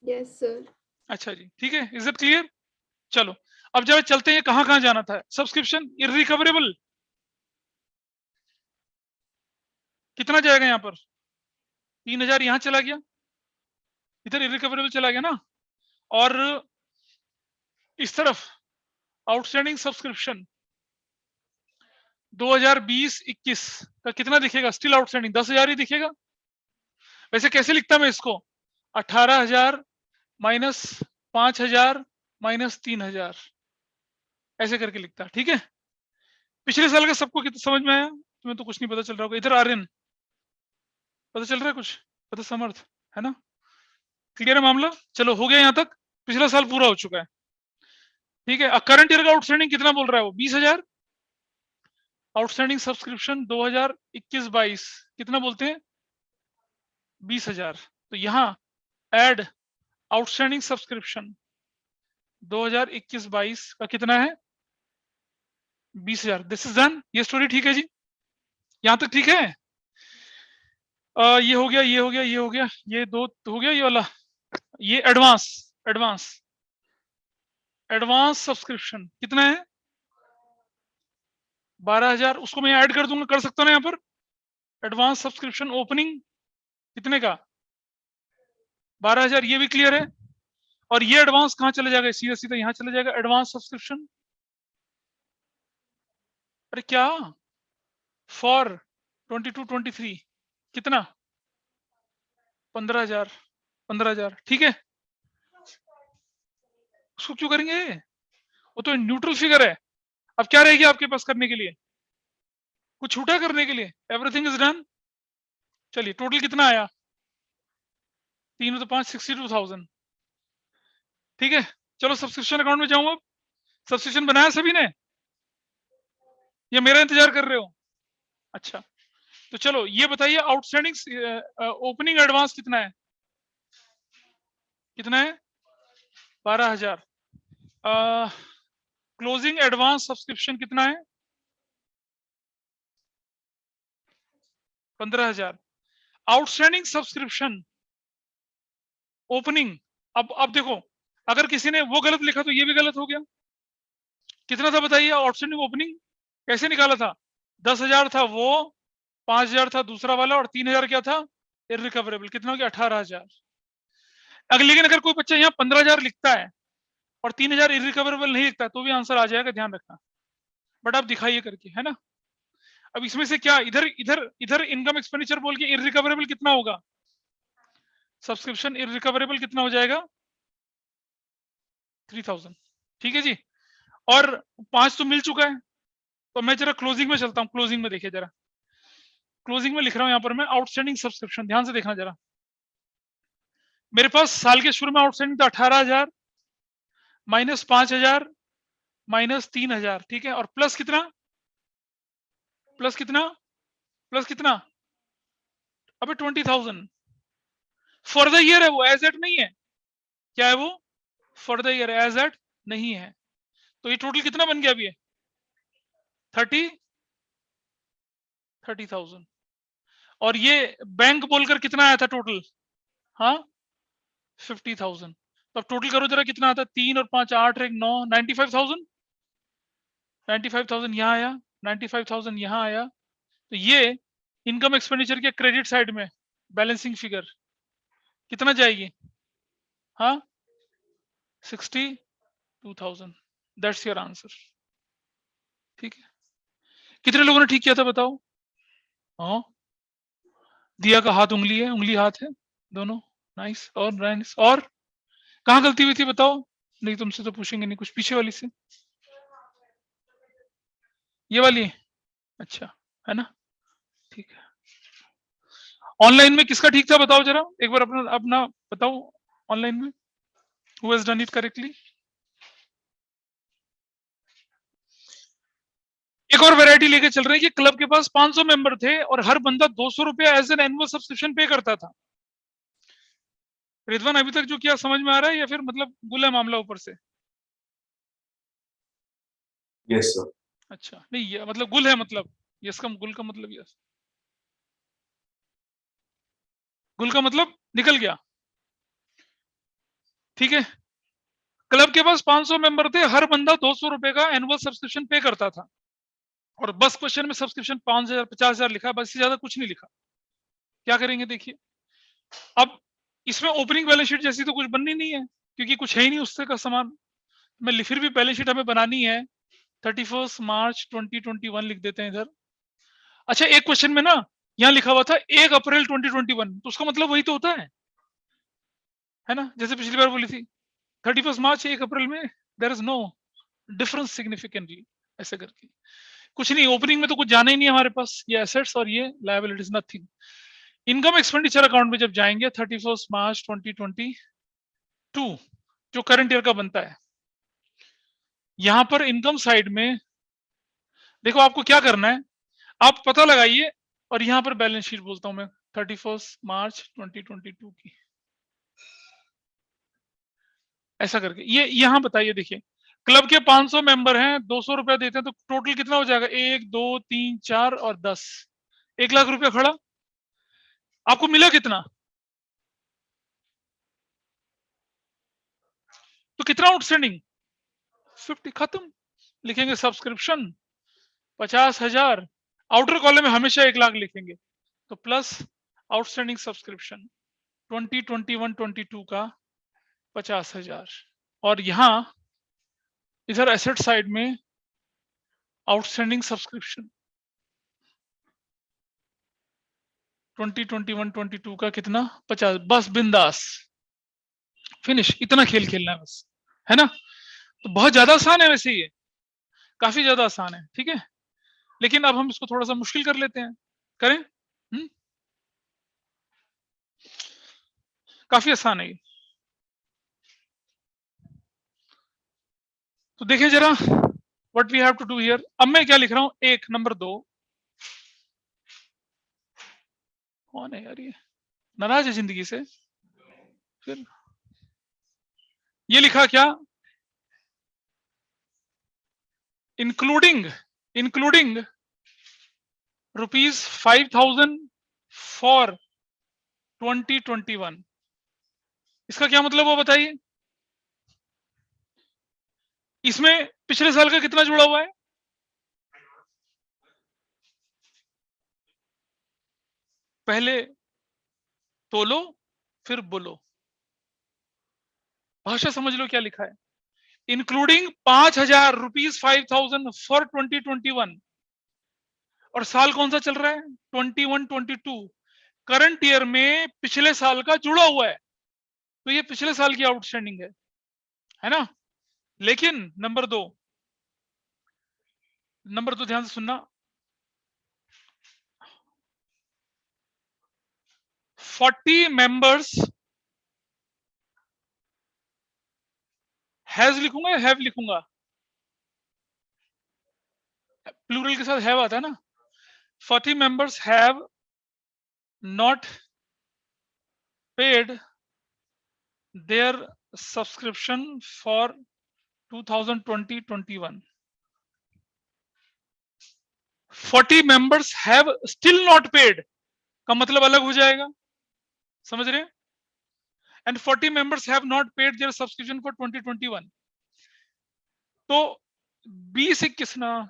Yes sir. अच्छा जी ठीक है, इज इट क्लियर। चलो अब जब चलते हैं कहां कहां जाना था, सब्सक्रिप्शन इररिकवरेबल कितना जाएगा यहाँ पर, 3000 यहां चला गया, इधर इररिकवरेबल चला गया ना, और इस तरफ आउटस्टैंडिंग सब्सक्रिप्शन 2020-21 का कितना दिखेगा, स्टिल आउटस्टैंडिंग 10,000 ही दिखेगा। वैसे कैसे लिखता मैं इसको, 18,000 माइनस 5,000 माइनस 3,000 ऐसे करके लिखता, ठीक है। पिछले साल का सबको कितना समझ में आया, तुम्हें तो कुछ नहीं पता चल रहा होगा। इधर आर्यन पता चल रहा है कुछ, पता समर्थ है ना, क्लियर है मामला। चलो हो गया यहाँ तक, पिछला साल पूरा हो चुका है, ठीक है। करंट ईयर का आउटस्टैंडिंग कितना बोल रहा है वो, 20,000। आउटस्टैंडिंग सब्सक्रिप्शन 2021-22 कितना बोलते हैं, 20,000। तो यहाँ एड आउटस्टैंडिंग सब्सक्रिप्शन 2021-22 का कितना है, 20,000। दिस इज डन, ये स्टोरी ठीक है जी, यहां तक ठीक है। ये हो गया, ये हो गया, ये हो गया, ये दो हो गया, ये वाला, ये एडवांस एडवांस एडवांस सब्सक्रिप्शन कितना है, 12,000। उसको मैं ऐड कर दूंगा, कर सकता हूँ ना यहाँ पर। एडवांस सब्सक्रिप्शन ओपनिंग कितने का, 12,000, ये भी क्लियर है। और ये एडवांस कहाँ चले जाएगा, सीधा सीधा यहाँ चले जाएगा एडवांस सब्सक्रिप्शन। अरे क्या, फॉर 22-23 कितना, 15,000 15,000, ठीक है। उसको क्यों करेंगे, वो तो न्यूट्रल फिगर है। अब क्या रहेगी आपके पास करने के लिए, कुछ छूटा करने के लिए, एवरीथिंग इज डन। चलिए टोटल कितना आया, 3 तो 5 62,000, ठीक है। चलो सब्सक्रिप्शन अकाउंट में जाऊंगा। सब्सक्रिप्शन बनाया सभी ने, या मेरा इंतजार कर रहे हो, अच्छा। तो चलो ये बताइए आउटस्टैंडिंग ओपनिंग एडवांस कितना है, कितना है, 12,000। क्लोजिंग एडवांस सब्सक्रिप्शन कितना है, 15,000। आउटस्टैंडिंग सब्सक्रिप्शन ओपनिंग, अब देखो, अगर किसी ने वो गलत लिखा तो ये भी गलत हो गया। कितना था बताइए आउटस्टैंडिंग ओपनिंग, कैसे निकाला था, 10,000 था वो, 5,000 था दूसरा वाला, और 3,000 क्या था इररिकवरेबल, कितना हो गया 18,000। अगर लेकिन अगर कोई बच्चा यहाँ 15,000 लिखता है और 3,000 इररिकवरेबल नहीं लिखता तो भी आंसर आ जाएगा, ध्यान रखना। बट आप दिखाइए करके, है ना। अब इसमें से क्या, इधर इधर इधर इनकम एक्सपेंडिचर बोल के इररिकवरेबल कितना होगा, सब्सक्रिप्शन इररिकवरेबल कितना हो जाएगा, 3,000, ठीक है जी। और 5 तो मिल चुका है, तो मैं जरा क्लोजिंग में चलता हूँ। क्लोजिंग में देखिए जरा, क्लोजिंग में लिख रहा हूं यहाँ पर मैं आउटस्टैंडिंग सब्सक्रिप्शन, ध्यान से देखना जरा। मेरे पास साल के शुरू में आउटस्टैंडिंग था 18,000 माइनस 5,000 माइनस 3,000, ठीक है। और प्लस कितना, प्लस कितना, प्लस कितना, अबे 20,000 फॉर द ईयर है वो, एज एट नहीं है। क्या है वो, for the year, as at नहीं है। तो ये टोटल कितना बन गया अभी, 30,000। और ये बैंक बोलकर कितना आया था टोटल, हाँ 50,000। तो अब टोटल करो जरा कितना आता है, 3 और 5 8 1 9 95,000। 95,000 यहाँ आया, 95,000 यहाँ आया। तो ये इनकम एक्सपेंडिचर के क्रेडिट साइड में बैलेंसिंग फिगर कितना जाएगी, हाँ 62,000। दैट्स योर आंसर, ठीक है। कितने लोगों ने ठीक किया था बताओ, हाँ दिया का हाथ उंगली है, उंगली हाथ है दोनों, नाइस। और नाइस, और कहाँ गलती हुई थी बताओ, नहीं तुमसे तो पूछेंगे नहीं, कुछ पीछे वाली से, ये वाली, अच्छा है ना, ठीक है। ऑनलाइन में किसका ठीक था बताओ जरा एक बार, अपना अपना बताओ ऑनलाइन में, who has done it correctly. एक और वैरायटी लेके चल रहे हैं कि क्लब के पास 500 मेंबर थे और हर बंदा 200 रुपया एज एन एनुअल सब्सक्रिप्शन पे करता था। रिजवान अभी तक जो किया समझ में आ रहा है या फिर मतलब गुल है मामला ऊपर से, यस सर। अच्छा नहीं ये मतलब गुल है, मतलब यस का गुल का मतलब यस, गुल का मतलब निकल गया, ठीक है। क्लब के पास 500 मेंबर थे, हर बंदा 200 रुपए का एनुअल सब्सक्रिप्शन पे करता था, और बस क्वेश्चन में सब्सक्रिप्शन 5,000 50,000 लिखा, बस इससे ज्यादा कुछ नहीं लिखा। क्या करेंगे देखिए, अब इसमें ओपनिंग बैलेंस शीट जैसी तो कुछ बननी नहीं है, क्योंकि कुछ है ही नहीं उससे का सामान। मैं फिर भी बैलेंस शीट हमें बनानी है, 31 मार्च 2021 लिख देते हैं इधर। अच्छा, एक क्वेश्चन में ना यहाँ लिखा हुआ था 1 अप्रैल 2021, तो उसका मतलब वही तो होता है ना, जैसे पिछली बार बोली थी 31 मार्च 1 अप्रैल में there is no difference significantly, ऐसे करके कुछ नहीं। ओपनिंग में तो कुछ जाना ही नहीं है हमारे पास, ये एसेट्स और ये liabilities, nothing. Income expenditure account में जब जाएंगे 31 मार्च 2022 जो करंट ईयर का बनता है, यहां पर इनकम साइड में देखो आपको क्या करना है, आप पता लगाइए, और यहां पर बैलेंस शीट बोलता हूं मैं 31 मार्च 2022 की, ऐसा करके ये यहां बताइए। देखिए, क्लब के 500 मेंबर हैं, 200 रुपया देते हैं, तो टोटल कितना हो जाएगा, 1 2 3 4 और 10, 1 लाख रुपया खड़ा। आपको मिला कितना, तो कितना आउटस्टैंडिंग 50, खत्म। लिखेंगे सब्सक्रिप्शन 50,000, आउटर कॉलम में हमेशा 1 लाख लिखेंगे, तो प्लस आउटस्टैंडिंग सब्सक्रिप्शन 2021-22 का 50,000, और यहां इधर एसेट साइड में आउटस्टैंडिंग सब्सक्रिप्शन 2021-22 का कितना 50, बस बिंदास फिनिश। इतना खेल खेलना है बस, है ना। तो बहुत ज्यादा आसान है वैसे, ये काफी ज्यादा आसान है, ठीक है। लेकिन अब हम इसको थोड़ा सा मुश्किल कर लेते हैं, करें। काफी आसान है ये। तो देखें जरा what we have to do here. अब मैं क्या लिख रहा हूं, 1 नंबर 2, कौन है यार ये, नाराज है जिंदगी से। फिर ये लिखा क्या, इंक्लूडिंग ₹5,000 फॉर 2021। इसका क्या मतलब हो बताइए, इसमें पिछले साल का कितना जुड़ा हुआ है, पहले तोलो फिर बोलो, भाषा समझ लो क्या लिखा है। इंक्लूडिंग 5,000 रुपीज 5,000 फॉर 2021, और साल कौन सा चल रहा है 21-22, करंट ईयर में पिछले साल का जुड़ा हुआ है, तो ये पिछले साल की आउटस्टैंडिंग है ना। लेकिन नंबर दो ध्यान से सुनना, 40 मेंबर्स, हैज लिखूंगा या हैव लिखूंगा, प्लूरल के साथ हैव आता है ना। 40 members have not paid their subscription for 2020-21। 40 members have still not paid का मतलब अलग हो जाएगा, समझ रहे हैं। And 40 members have not paid their subscription for 2021, तो 20-21 ना,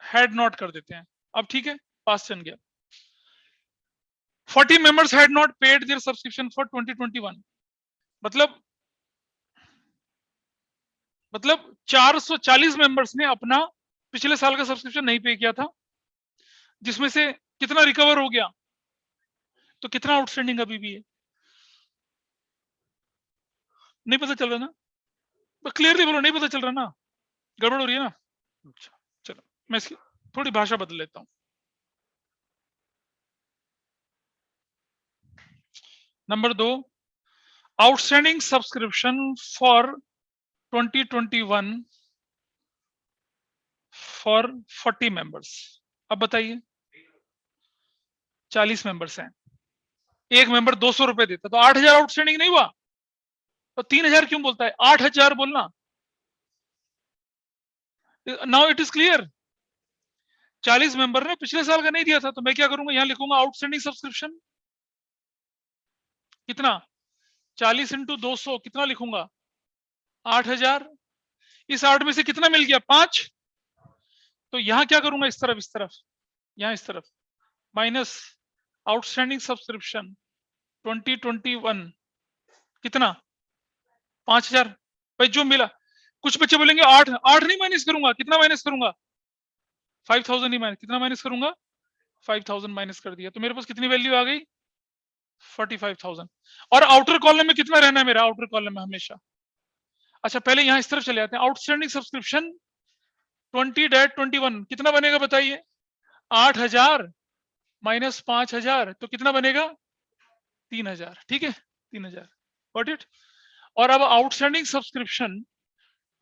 हैड नॉट कर देते हैं। अब ठीक है, पास चल गया। 40 members had not paid their subscription for 2021, मतलब 440 मेंबर्स ने अपना पिछले साल का सब्सक्रिप्शन नहीं पे किया था, जिसमें से कितना रिकवर हो गया, तो कितना आउटस्टैंडिंग अभी भी है, नहीं पता चल रहा ना, तो क्लियरली बोलो, नहीं पता चल रहा ना, गड़बड़ हो रही है ना। अच्छा चलो, मैं इसकी थोड़ी भाषा बदल लेता हूं। Number 2, outstanding subscription for 2021 for 40 members. अब बताइए 40 मेंबर्स हैं, एक मेंबर 200 रुपए देता, तो 8,000 आउटस्टैंडिंग नहीं हुआ, तो 3,000 क्यों बोलता है, 8,000 बोलना। Now it is clear, 40 member ने पिछले साल का नहीं दिया था, तो मैं क्या करूंगा, यहां लिखूंगा आउटस्टैंडिंग सब्सक्रिप्शन कितना 40 इंटू 200 कितना लिखूंगा 8000। इस 8 में से कितना मिल गया 5। तो यहां क्या करूंगा इस तरफ यहां इस तरफ माइनस आउटस्टैंडिंग सब्सक्रिप्शन 2021 कितना 5000। भाई जो मिला कुछ बच्चे बोलेंगे 8 नहीं माइनस करूंगा कितना माइनस करूंगा 5000 ही माइनस कितना माइनस करूंगा 5000 माइनस कर दिया तो मेरे पास कितनी वैल्यू आ गई 45,000। और आउटर कॉलम में कितना रहना है मेरा आउटर कॉलम में हमेशा। अच्छा पहले यहां इस तरफ चले आते हैं आउटस्टैंडिंग सब्सक्रिप्शन 20-21 कितना बनेगा बताइए 8000 माइनस 5000 तो कितना बनेगा 3000। ठीक है 3000 गॉट इट। और अब आउटस्टैंडिंग सब्सक्रिप्शन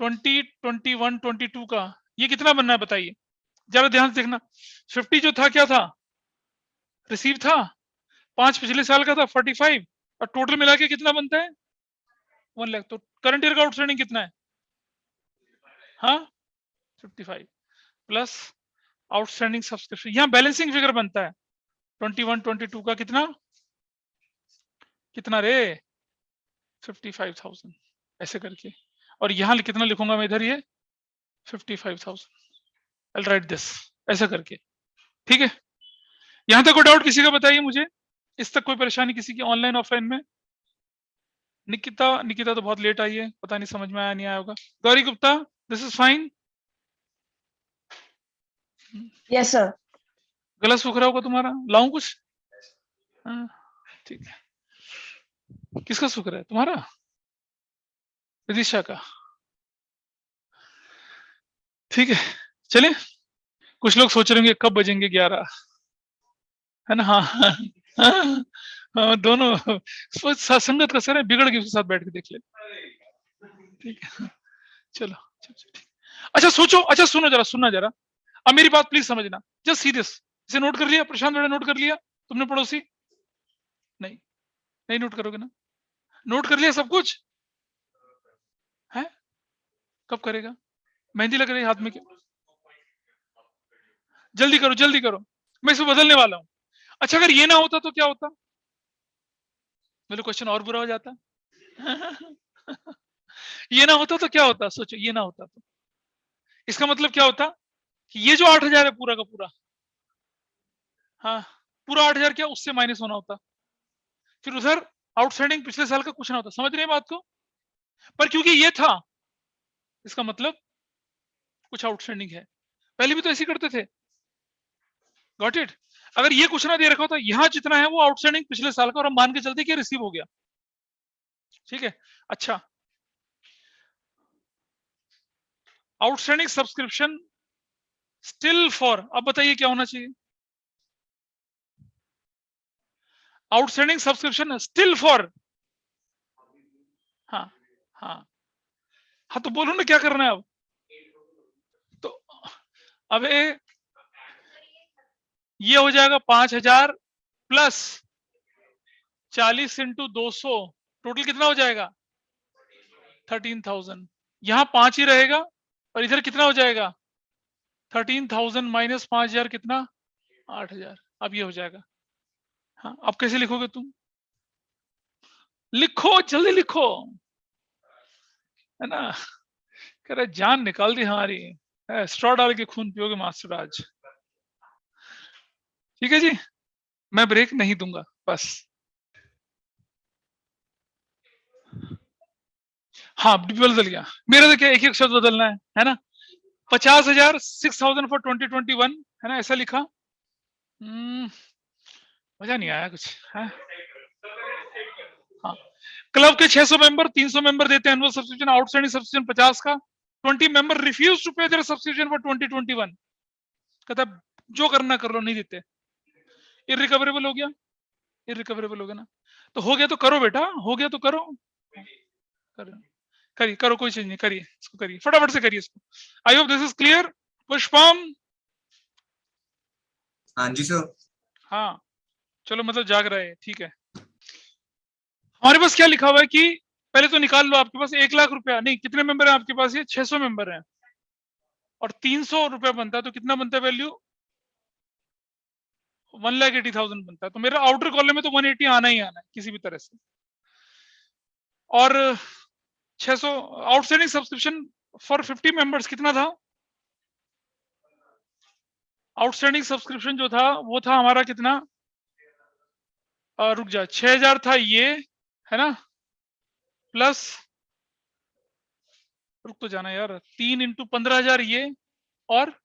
2021-22 का ये कितना बनना है बताइए जरा ध्यान से देखना 50 जो था क्या था रिसीव था 5 पिछले साल का था 45 और टोटल मिला के कितना बनता है 1 लाख। तो करंट ईयर का आउटस्टैंडिंग कितना है हाँ 55 प्लस आउटस्टैंडिंग सब्सक्रिप्शन यहां बैलेंसिंग फिगर बनता है 21-22 का कितना रे 55,000 ऐसे करके। और यहां कितना लिखूंगा मैं इधर ये 55,000 I'll write this ऐसा करके। ठीक है यहां तक कोई डाउट किसी का बताइए मुझे इस तक कोई परेशानी किसी की ऑनलाइन ऑफलाइन में। निकिता तो बहुत लेट आई है पता नहीं समझ में आया नहीं आया होगा। Gauri Gupta this is fine. Yes sir. गला सूख रहा होगा तुम्हारा लाऊं कुछ हाँ, ठीक है किसका सूख रहा है तुम्हारा विदिशा का। ठीक है चले कुछ लोग सोच रहे होंगे कब बजेंगे 11 है ना। हाँ दोनों संगत का सर है बिगड़ के उसके साथ बैठ के देख ले। ठीक है चलो ठीक। अच्छा सोचो अच्छा सुनो जरा सुनना जरा अब मेरी बात प्लीज समझना जस्ट सी दिस। इसे नोट कर लिया प्रशांत बेटा नोट कर लिया तुमने पड़ोसी नहीं नोट करोगे ना नोट कर लिया सब कुछ है कब करेगा मेहंदी लग रही है हाथ में क्या जल्दी करो मैं इसे बदलने वाला हूं। अच्छा अगर ये ना होता तो क्या होता मेरे क्वेश्चन और बुरा हो जाता। ये ना होता तो क्या होता सोचो ये ना होता तो इसका मतलब क्या होता कि ये जो 8000 है पूरा का पूरा हाँ पूरा 8000 क्या उससे माइनस होना होता फिर उधर आउटस्टैंडिंग पिछले साल का कुछ ना होता। समझ रहे हैं बात को। पर क्योंकि ये था इसका मतलब कुछ आउटस्टैंडिंग है पहले भी तो ऐसे करते थे गॉट इट। अगर ये कुछ ना दे रखा होता यहां जितना है वो आउटस्टैंडिंग पिछले साल का और हम मान के चलते कि रिसीव हो गया। ठीक है अच्छा आउटस्टैंडिंग सब्सक्रिप्शन स्टिल फॉर अब बताइए क्या होना चाहिए आउटस्टैंडिंग सब्सक्रिप्शन स्टिल फॉर हाँ तो बोलो ना क्या करना है अब। तो अब ये हो जाएगा 5000 प्लस 40 इंटू 200 टोटल कितना हो जाएगा 13,000। यहां 5 ही रहेगा और इधर कितना हो जाएगा 13,000 माइनस 5,000 कितना 8,000। अब ये हो जाएगा हाँ अब कैसे लिखोगे तुम लिखो जल्दी लिखो है ना कह रहे जान निकाल दी हमारी स्ट्रॉ डाल के खून पियोगे मास्टर आज। ठीक है जी मैं ब्रेक नहीं दूंगा बस। हाँ बदल गया मेरा तो क्या एक शब्द बदलना है ना 50,000 6,000 फॉर 2021 है ना ऐसा लिखा। मजा नहीं आया कुछ है? हाँ क्लब के 600 मेंबर 300 मेंबर देते हैं एनुअल सब्सक्रिप्शन आउटस्टैंडिंग सब्सक्रिप्शन 50 का 20 मेंबर रिफ्यूज टू पे देयर सब्सक्रिप्शन फॉर 2021 कहता जो करना कर लो नहीं देते। इररिकवरेबल हो गया ना तो हो गया तो करो बेटा हो गया तो करो करो कोई चीज नहीं करिए इसको करिए फटाफट से करिए इसको। I hope this is clear. Pushpam हाँ जी सर। हाँ चलो मतलब जाग रहे हैं ठीक है। हमारे पास क्या लिखा हुआ है कि पहले तो निकाल लो आपके पास 1 लाख रुपया नहीं कितने मेंबर है आपके पास ये 600 मेंबर है और 300 रुपया बनता है तो कितना बनता है वैल्यू 1,80,000 बनता है, तो मेरा आउटर कॉलम में तो 180 आना ही आना है किसी भी तरह से। और 600 आउटस्टैंडिंग सब्सक्रिप्शन फॉर 50 मेंबर्स कितना था? आउटस्टैंडिंग सब्सक्रिप्शन जो था वो था हमारा कितना? रुक जा, 6,000 था ये, है ना, प्लस, रुक तो जाना यार, 3 इंटू 15,000 ये, और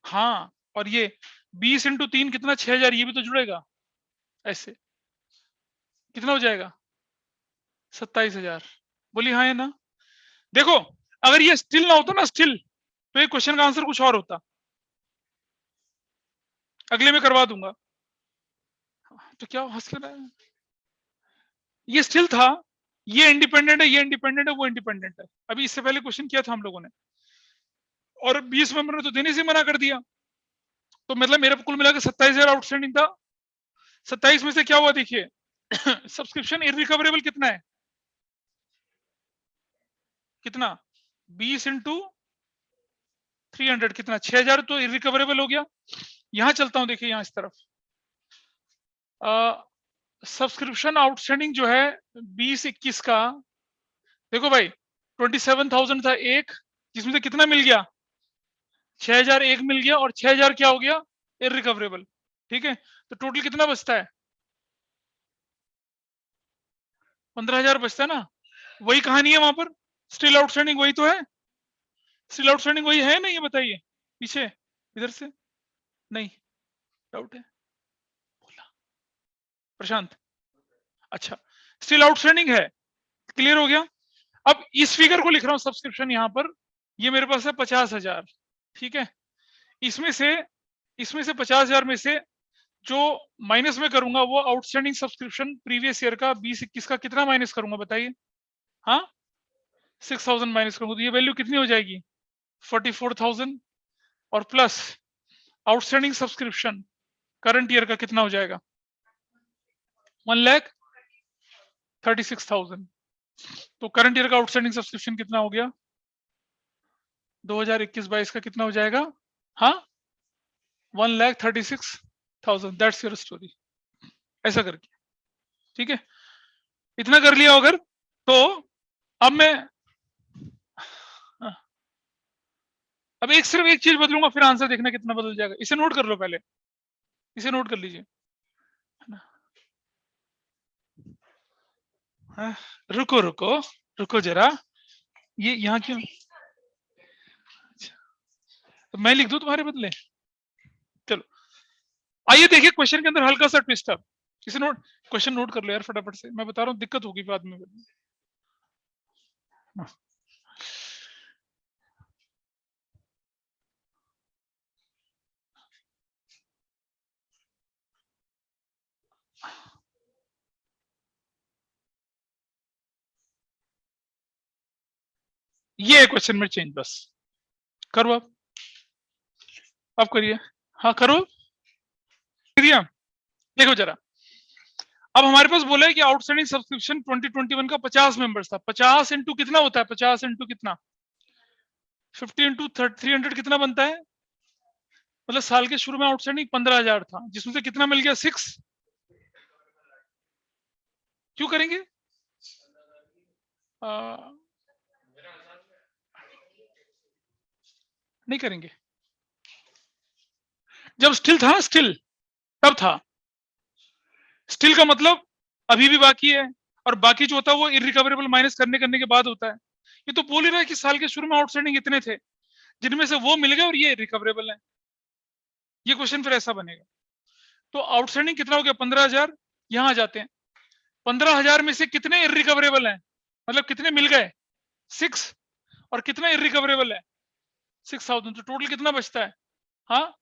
हाँ, और ये 20 इंटू 3 कितना? 6,000, ये भी तो जुड़ेगा ऐसे, कितना हो जाएगा? 27,000। बोली हाँ है ना? देखो, अगर ये स्टिल ना होता ना, स्टिल, तो ये क्वेश्चन का आंसर कुछ और होता। अगले में करवा दूंगा। तो क्या हंस कर रहा है? ये स्टिल था, ये इंडिपेंडेंट है, ये इंडिपेंडेंट है, वो इंडिपेंडेंट है। अभी इससे पहले क्वेश्चन किया था हम लोगों ने, और 20 मेंबर ने तो देने से मना कर दिया। तो मतलब मेरा कुल मिलाकर 27,000 आउटस्टैंडिंग था। 27 में से क्या हुआ देखिए, सब्सक्रिप्शन इरिकवरेबल कितना है? कितना? 20 इंटू 300 कितना? 6,000 तो इरिकवरेबल हो गया। यहां चलता हूं, देखिए यहां इस तरफ, सब्सक्रिप्शन आउटस्टैंडिंग जो है 20-21 का, देखो भाई 27,000 था एक, जिसमें से कितना मिल गया? 6,000 एक मिल गया, और 6,000 क्या हो गया? इरिकवरेबल। ठीक है, तो टोटल कितना बचता है? 15,000 बचता है ना। वही कहानी है वहां पर, स्टिल आउटस्टैंडिंग वही तो है, स्टिल आउटस्टैंडिंग वही है ना, ये बताइए पीछे, इधर से नहीं, डाउट है? बोला प्रशांत। अच्छा, स्टिल आउटस्टैंडिंग है, क्लियर हो गया। अब इस फिगर को लिख रहा हूं सब्सक्रिप्शन, यहां पर ये मेरे पास है 50,000, ठीक है। इसमें से 50,000 में से जो माइनस में करूंगा वो आउटस्टैंडिंग सब्सक्रिप्शन प्रीवियस ईयर का 20-21 का कितना माइनस करूंगा बताइए? हाँ, 6,000 माइनस करूंगा, तो ये वैल्यू कितनी हो जाएगी? 44,000, और plus outstanding subscription current year का कितना हो जाएगा? 1,36,000। तो करंट ईयर का आउटस्टैंडिंग सब्सक्रिप्शन कितना हो गया? 2021-22 का कितना हो जाएगा? हाँ, 1,36,000। दैट्स योर स्टोरी, ऐसा करके, ठीक है। इतना कर लिया अगर, तो अब मैं अब एक सिर्फ एक चीज बदलूंगा, फिर आंसर देखना कितना बदल जाएगा। इसे नोट कर लो पहले, इसे नोट कर लीजिए। हाँ, रुको रुको रुको जरा, ये यहाँ क्यों? तो मैं लिख दूं तुम्हारे बदले? चलो आइए देखिए क्वेश्चन के अंदर हल्का सा ट्विस्ट है। इसे नोट, क्वेश्चन नोट कर लो यार फटाफट से, मैं बता रहा हूँ दिक्कत होगी बाद में। ये क्वेश्चन में चेंज, बस करो आप करिए, हाँ करो, दिया। देखो जरा, अब हमारे पास बोला है कि आउटस्टैंडिंग सब्सक्रिप्शन 2021 का 50 मेंबर्स था। 50 इंटू कितना होता है? 50 इंटू कितना? 50 इंटू 300 कितना बनता है? मतलब साल के शुरू में आउटस्टैंडिंग 15,000 था, जिसमें से कितना मिल गया? 6। क्यों करेंगे? नहीं करेंगे। जब स्टिल था, स्टिल तब था। स्टिल का मतलब अभी भी बाकी है, और बाकी जो होता है वो इरिकवरेबल माइनस करने के बाद होता है। ये तो बोल ही रहा है कि साल के शुरू में आउटस्टैंडिंग इतने थे, जिनमें से वो मिल गए और ये रिकवरेबल है। ये क्वेश्चन फिर ऐसा बनेगा। तो आउटस्टैंडिंग कितना हो गया? 15,000। यहां आ जाते हैं, 15,000 में से कितने इरिकवरेबल हैं, मतलब कितने मिल गए? 6। और कितना इरिकवरेबल है? 6,000। तो टोटल कितना बचता है? हाँ,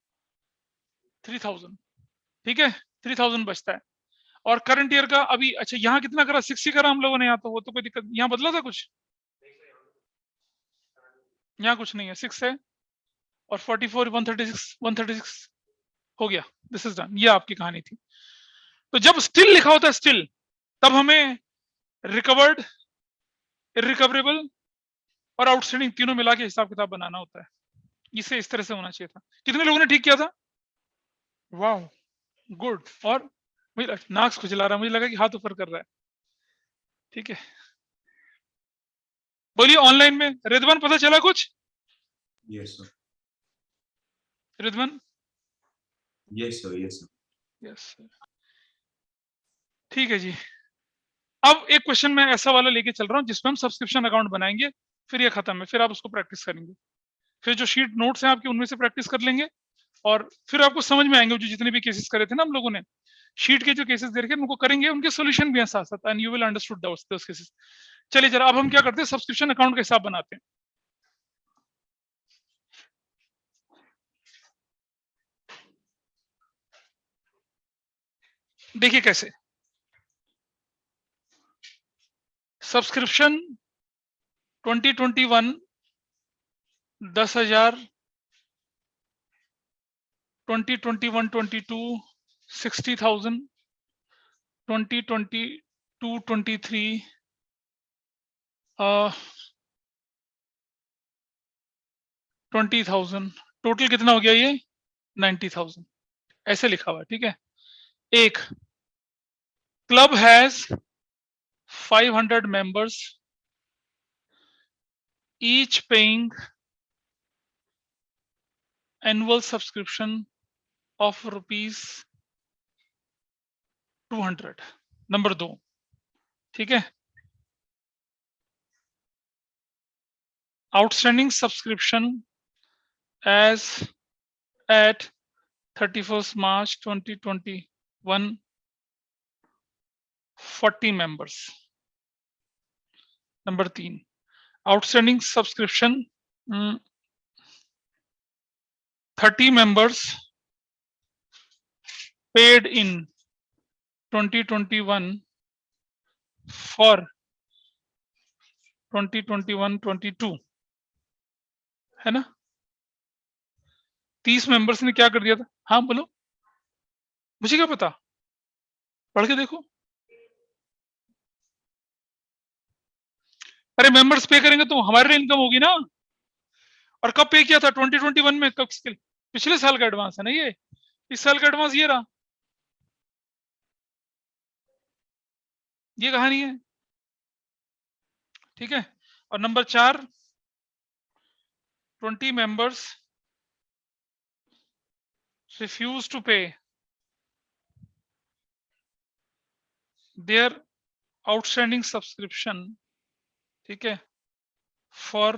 3,000। ठीक है, 3,000 बचता है। और करंट ईयर का अभी, अच्छा यहाँ कितना करा? 60 करा हम लोगों ने, यहाँ तो वो तो कोई दिक्कत, यहाँ बदला था कुछ? यहाँ कुछ नहीं है, 6 है, और 44 136 हो गया। This is done. ये आपकी कहानी थी। तो जब स्टिल लिखा होता है स्टिल, तब हमें रिकवर्ड, इरिकवरेबल और आउटस्टैंडिंग तीनों मिला के हिसाब किताब बनाना होता है। इसे इस तरह से होना चाहिए था। कितने लोगों ने ठीक किया था? वाह, गुड। और मुझे नाक खुजला रहा, मुझे लगा कि हाथ ऊपर कर रहा है। ठीक है, बोलिए ऑनलाइन में रिदवान पता चला कुछ? Yes, sir. Ridwan? Yes, sir. Yes, sir. Yes, ठीक है जी। अब एक क्वेश्चन मैं ऐसा वाला लेके चल रहा हूँ जिसमें हम सब्सक्रिप्शन अकाउंट बनाएंगे, फिर ये खत्म है, फिर आप उसको प्रैक्टिस करेंगे, फिर जो शीट नोट्स हैं आपके उनमें से प्रैक्टिस कर लेंगे, और फिर आपको समझ में आएंगे जो जितने भी केसेस करे थे ना हम लोगों ने, शीट के जो केसेस दे रखे हैं उनको करेंगे, उनके सॉल्यूशन भी हैं साथ साथ, and you will understood those cases. चलिए जरा अब हम क्या करते हैं, सब्सक्रिप्शन अकाउंट का हिसाब बनाते हैं। देखिए कैसे सब्सक्रिप्शन 2021 10,000, 2021-22 60,000, 2022-23 20,000, टोटल कितना हो गया ये 90,000, ऐसे लिखा हुआ है। ठीक है, एक club has 500 members, each paying annual subscription of rupees 200। Number 2, ठीक है, outstanding subscription as at 31st March 2021 40 members। Number 3, outstanding subscription 30 members paid in 2021 for 2021-22, है ना। 30 मेंबर्स ने क्या कर दिया था? हाँ बोलो, मुझे क्या पता, पढ़ के देखो। अरे मेंबर्स पे करेंगे तो हमारे लिए इनकम होगी ना। और कब पे किया था? 2021 में। कब? पिछले साल का एडवांस है ना ये, इस साल का एडवांस ये रहा, ये कहानी है। ठीक है, और number 4, 20 members refuse to pay their outstanding subscription, ठीक है, for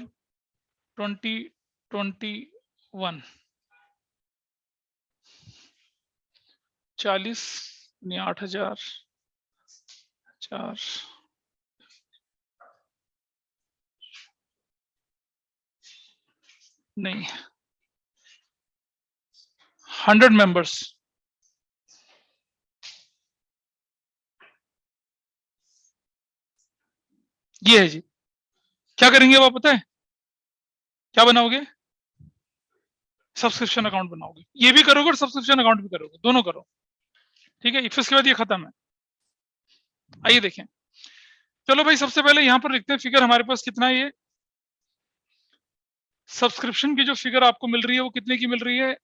2021। 40 नहीं 8,000 4 नहीं 100 मेंबर्स। ये है जी। क्या करेंगे अब आप पता है? क्या बनाओगे? सब्सक्रिप्शन अकाउंट बनाओगे। ये भी करोगे और सब्सक्रिप्शन अकाउंट भी करोगे, दोनों करो। ठीक है, फिर इसके बाद ये खत्म है। आइए देखें, चलो भाई सबसे पहले यहां पर लिखते हैं फिगर हमारे पास कितना है। ये सब्सक्रिप्शन की जो फिगर आपको मिल रही है वो कितने की मिल रही है?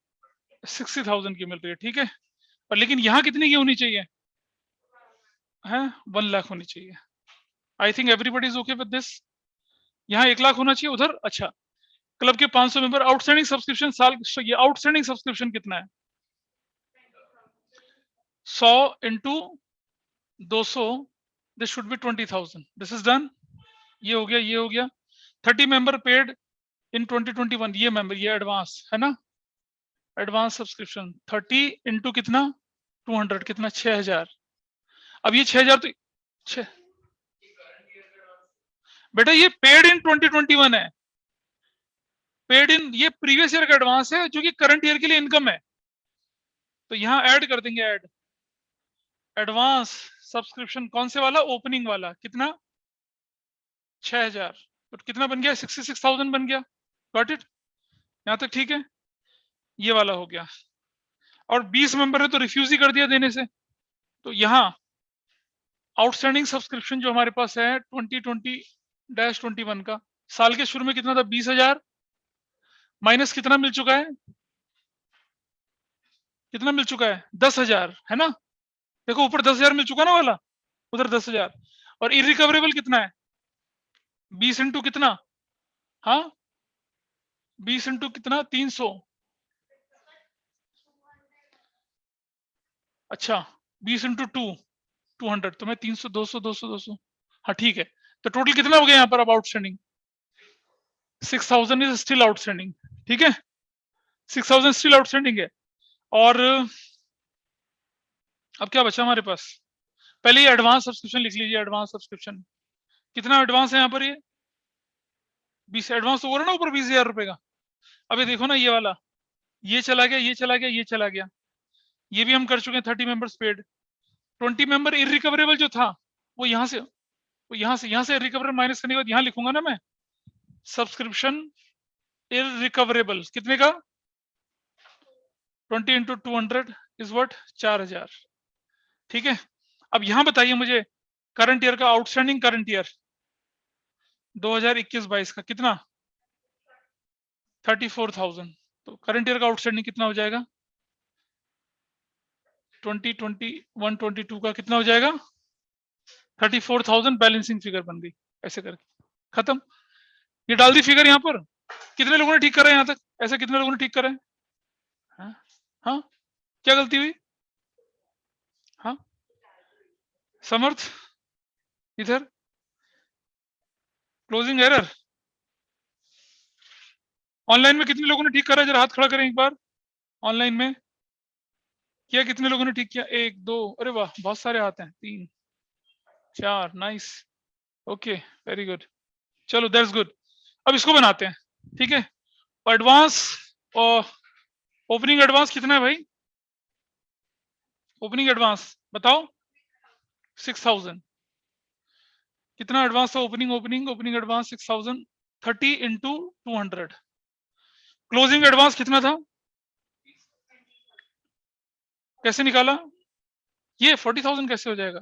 60,000 की मिल रही है। ठीक है, और लेकिन यहाँ कितने की होनी चाहिए? है 1 लाख होनी चाहिए। I think everybody is okay with this. यहाँ 1 लाख होना चाहिए उधर। अच्छा, क्लब के 500 मेंबर, आउटस्टैंडिंग सब्सक्रिप्शन साल, ये आउटस्टैंडिंग सब्सक्रिप्शन कितना है? 100 into 200, this should be 20,000। This is done. ये हो गया, ये हो गया। 30 मेंबर पेड इन 2021, ये मेंबर, ये एडवांस है ना, एडवांस सब्सक्रिप्शन 30 इंटू कितना 200, कितना 6,000। अब ये 6,000 तो 6, बेटा ये पेड इन 2021 है, पेड इन ये प्रीवियस ईयर का एडवांस है जो कि करंट ईयर के लिए इनकम है। तो यहां ऐड कर देंगे, ऐड एडवांस सब्सक्रिप्शन, कौन से वाला? ओपनिंग वाला, कितना 6,000, तो कितना बन गया? 66,000 बन गया। Got it? यहां तक ठीक है, ये वाला हो गया। और 20 मेंबर है तो रिफ्यूज ही कर दिया देने से। तो यहाँ आउटस्टैंडिंग सब्सक्रिप्शन जो हमारे पास है 2020-21 का, साल के शुरू में कितना था? 20,000 माइनस कितना मिल चुका है, कितना मिल चुका है 10,000 है ना, देखो ऊपर 10,000 मिल चुका ना वाला, उधर 10,000, और इरिकवरेबल कितना है 20 इंटू कितना, हाँ 20 इंटू कितना 300, अच्छा 20 इंटू 200, तो मैं 300 200 200 200, हाँ ठीक है, तो टोटल कितना हो गया यहाँ पर अब आउटस्टैंडिंग 6,000 इज स्टिल आउटस्टैंडिंग, ठीक है 6,000 स्टिल आउटस्टैंडिंग है। और अब क्या बचा हमारे पास, पहले ये एडवांस सब्सक्रिप्शन लिख लीजिए, एडवांस सब्सक्रिप्शन कितना एडवांस है यहाँ पर, ये 20 एडवांस तो हो रहा है ना ऊपर 20,000 रुपए का। अब ये देखो ना ये वाला, ये चला गया, ये चला गया, ये चला गया, ये भी हम कर चुके हैं 30 मेंबर्स पेड, 20 मेंबर इरिकवरेबल जो था वो यहाँ से, यहाँ से रिकवरेबल माइनस करने के बाद यहाँ लिखूंगा ना मैं सब्सक्रिप्शन इरिकवरेबल कितने का 20 इंटू 200 इज व्हाट 4,000, ठीक है। अब यहाँ बताइए मुझे करंट ईयर का आउटस्टैंडिंग, करंट ईयर 2021-22 का कितना 34,000, तो करंट ईयर का आउटस्टैंडिंग कितना हो जाएगा 2021-22 का कितना हो जाएगा 34,000, बैलेंसिंग फिगर बन गई, ऐसे करके खत्म। ये डाल दी फिगर यहाँ पर, कितने लोगों ने ठीक करा है यहाँ तक, ऐसे कितने लोगों ने ठीक करा है, हाँ क्या गलती हुई, हाँ समर्थ इधर क्लोजिंग एरर, ऑनलाइन में कितने लोगों ने ठीक करा है, जरा हाथ खड़ा करें एक बार, ऑनलाइन में किया कितने लोगों ने ठीक किया, 1 2, अरे वाह बहुत सारे हाथ हैं, 3 4, नाइस, ओके वेरी गुड, चलो दैट्स गुड। अब इसको बनाते हैं, ठीक है, एडवांस और ओपनिंग एडवांस कितना है भाई, ओपनिंग एडवांस बताओ 6,000, कितना एडवांस था opening, opening advance 6,000, 30 into 200, closing advance कितना था, कैसे निकाला, ये 40,000 कैसे हो जाएगा,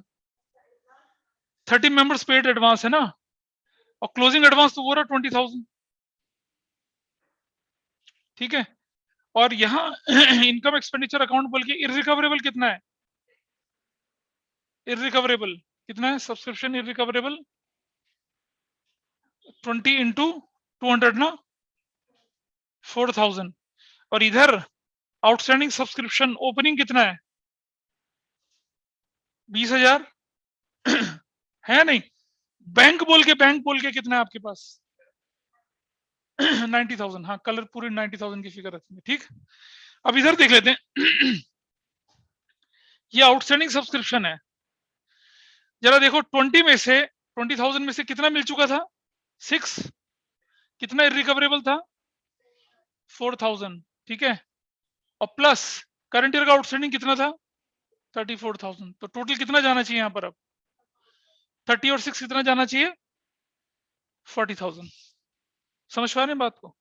30 मेंबर्स पेड एडवांस है ना, और क्लोजिंग एडवांस तो वो रहा 20,000, ठीक है। और यहाँ इनकम एक्सपेंडिचर अकाउंट बोल के इरिकवरेबल कितना है, इरिकवरेबल कितना है, सब्सक्रिप्शन इरिकवरेबल 20 इंटू 200 ना 4,000, और इधर आउटस्टैंडिंग सब्सक्रिप्शन ओपनिंग कितना है 20,000 है नहीं, बैंक बोल के कितना है आपके पास 90,000, हाँ कलर पूरी 90,000 की फिगर रखेंगे, ठीक। अब इधर देख लेते हैं ये आउटस्टैंडिंग सब्सक्रिप्शन है, जरा देखो 20,000 में से कितना मिल चुका था 6, कितना इरिकवरेबल था 4,000, ठीक है, और प्लस करंट ईयर का आउटस्टैंडिंग कितना था 34,000, तो टोटल कितना जाना चाहिए यहाँ पर, अब 30 और 6 कितना जाना चाहिए 40,000, समझ पा रहे हैं बात को,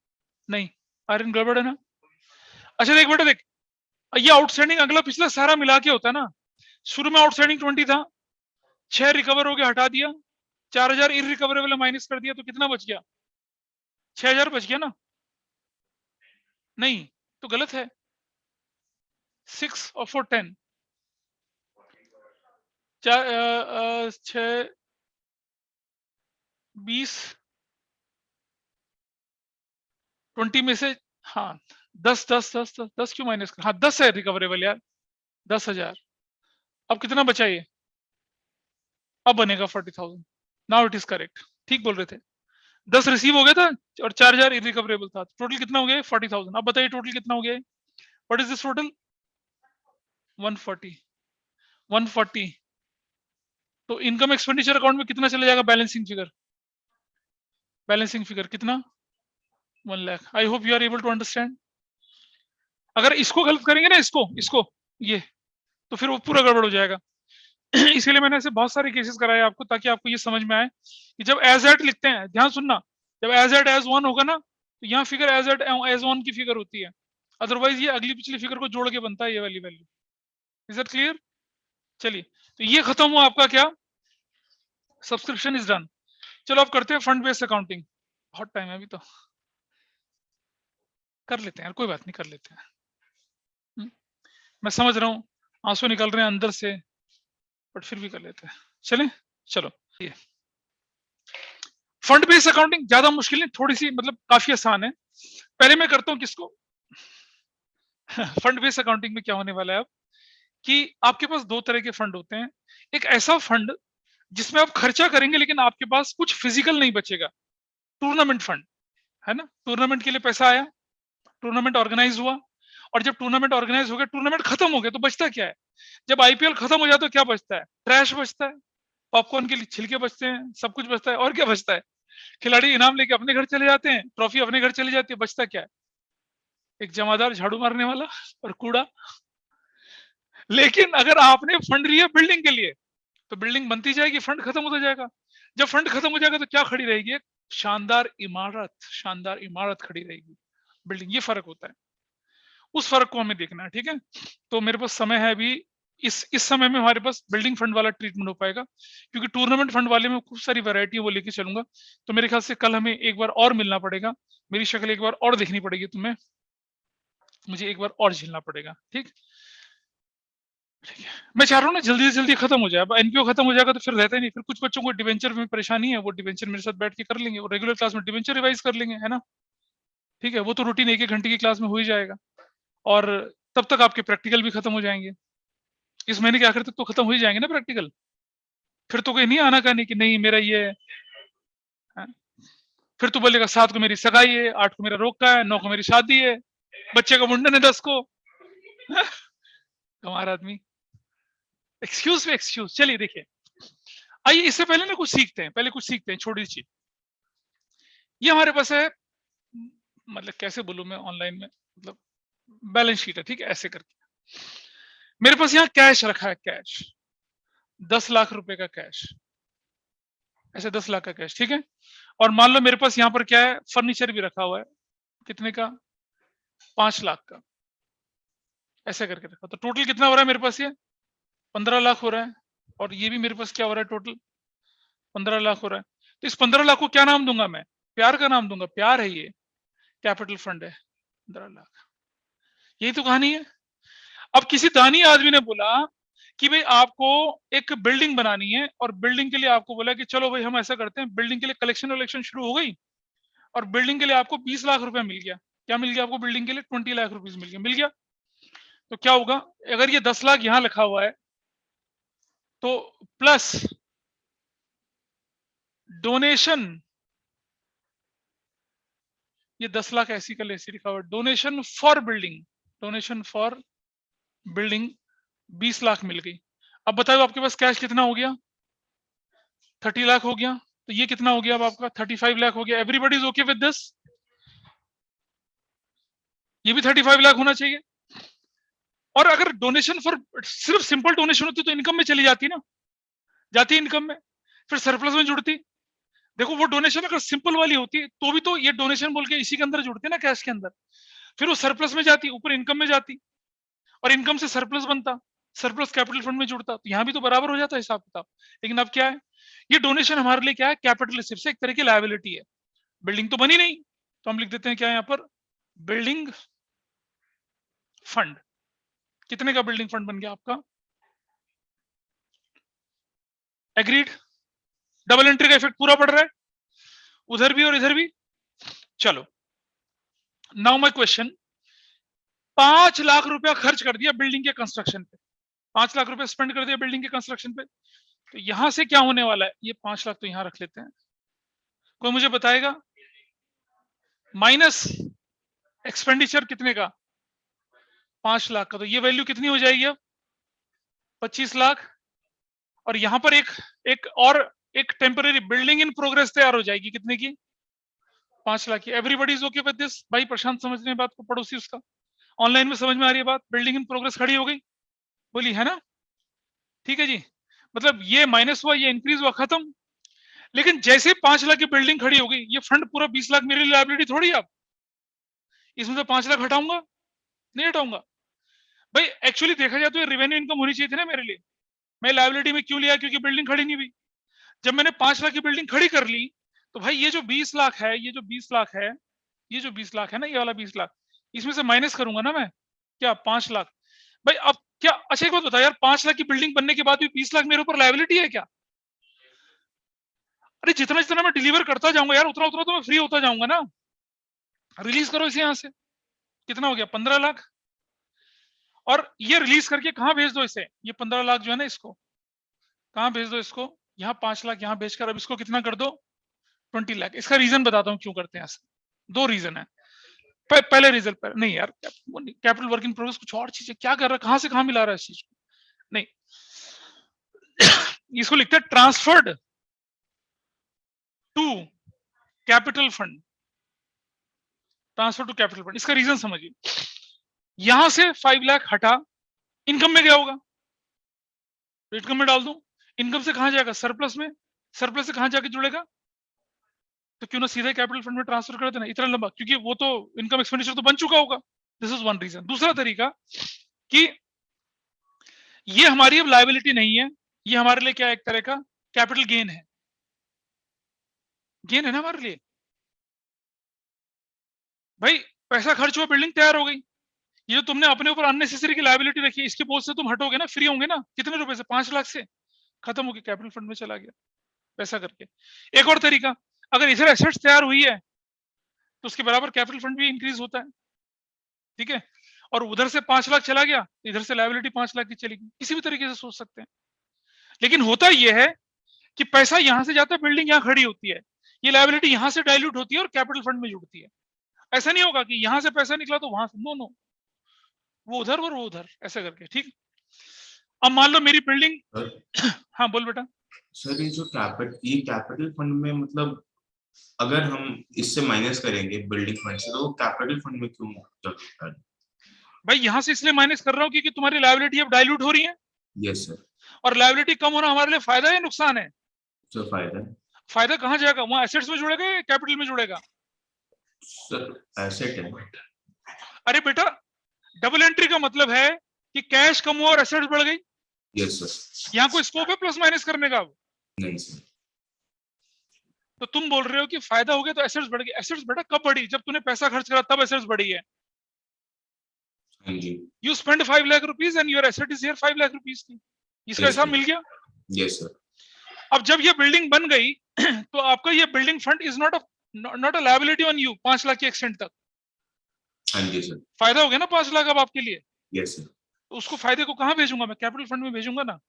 नहीं आयरन गड़बड़ है ना। अच्छा देख बेटा देख, ये आउटस्टैंडिंग अगला पिछला सारा मिला के होता है ना, शुरू में आउटस्टैंडिंग 20 था, 6 रिकवर हो गया हटा दिया, 4,000 इरिकवरेबल माइनस कर दिया, तो कितना बच गया 6,000 बच गया ना, नहीं तो गलत है, 6 और 4 10, 6 20 20 में से, हाँ 10 10 10 10 10 क्यों माइनस कर, हाँ 10 है रिकवरेबल यार 10,000, अब कितना बचा ये, अब बनेगा 40,000, नाउ इट इज करेक्ट, ठीक बोल रहे थे, 10 रिसीव हो गया था और 4,000 इरिकवरेबल था, टोटल कितना हो गया 40,000, अब बताइए टोटल कितना हो गया, व्हाट इज दिस टोटल 140, 140, तो इनकम एक्सपेंडिचर अकाउंट में कितना चला जाएगा, बैलेंसिंग फिगर कितना 1 lakh, I hope you are able to understand. अगर इसको गलत करेंगे ना, इसको ये, तो फिर वो पूरा गड़बड़ हो जाएगा इसके लिए मैंने ऐसे बहुत सारे केसेस कराए आपको, ताकि आपको ये समझ में आए कि जब एज एट लिखते हैं, ध्यान सुनना, जब एज एट एज वन होगा ना, तो यहाँ figure as at as one की फिगर होती है, अदरवाइज ये अगली पिछली फिगर को जोड़ के बनता है ये वाली वैल्यू, इज दैट क्लियर। चलिए तो ये खत्म हुआ आपका क्या, सब्सक्रिप्शन इज डन। चलो अब करते हैं फंड बेस्ड अकाउंटिंग, बहुत टाइम है अभी तो। कर लेते हैं यार, कोई बात नहीं, कर लेते हैं। मैं समझ रहा हूँ आंसू निकल रहे हैं अंदर से, बट फिर भी कर लेते हैं। चलें, चलो। ये फंड बेस्ड अकाउंटिंग ज्यादा मुश्किल नहीं, थोड़ी सी मतलब काफी आसान है। पहले मैं करता हूँ किसको फंड बेस्ड अकाउंटिंग में क्या होने वाला है अब कि आपके पास दो तरह के फंड होते हैं। एक ऐसा फंड जिसमें आप खर्चा करेंगे लेकिन आपके पास कुछ फिजिकल नहीं बचेगा, टूर्नामेंट फंड है ना। टूर्नामेंट के लिए पैसा आया, टूर्नामेंट ऑर्गेनाइज हुआ, और जब टूर्नामेंट ऑर्गेनाइज हो गया, टूर्नामेंट खत्म हो गया, तो बचता क्या है? जब आईपीएल खत्म हो जाता है तो क्या बचता है? ट्रैश बचता है, पॉपकॉर्न के लिए छिलके बचते हैं, सब कुछ बचता है, और क्या बचता है? खिलाड़ी इनाम लेके अपने घर चले जाते हैं, ट्रॉफी अपने घर चली जाती है, बचता क्या है? एक जमादार झाड़ू मारने वाला और कूड़ा। लेकिन अगर आपने फंड लिया बिल्डिंग के लिए, तो बिल्डिंग बनती जाएगी, फंड खत्म होता जाएगा। जब फंड खत्म हो जाएगा तो क्या खड़ी रहेगी? एक शानदार इमारत, शानदार इमारत खड़ी रहेगी, बिल्डिंग। ये फर्क होता है, उस फर्क को हमें देखना है, ठीक है। तो मेरे पास समय है अभी, इस समय में हमारे पास बिल्डिंग फंड वाला ट्रीटमेंट हो पाएगा, क्योंकि टूर्नामेंट फंड वाले में खूब सारी वैरायटी है, वो लेके चलूंगा। तो मेरे ख्याल से कल हमें एक बार और मिलना पड़ेगा, मेरी शक्ल एक बार और देखनी पड़ेगी तुम्हें, मुझे एक बार और झेलना पड़ेगा, ठीक है। मैं चाह रहा हूँ ना जल्दी से जल्दी खत्म हो जाए। अब एनपीओ खत्म हो जाएगा तो फिर रहता ही नहीं, फिर कुछ बच्चों को डिवेंचर में परेशानी है, वो डिवेंचर मेरे साथ बैठ के कर लेंगे, और रेगुलर क्लास में डिवेंचर रिवाइज कर लेंगे, है ना। ठीक है, वो तो रूटीन 1-1 घंटे की क्लास में हो ही जाएगा, और तब तक आपके प्रैक्टिकल भी खत्म हो जाएंगे। इस महीने के आखिर तक तो खत्म हो ही जाएंगे ना प्रैक्टिकल। फिर तो कोई नहीं आना कहने कि नहीं मेरा ये है। फिर तो बोलेगा 7 को मेरी सगाई है, 8 को मेरा रोक का है, 9 को मेरी शादी है, बच्चे का मुंडन है 10 को। हमारा आदमी एक्सक्यूज में एक्सक्यूज। चलिए देखिए, आइए इससे पहले ना कुछ सीखते हैं, पहले कुछ सीखते हैं, छोटी सी चीज। ये हमारे पास है, मतलब कैसे बोलूं मैं ऑनलाइन में, मतलब बैलेंस शीट है, ठीक है, ऐसे करके। मेरे पास यहाँ कैश रखा है, कैश 10 लाख रुपए का कैश, ऐसे 10 लाख का कैश, ठीक है। और मान लो मेरे पास यहाँ पर क्या है, फर्नीचर भी रखा हुआ है, कितने का? 5 लाख का, ऐसे करके रखा। तो टोटल कितना हो रहा है मेरे पास? ये 15 लाख हो रहा है, और ये भी मेरे पास क्या हो रहा है, टोटल 15 लाख हो रहा है। तो इस 15 लाख को क्या नाम दूंगा मैं? प्यार का नाम दूंगा, प्यार है ये, कैपिटल फंड है 15 लाख। यही तो कहानी है। अब किसी दानी आदमी ने बोला कि भाई आपको एक बिल्डिंग बनानी है, और बिल्डिंग के लिए आपको बोला कि चलो भाई हम ऐसा करते हैं, बिल्डिंग के लिए कलेक्शन वलेक्शन शुरू हो गई, और बिल्डिंग के लिए आपको 20 लाख रुपया मिल गया। क्या मिल गया आपको? बिल्डिंग के लिए 20 लाख रुपीज मिल गया। तो क्या होगा, अगर ये 10 लाख यहां लिखा हुआ है, तो प्लस डोनेशन, ये 10 लाख ऐसी का ऐसी लिखा हुआ है, donation for building, donation for building 20 lakh मिल गई। अब बताओ आपके पास कैश कितना हो गया? 30 लाख हो गया। तो ये कितना हो गया अब आपका? 35 लाख हो गया। Everybody is okay with this? ये भी 35 लाख होना चाहिए। और अगर डोनेशन फॉर सिर्फ सिंपल डोनेशन होती तो इनकम में चली जाती ना, जाती इनकम में, फिर सरप्लस में जुड़ती। देखो वो डोनेशन अगर सिंपल वाली होती तो भी तो ये डोनेशन बोल के इसी के अंदर जुड़ती ना, कैश के अंदर, फिर वो सरप्लस में जाती, ऊपर इनकम में जाती, और इनकम से सरप्लस बनता, सरप्लस कैपिटल फंड में जुड़ता, तो यहाँ भी तो बराबर हो जाता हिसाब किताब। लेकिन अब क्या है, ये डोनेशन हमारे लिए क्या है? कैपिटल सिर्फ से एक तरह की लायबिलिटी है, बिल्डिंग तो बनी नहीं, तो हम लिख देते हैं क्या यहाँ पर? Building fund. कितने का बिल्डिंग फंड बन गया आपका? एग्रीड? डबल एंट्री का इफेक्ट पूरा पड़ रहा है, उधर भी और इधर भी। चलो, नाउ माय क्वेश्चन, 5 लाख रुपया खर्च कर दिया बिल्डिंग के कंस्ट्रक्शन पे, 5 लाख रुपया स्पेंड कर दिया बिल्डिंग के कंस्ट्रक्शन पे। तो यहां से क्या होने वाला है? ये 5 लाख तो यहां रख लेते हैं, कोई मुझे बताएगा? माइनस एक्सपेंडिचर कितने का? 5 लाख का। तो ये वैल्यू कितनी हो जाएगी अब? 25 लाख। और यहां पर एक टेम्पररी बिल्डिंग इन प्रोग्रेस तैयार हो जाएगी, कितने की? 5 लाख की। Everybody is okay with this? भाई प्रशांत समझ रहे हैं बात को, पड़ोसी उसका ऑनलाइन में समझ में आ रही है बात? बिल्डिंग इन प्रोग्रेस खड़ी हो गई, बोली है ना? ठीक है जी, मतलब ये माइनस हुआ, ये इंक्रीज हुआ, खत्म। लेकिन जैसे 5 लाख की बिल्डिंग खड़ी हो गई, ये फंड पूरा 20 लाख मेरी लायबिलिटी थोड़ी है। अब इसमें से 5 लाख हटाऊंगा? नहीं हटाऊंगा भाई। एक्चुअली देखा जाए तो ये रेवेन्यू इनकम होनी चाहिए थी ना मेरे लिए। मैं लायबिलिटी में क्यों लिया? क्योंकि बिल्डिंग खड़ी नहीं हुई। जब मैंने 5 लाख की बिल्डिंग खड़ी कर ली, तो भाई ये जो 20 लाख है, ये जो 20 लाख है, ये जो 20 लाख है ना, ये वाला 20 लाख, इसमें से माइनस करूंगा ना मैं, क्या 5 लाख। भाई अब क्या, अच्छा एक बात बताओ यार, 5 लाख की बिल्डिंग बनने के बाद भी 20 लाख मेरे ऊपर लायबिलिटी है क्या? अरे जितना जितना मैं डिलीवर करता जाऊंगा यार, उतना उतना तो मैं फ्री होता जाऊंगा ना। रिलीज करो इसे यहाँ से, कितना हो गया 15 लाख। और ये रिलीज करके कहाँ भेज दो इसे, ये 15 लाख जो है ना, इसको कहाँ भेज दो, इसको यहाँ 5 लाख यहाँ भेजकर अब इसको कितना कर दो 20 लाख। इसका रीजन बताता हूँ क्यों करते हैं ऐसा। 2 रीजन है। पहले रीजन पर नहीं यार, कैपिटल वर्क इन प्रोग्रेस कुछ और चीज है, क्या कर रहा है, कहां से कहां मिला रहा है इस चीज को, नहीं इसको लिखते हैं transferred to capital fund, transfer to capital fund. इसका रीजन समझिए, यहां से 5 लाख हटा, इनकम में गया होगा, तो इनकम में डाल दूं। इनकम से कहां जाएगा, सरप्लस में, सरप्लस से कहां जाके जुड़ेगा, तो क्यों ना सीधे कैपिटल फंड में ट्रांसफर कर देना इतना लंबा, क्योंकि वो तो इनकम एक्सपेंडिचर तो बन चुका होगा। This is one reason. दूसरा तरीका कि ये हमारी अब लायबिलिटी नहीं है, ये हमारे लिए क्या, एक तरह का कैपिटल गेन है, गेन है ना हमारे लिए। भाई पैसा खर्च हुआ, बिल्डिंग तैयार हो गई, ये जो तुमने अपने ऊपर अननेसेसरी की लायबिलिटी रखी, इसके बोझ से तुम हटोगे ना, फ्री होंगे ना, कितने रुपए से, 5 लाख से खत्म हो गया, कैपिटल फंड में चला गया पैसा करके। एक और तरीका, अगर इधर एसेट्स तैयार हुई है तो उसके बराबर कैपिटल फंड भी इंक्रीज होता है, ठीक है। और उधर से 5 लाख चला गया, इधर से लायबिलिटी 5 लाख की चलेगी, किसी भी तरीके से सोच सकते हैं। लेकिन होता यह है कि पैसा यहां से जाता है, बिल्डिंग यहां खड़ी होती है, ये लायबिलिटी यहां से डाइल्यूट होती है और कैपिटल फंड में जुड़ती है। ऐसा नहीं होगा कि यहां से पैसा निकला तो वहां से, नो नो, वो उधर और वो उधर, ऐसा करके, ठीक। अब मान लो मेरी बिल्डिंग, सर हाँ बोल बेटा। सर ये जो ये कैपिटल फंड में मतलब अगर हम इससे माइनस करेंगे बिल्डिंग फंड से, तो कैपिटल फंड में क्यों जाता है? भाई यहां से इसलिए माइनस कर रहा हूँ क्योंकि तुम्हारी लायबिलिटी अब डाइल्यूट हो रही है, यस सर। और लायबिलिटी कम होना हमारे लिए फायदा है या नुकसान है? सर फायदा है। फायदा कहाँ जाएगा, वहां एसेट्स में जुड़ेगा या कैपिटल में जुड़ेगा? सर एसेट है। अरे बेटा, डबल एंट्री का मतलब है कि कैश कम हुआ और एसेट्स बढ़ गई। Yes sir. यहाँ कोई स्कोप है प्लस माइनस करने का? नहीं सर। तो तुम बोल रहे हो कि फायदा हो गया तो एसेट्स बढ़ गई। एसेट्स बेटा कब बढ़ी, जब तूने पैसा खर्च करा तब एसेट्स बढ़ी है। हाँ जी। You spend 5 lakh rupees and your asset is here 5 lakh rupees की, इसका हिसाब मिल गया। Yes sir. अब जब ये बिल्डिंग बन गई तो आपका ये building fund is not a liability on you 5 lakh के एक्सटेंट तक। हाँ जी सर। फायदा हो गया ना 5 लाख अब आपके लिए। Yes sir. तो उसको फायदे को कहां भेजूंगा मैं, कैपिटल फंड में भेजूंगा ना।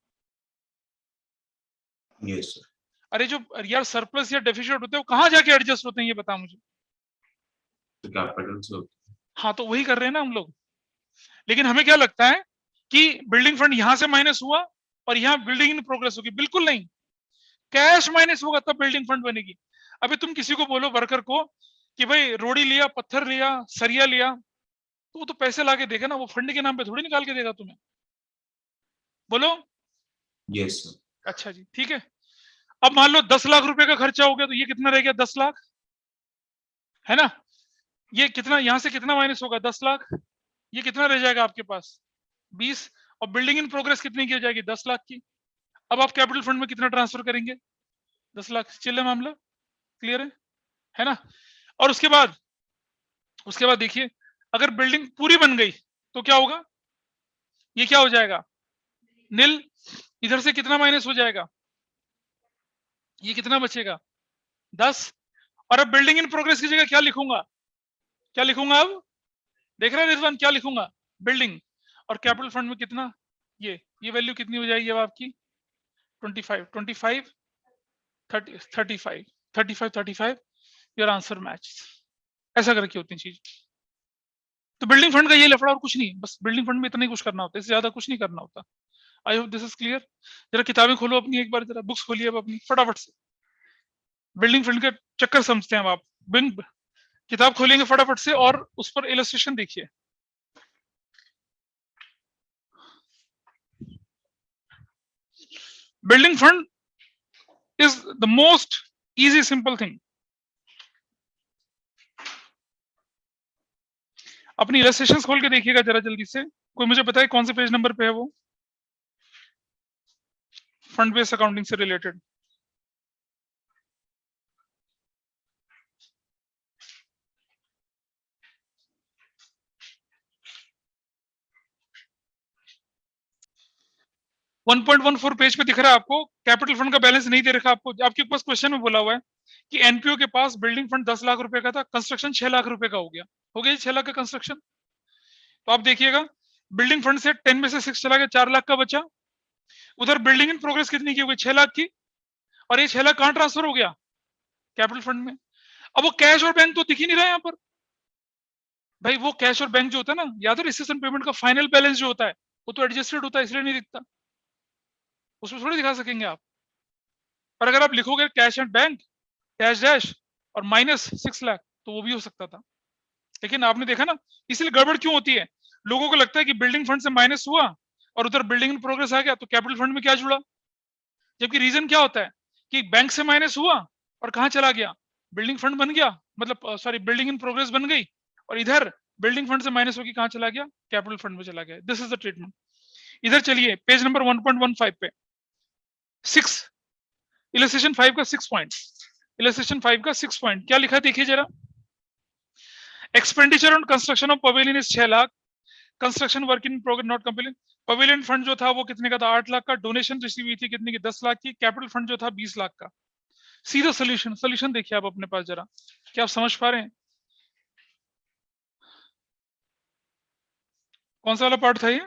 Yes sir. अरे जो यार सरप्लस या डेफिसिट होते हैं वो कहां जाके एडजस्ट होते हैं, ये बता मुझे। तो कैपिटल से हाँ तो वही कर रहे हैं ना हम लोग। लेकिन हमें क्या लगता है कि बिल्डिंग फंड यहां से माइनस हुआ और यहाँ बिल्डिंग इन प्रोग्रेस होगी, बिल्कुल नहीं। कैश माइनस होगा तब बिल्डिंग फंड बनेगी। अभी तुम किसी को बोलो वर्कर को कि भाई रोड़ी लिया, पत्थर लिया, सरिया लिया, तो वो तो पैसे लाके देगा ना, वो फंड के नाम पे थोड़ी निकाल के देगा तुम्हें, बोलो। Yes sir. अच्छा जी ठीक है। अब मान लो 10 लाख रुपए का खर्चा हो गया, तो ये कितना रह गया 10 लाख, है ना। ये कितना, यहां से कितना माइनस होगा 10 लाख, ये कितना रह जाएगा आपके पास 20, और बिल्डिंग इन प्रोग्रेस कितनी की हो जाएगी 10 लाख की। अब आप कैपिटल फंड में कितना ट्रांसफर करेंगे 10 लाख, चल रहा मामला, क्लियर है ना। और उसके बाद देखिए, अगर बिल्डिंग पूरी बन गई तो क्या होगा, ये क्या हो जाएगा नील, इधर से कितना माइनस हो जाएगा, ये कितना बचेगा 10। और अब बिल्डिंग इन प्रोग्रेस की जगह क्या लिखूंगा, अब देख रहे हैं रिजवान, क्या लिखूंगा, बिल्डिंग, और कैपिटल फंड में कितना, ये वैल्यू कितनी हो जाएगी अब आपकी 25 35 योर आंसर मैच। ऐसा करके होती चीज। तो बिल्डिंग फंड का ये लफड़ा और कुछ नहीं, बस बिल्डिंग फंड में इतना ही कुछ करना होता है, इससे ज्यादा कुछ नहीं करना होता। आई होप दिस इज क्लियर। जरा किताबें खोलो अपनी एक बार, जरा बुक्स खोलिए अब अपनी फटाफट से, बिल्डिंग फंड के चक्कर समझते हैं अब आप। किताब खोलेंगे फटाफट से और उस पर इलस्ट्रेशन देखिए। Building fund is the most easy simple thing. अपनी इलस्ट्रेशंस खोल के देखिएगा जरा जल्दी से, कोई मुझे बताए कौन से पेज नंबर पे है वो, फंड बेस्ड अकाउंटिंग से रिलेटेड। 1.14 पेज पे दिख रहा है आपको, कैपिटल फंड का बैलेंस नहीं दे रखा आपको, आपके पास क्वेश्चन में बोला हुआ है कि एनपीओ के पास बिल्डिंग फंड 10 लाख रुपए का था, कंस्ट्रक्शन 6 लाख रुपए का हो गया 6 लाख का कंस्ट्रक्शन। तो आप देखिएगा बिल्डिंग फंड से 10 में से 6 चला गया, 4 लाख का बचा। उधर बिल्डिंग इन प्रोग्रेस कितनी की हो गई, 6 लाख की, और ये 6 लाख कहां ट्रांसफर हो गया, कैपिटल फंड में। अब वो कैश और बैंक तो दिख ही नहीं रहा है यहाँ पर भाई, वो कैश और बैंक जो होता है ना, या तो रिसीशन पेमेंट का फाइनल बैलेंस जो होता है वो तो एडजस्टेड होता है, इसलिए नहीं दिखता, उसमें थोड़ी दिखा सकेंगे आप। पर अगर आप लिखोगे cash and bank dash dash और माइनस 6 लाख तो वो भी हो सकता था, लेकिन आपने देखा ना, इसलिए गड़बड़ क्यों होती है, लोगों को लगता है कि बिल्डिंग फंड से माइनस हुआ और उधर बिल्डिंग इन प्रोग्रेस आ गया तो कैपिटल फंड में क्या जुड़ा, जबकि रीजन क्या होता है कि बैंक से माइनस हुआ और कहां चला गया, बिल्डिंग फंड बन गया, मतलब सॉरी बिल्डिंग इन प्रोग्रेस बन गई, और इधर बिल्डिंग फंड से माइनस होकर कहां चला गया, कैपिटल फंड में चला गया। This is the treatment. इधर चलिए पेज नंबर 1.15 पे 6 इलस्ट्रेशन 5 का 6 पॉइंट, इलस्ट्रेशन 5 का 6 पॉइंट क्या लिखा है देखिए जरा। Expenditure on construction of pavilion is 6 lakh, construction work in progress not complete. Pavilion fund जो था वो कितने का था, 8 लाख का। डोनेशन रिसीव हुई थी कितने की, 10 लाख की। कैपिटल फंड जो था 20 लाख का। सीधा सोल्यूशन, सोल्यूशन देखिए आप अपने पास जरा, क्या आप समझ पा रहे हैं कौन सा वाला पार्ट था ये,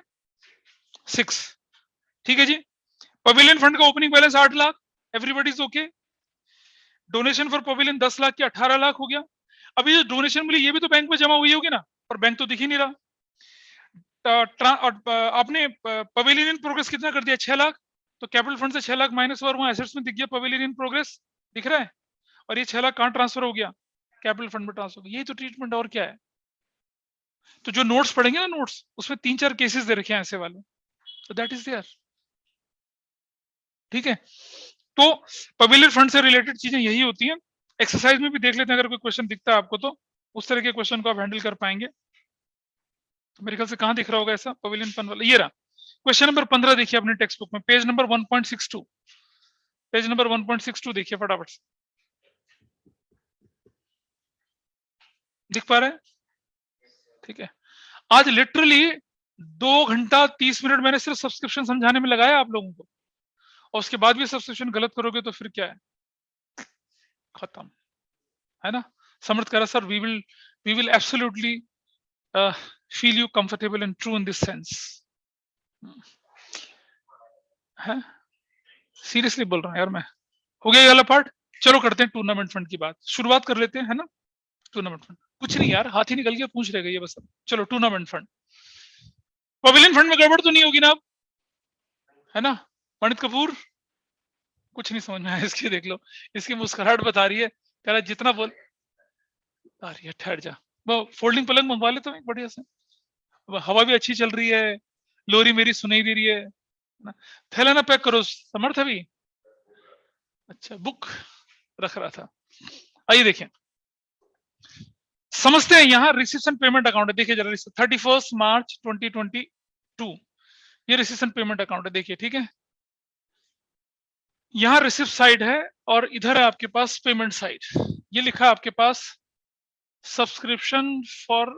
6, ठीक है जी। पवेलियन फंड का opening balance 8 lakh, everybody is okay. Donation for pavilion 10 lakh की 18 लाख हो गया। अभी जो डोनेशन मिली ये भी तो बैंक में जमा हुई होगी ना, और बैंक तो दिख ही नहीं रहा। आपने पवेलियन इन प्रोग्रेस कितना कर दिया, 6 लाख, तो कैपिटल फंड से 6 लाख माइनस हुआ और वहां एसेट्स में दिख गया पवेलियन इन प्रोग्रेस, दिख रहा है, और ये 6 लाख कहां ट्रांसफर हो गया, कैपिटल फंड में ट्रांसफर हो गया। यही तो ट्रीटमेंट और क्या है। तो जो नोट्स पढ़ेंगे ना, नोट्स उसमें 3-4 केसेस दे रखे हैं ऐसे वाले, तो दैट इज देयर, ठीक है। तो पवेलियन फंड से रिलेटेड चीजें यही होती हैं। एक्सरसाइज में भी देख लेते हैं, अगर कोई क्वेश्चन दिखता है आपको तो उस तरह के क्वेश्चन को आप हैंडल कर पाएंगे। मेरे ख्याल से कहां दिख रहा होगा ऐसा पवेलियन फंड वाला, ये रहा क्वेश्चन नंबर 15 देखिए अपने टेक्स्ट बुक में, पेज नंबर 1.62, पेज नंबर 1.62 देखिए फटाफट से, दिख पा रहे हैं, ठीक है। आज लिटरली 2 घंटा 30 मिनट मैंने सिर्फ सब्सक्रिप्शन समझाने में लगाया आप लोगों को, और उसके बाद भी सब्सक्रिप्शन गलत करोगे तो फिर क्या है, खत्म, है ना। समर्थ करा sir, we will absolutely feel you comfortable and true in this sense, है सीरियसली बोल रहा हूं यार मैं। हो गया ये वाला पार्ट, चलो करते हैं टूर्नामेंट फंड की बात, शुरुआत कर लेते हैं, है ना। टूर्नामेंट फंड कुछ नहीं यार, हाथ ही निकल गया, पूछ रहेगा ये बस। चलो टूर्नामेंट फंड, पवेलियन फंड में गड़बड़ तो नहीं होगी ना अब, है ना। पंडित कपूर कुछ नहीं समझ में आया इसकी, देख लो इसकी मुस्कुराहट बता रही है, कह रहा जितना बोल आ रही है, ठहर जा, वो फोल्डिंग पलंग मंगवा लेता हूँ बढ़िया से, हवा भी अच्छी चल रही है, लोरी मेरी सुनाई दे रही है ना। थैला ना पैक करो समर्थ अभी, अच्छा बुक रख रहा था। आइए देखें, समझते हैं। यहाँ रिसीप्शन पेमेंट अकाउंट है, देखिए जरा 31 मार्च 2022 ये रिसीप्शन पेमेंट अकाउंट है, देखिए ठीक है। यहाँ रिसिप्ट साइड है और इधर है आपके पास पेमेंट साइड। ये लिखा है आपके पास subscription for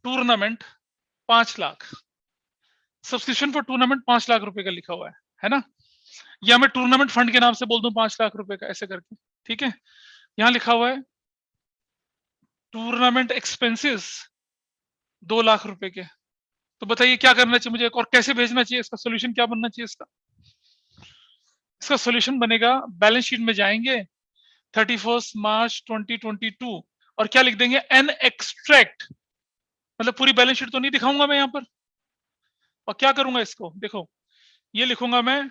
tournament 5 lakh, subscription for tournament 5 lakh रुपए का लिखा हुआ है ना। या मैं टूर्नामेंट फंड के नाम से बोल दूं 5 लाख रुपए का, ऐसे करके, ठीक है। यहाँ लिखा हुआ है टूर्नामेंट एक्सपेंसेस 2 लाख रुपए के। तो बताइए क्या करना चाहिए मुझे और कैसे भेजना चाहिए, इसका सोल्यूशन क्या बनना चाहिए इसका। इसका सोल्यूशन बनेगा, बैलेंस शीट में जाएंगे 31 मार्च 2022 और क्या लिख देंगे, एन एक्सट्रैक्ट, मतलब पूरी बैलेंस शीट तो नहीं दिखाऊंगा मैं यहाँ पर, और क्या करूंगा इसको, देखो ये लिखूंगा मैं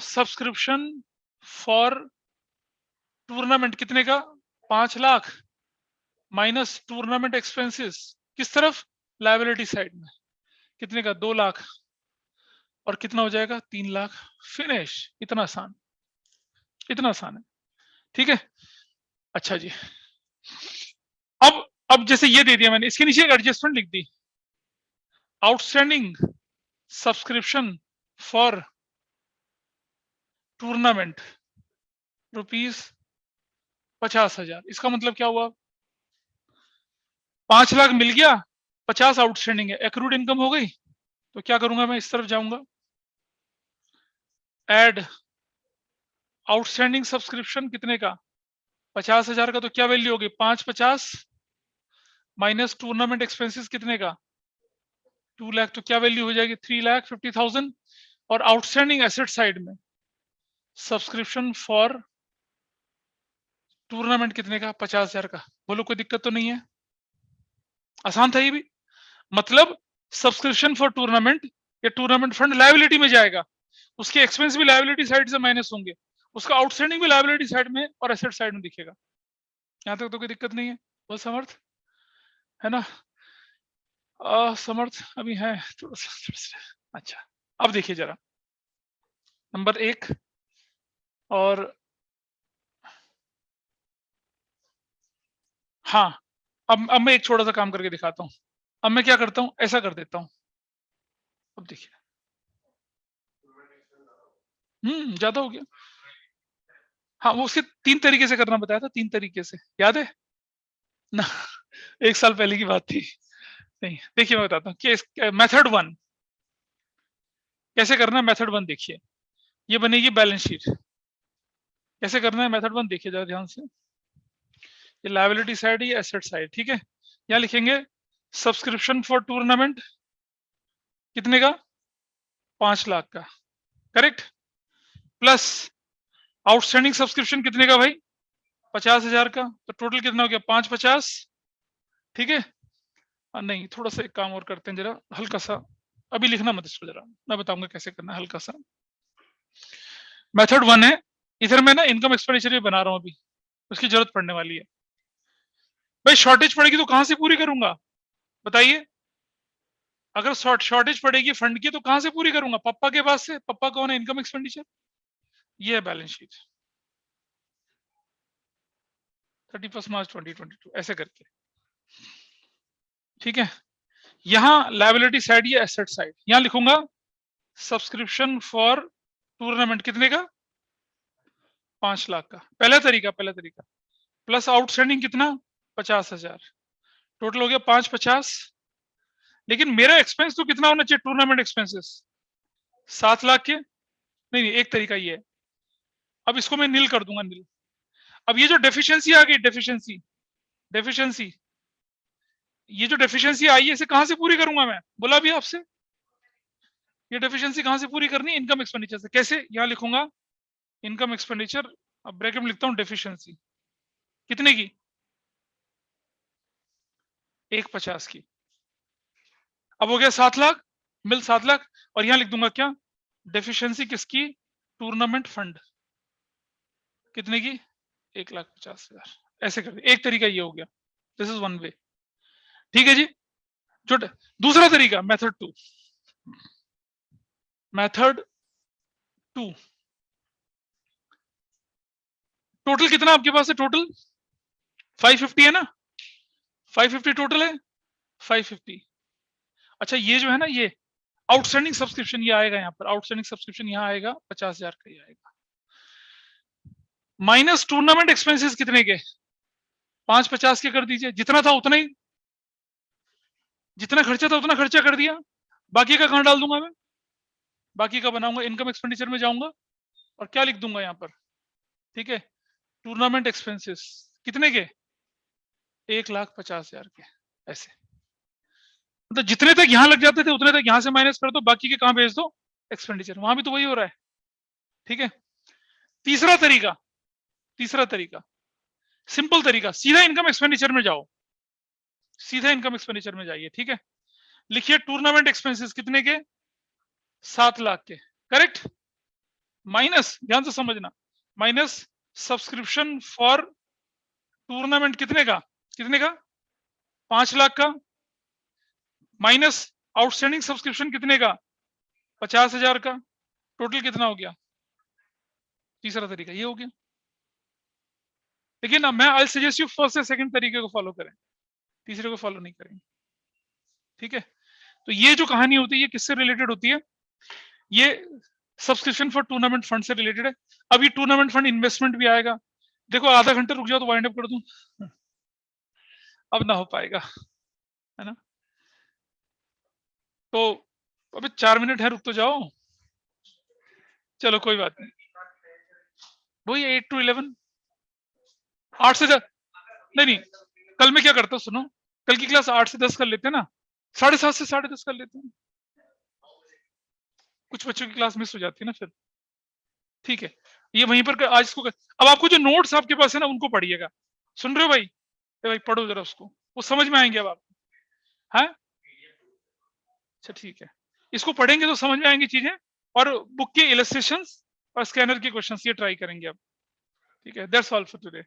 सब्सक्रिप्शन फॉर टूर्नामेंट कितने का, 5 लाख माइनस टूर्नामेंट एक्सपेंसेस किस तरफ, लायबिलिटी साइड में, कितने का 2 लाख, और कितना हो जाएगा 3 लाख, फिनिश। इतना आसान, इतना आसान है, ठीक है। अच्छा जी, अब जैसे ये दे दिया मैंने, इसके नीचे एक एडजस्टमेंट लिख दी, आउटस्टैंडिंग सब्सक्रिप्शन फॉर टूर्नामेंट ₹50,000। इसका मतलब क्या हुआ, 5 लाख मिल गया 50 आउटस्टैंडिंग है, एक्रूड इनकम हो गई, तो क्या करूंगा मैं, इस तरफ जाऊंगा, ऐड आउटस्टैंडिंग सब्सक्रिप्शन कितने का, 50,000 का, तो क्या वैल्यू होगी, 550 माइनस टूर्नामेंट एक्सपेंसेस कितने का, 2 लाख, तो क्या वैल्यू हो जाएगी, 3,50,000। और आउटस्टैंडिंग एसेट साइड में सब्सक्रिप्शन फॉर टूर्नामेंट कितने का, 50,000 का। बोलो कोई दिक्कत तो नहीं है, आसान था ये भी। मतलब सब्सक्रिप्शन फॉर टूर्नामेंट, ये टूर्नामेंट फंड लायबिलिटी में जाएगा, उसके एक्सपेंस भी लायबिलिटी साइड से माइनस होंगे, उसका आउटस्टैंडिंग भी लायबिलिटी साइड में और एसेट साइड में दिखेगा। यहां तक तो कोई दिक्कत नहीं है, बहुत समर्थ है ना, समर्थ अभी है थोड़ा सा। अच्छा अब देखिए जरा नंबर 1, और हाँ अब मैं एक छोटा सा काम करके दिखाता हूं। अब मैं क्या करता हूं, ऐसा कर देता हूं, अब देखिए, ज्यादा हो गया। हाँ वो उसके 3 तरीके से करना बताया था, 3 तरीके से, याद है ना, 1 साल पहले की बात थी। नहीं देखिए मैं बताता हूँ कि मेथड 1 कैसे करना है। मेथड 1 देखिए, ये बनेगी बैलेंस शीट। कैसे करना है मेथड 1 देखिए जरा ध्यान से, ये लायबिलिटी साइड, ये एसेट साइड, ठीक है। यहाँ लिखेंगे सब्सक्रिप्शन फॉर टूर्नामेंट कितने का, 5 लाख का, करेक्ट, प्लस आउटस्टैंडिंग सब्सक्रिप्शन कितने का भाई, 50,000 का, तो टोटल कितना हो गया, 550, ठीक है। नहीं थोड़ा सा एक काम और करते हैं जरा, हल्का सा, अभी लिखना मत इसको, जरा मैं बताऊंगा कैसे करना है, हल्का सा। मेथड 1 है, इधर मैं ना इनकम एक्सपेंडिचर भी बना रहा हूं अभी, उसकी जरूरत पड़ने वाली है। भाई शॉर्टेज पड़ेगी तो कहां से पूरी करूंगा बताइए, अगर शॉर्टेज पड़ेगी फंड की तो कहां से पूरी करूंगा, पप्पा के पास से। पप्पा कौन है, इनकम एक्सपेंडिचर, ये है बैलेंस शीट 31 मार्च 2022 ऐसे करके, ठीक है। यहां लायबिलिटी साइड, ये एसेट साइड, यहां लिखूंगा सब्सक्रिप्शन फॉर टूर्नामेंट कितने का, 5 लाख का, पहला तरीका प्लस आउटस्टैंडिंग कितना, 50,000, टोटल हो गया 550। लेकिन मेरा एक्सपेंस तो कितना होना चाहिए, टूर्नामेंट एक्सपेंसेस 7 लाख के, नहीं एक तरीका ये है, अब इसको मैं नील कर दूंगा, नील। अब ये जो डेफिशिएंसी आ गई, डेफिशिएंसी, ये जो डेफिशिएंसी आई है इसे कहां से पूरी करूंगा मैं, बोला भी आपसे, ये डेफिशिएंसी कहां से पूरी करनी है, इनकम एक्सपेंडिचर से। कैसे, यहां लिखूंगा इनकम एक्सपेंडिचर, अब ब्रैकेट में लिखता हूं डेफिशिएंसी कितने की, 150 की। अब हो गया 7 लाख, मिल 7 लाख, और यहां लिख दूंगा क्या, डेफिशिएंसी किसकी, टूर्नामेंट फंड कितने की, 1,50,000, ऐसे कर एक तरीका ये हो गया, दिस इज वन वे, ठीक है जी। जो दूसरा तरीका मेथड 2, टोटल कितना आपके पास है, टोटल 550 है ना, 550 टोटल है, 550। अच्छा ये जो है ना, ये आउटस्टैंडिंग सब्सक्रिप्शन ये आएगा यहाँ पर, आउटस्टैंडिंग सब्सक्रिप्शन यहाँ आएगा 50,000 का ही आएगा, माइनस टूर्नामेंट एक्सपेंसेस कितने के, 550 के कर दीजिए, जितना था उतना ही, जितना खर्चा था उतना खर्चा कर दिया, बाकी का कहां डाल दूंगा मैं, बाकी का बनाऊंगा इनकम एक्सपेंडिचर में जाऊंगा और क्या लिख दूंगा यहाँ पर, ठीक है, टूर्नामेंट एक्सपेंसेस कितने के, 1,50,000 के, ऐसे। मतलब जितने तक यहां लग जाते थे उतने तक यहां से माइनस कर दो, बाकी के कहां भेज दो, एक्सपेंडिचर, वहां भी तो वही हो रहा है, ठीक है। तीसरा तरीका सिंपल तरीका, सीधा इनकम एक्सपेंडिचर में जाओ, सीधा इनकम एक्सपेंडिचर में जाइए, ठीक है। लिखिए टूर्नामेंट एक्सपेंसेस कितने के, 7 लाख के, करेक्ट, माइनस, ध्यान से समझना, माइनस सब्सक्रिप्शन फॉर टूर्नामेंट कितने का, 5 लाख का, माइनस आउटस्टैंडिंग सब्सक्रिप्शन कितने का, 50,000 का, टोटल कितना हो गया। तीसरा तरीका ये हो गया। लेकिन मैं आई सजेस्ट यू फर्स्ट से सेकंड तरीके को फॉलो करें, तीसरे को फॉलो नहीं करेंगे, ठीक है। तो ये जो कहानी होती है ये किससे रिलेटेड होती है, ये सब्सक्रिप्शन फॉर टूर्नामेंट फंड से रिलेटेड है। अभी टूर्नामेंट फंड इन्वेस्टमेंट भी आएगा, देखो आधा घंटा रुक जाओ तो वाइंड अप कर दूं, अब ना हो पाएगा, है ना। तो अबे 4 मिनट है, रुक तो जाओ। चलो कोई बात नहीं, वही 8 to 11, 8 से नहीं, कल मैं क्या करता हूँ सुनो, कल की क्लास 8 से 10 कर लेते हैं ना, 7:30 से 10:30 कर लेते हैं, कुछ बच्चों की क्लास मिस हो जाती है ना फिर। ठीक है, ये वहीं पर आज इसको अब आपको जो नोट्स आपके पास है ना उनको पढ़िएगा, सुन रहे हो भाई? भाई पढ़ो जरा उसको, वो समझ में आएंगे अब आपको। हाँ अच्छा ठीक है, इसको पढ़ेंगे तो समझ में आएंगी चीजें, और बुक के इलस्ट्रेशंस और स्कैनर के क्वेश्चंस ये ट्राई करेंगे अब। ठीक है, दैट्स ऑल फॉर टुडे।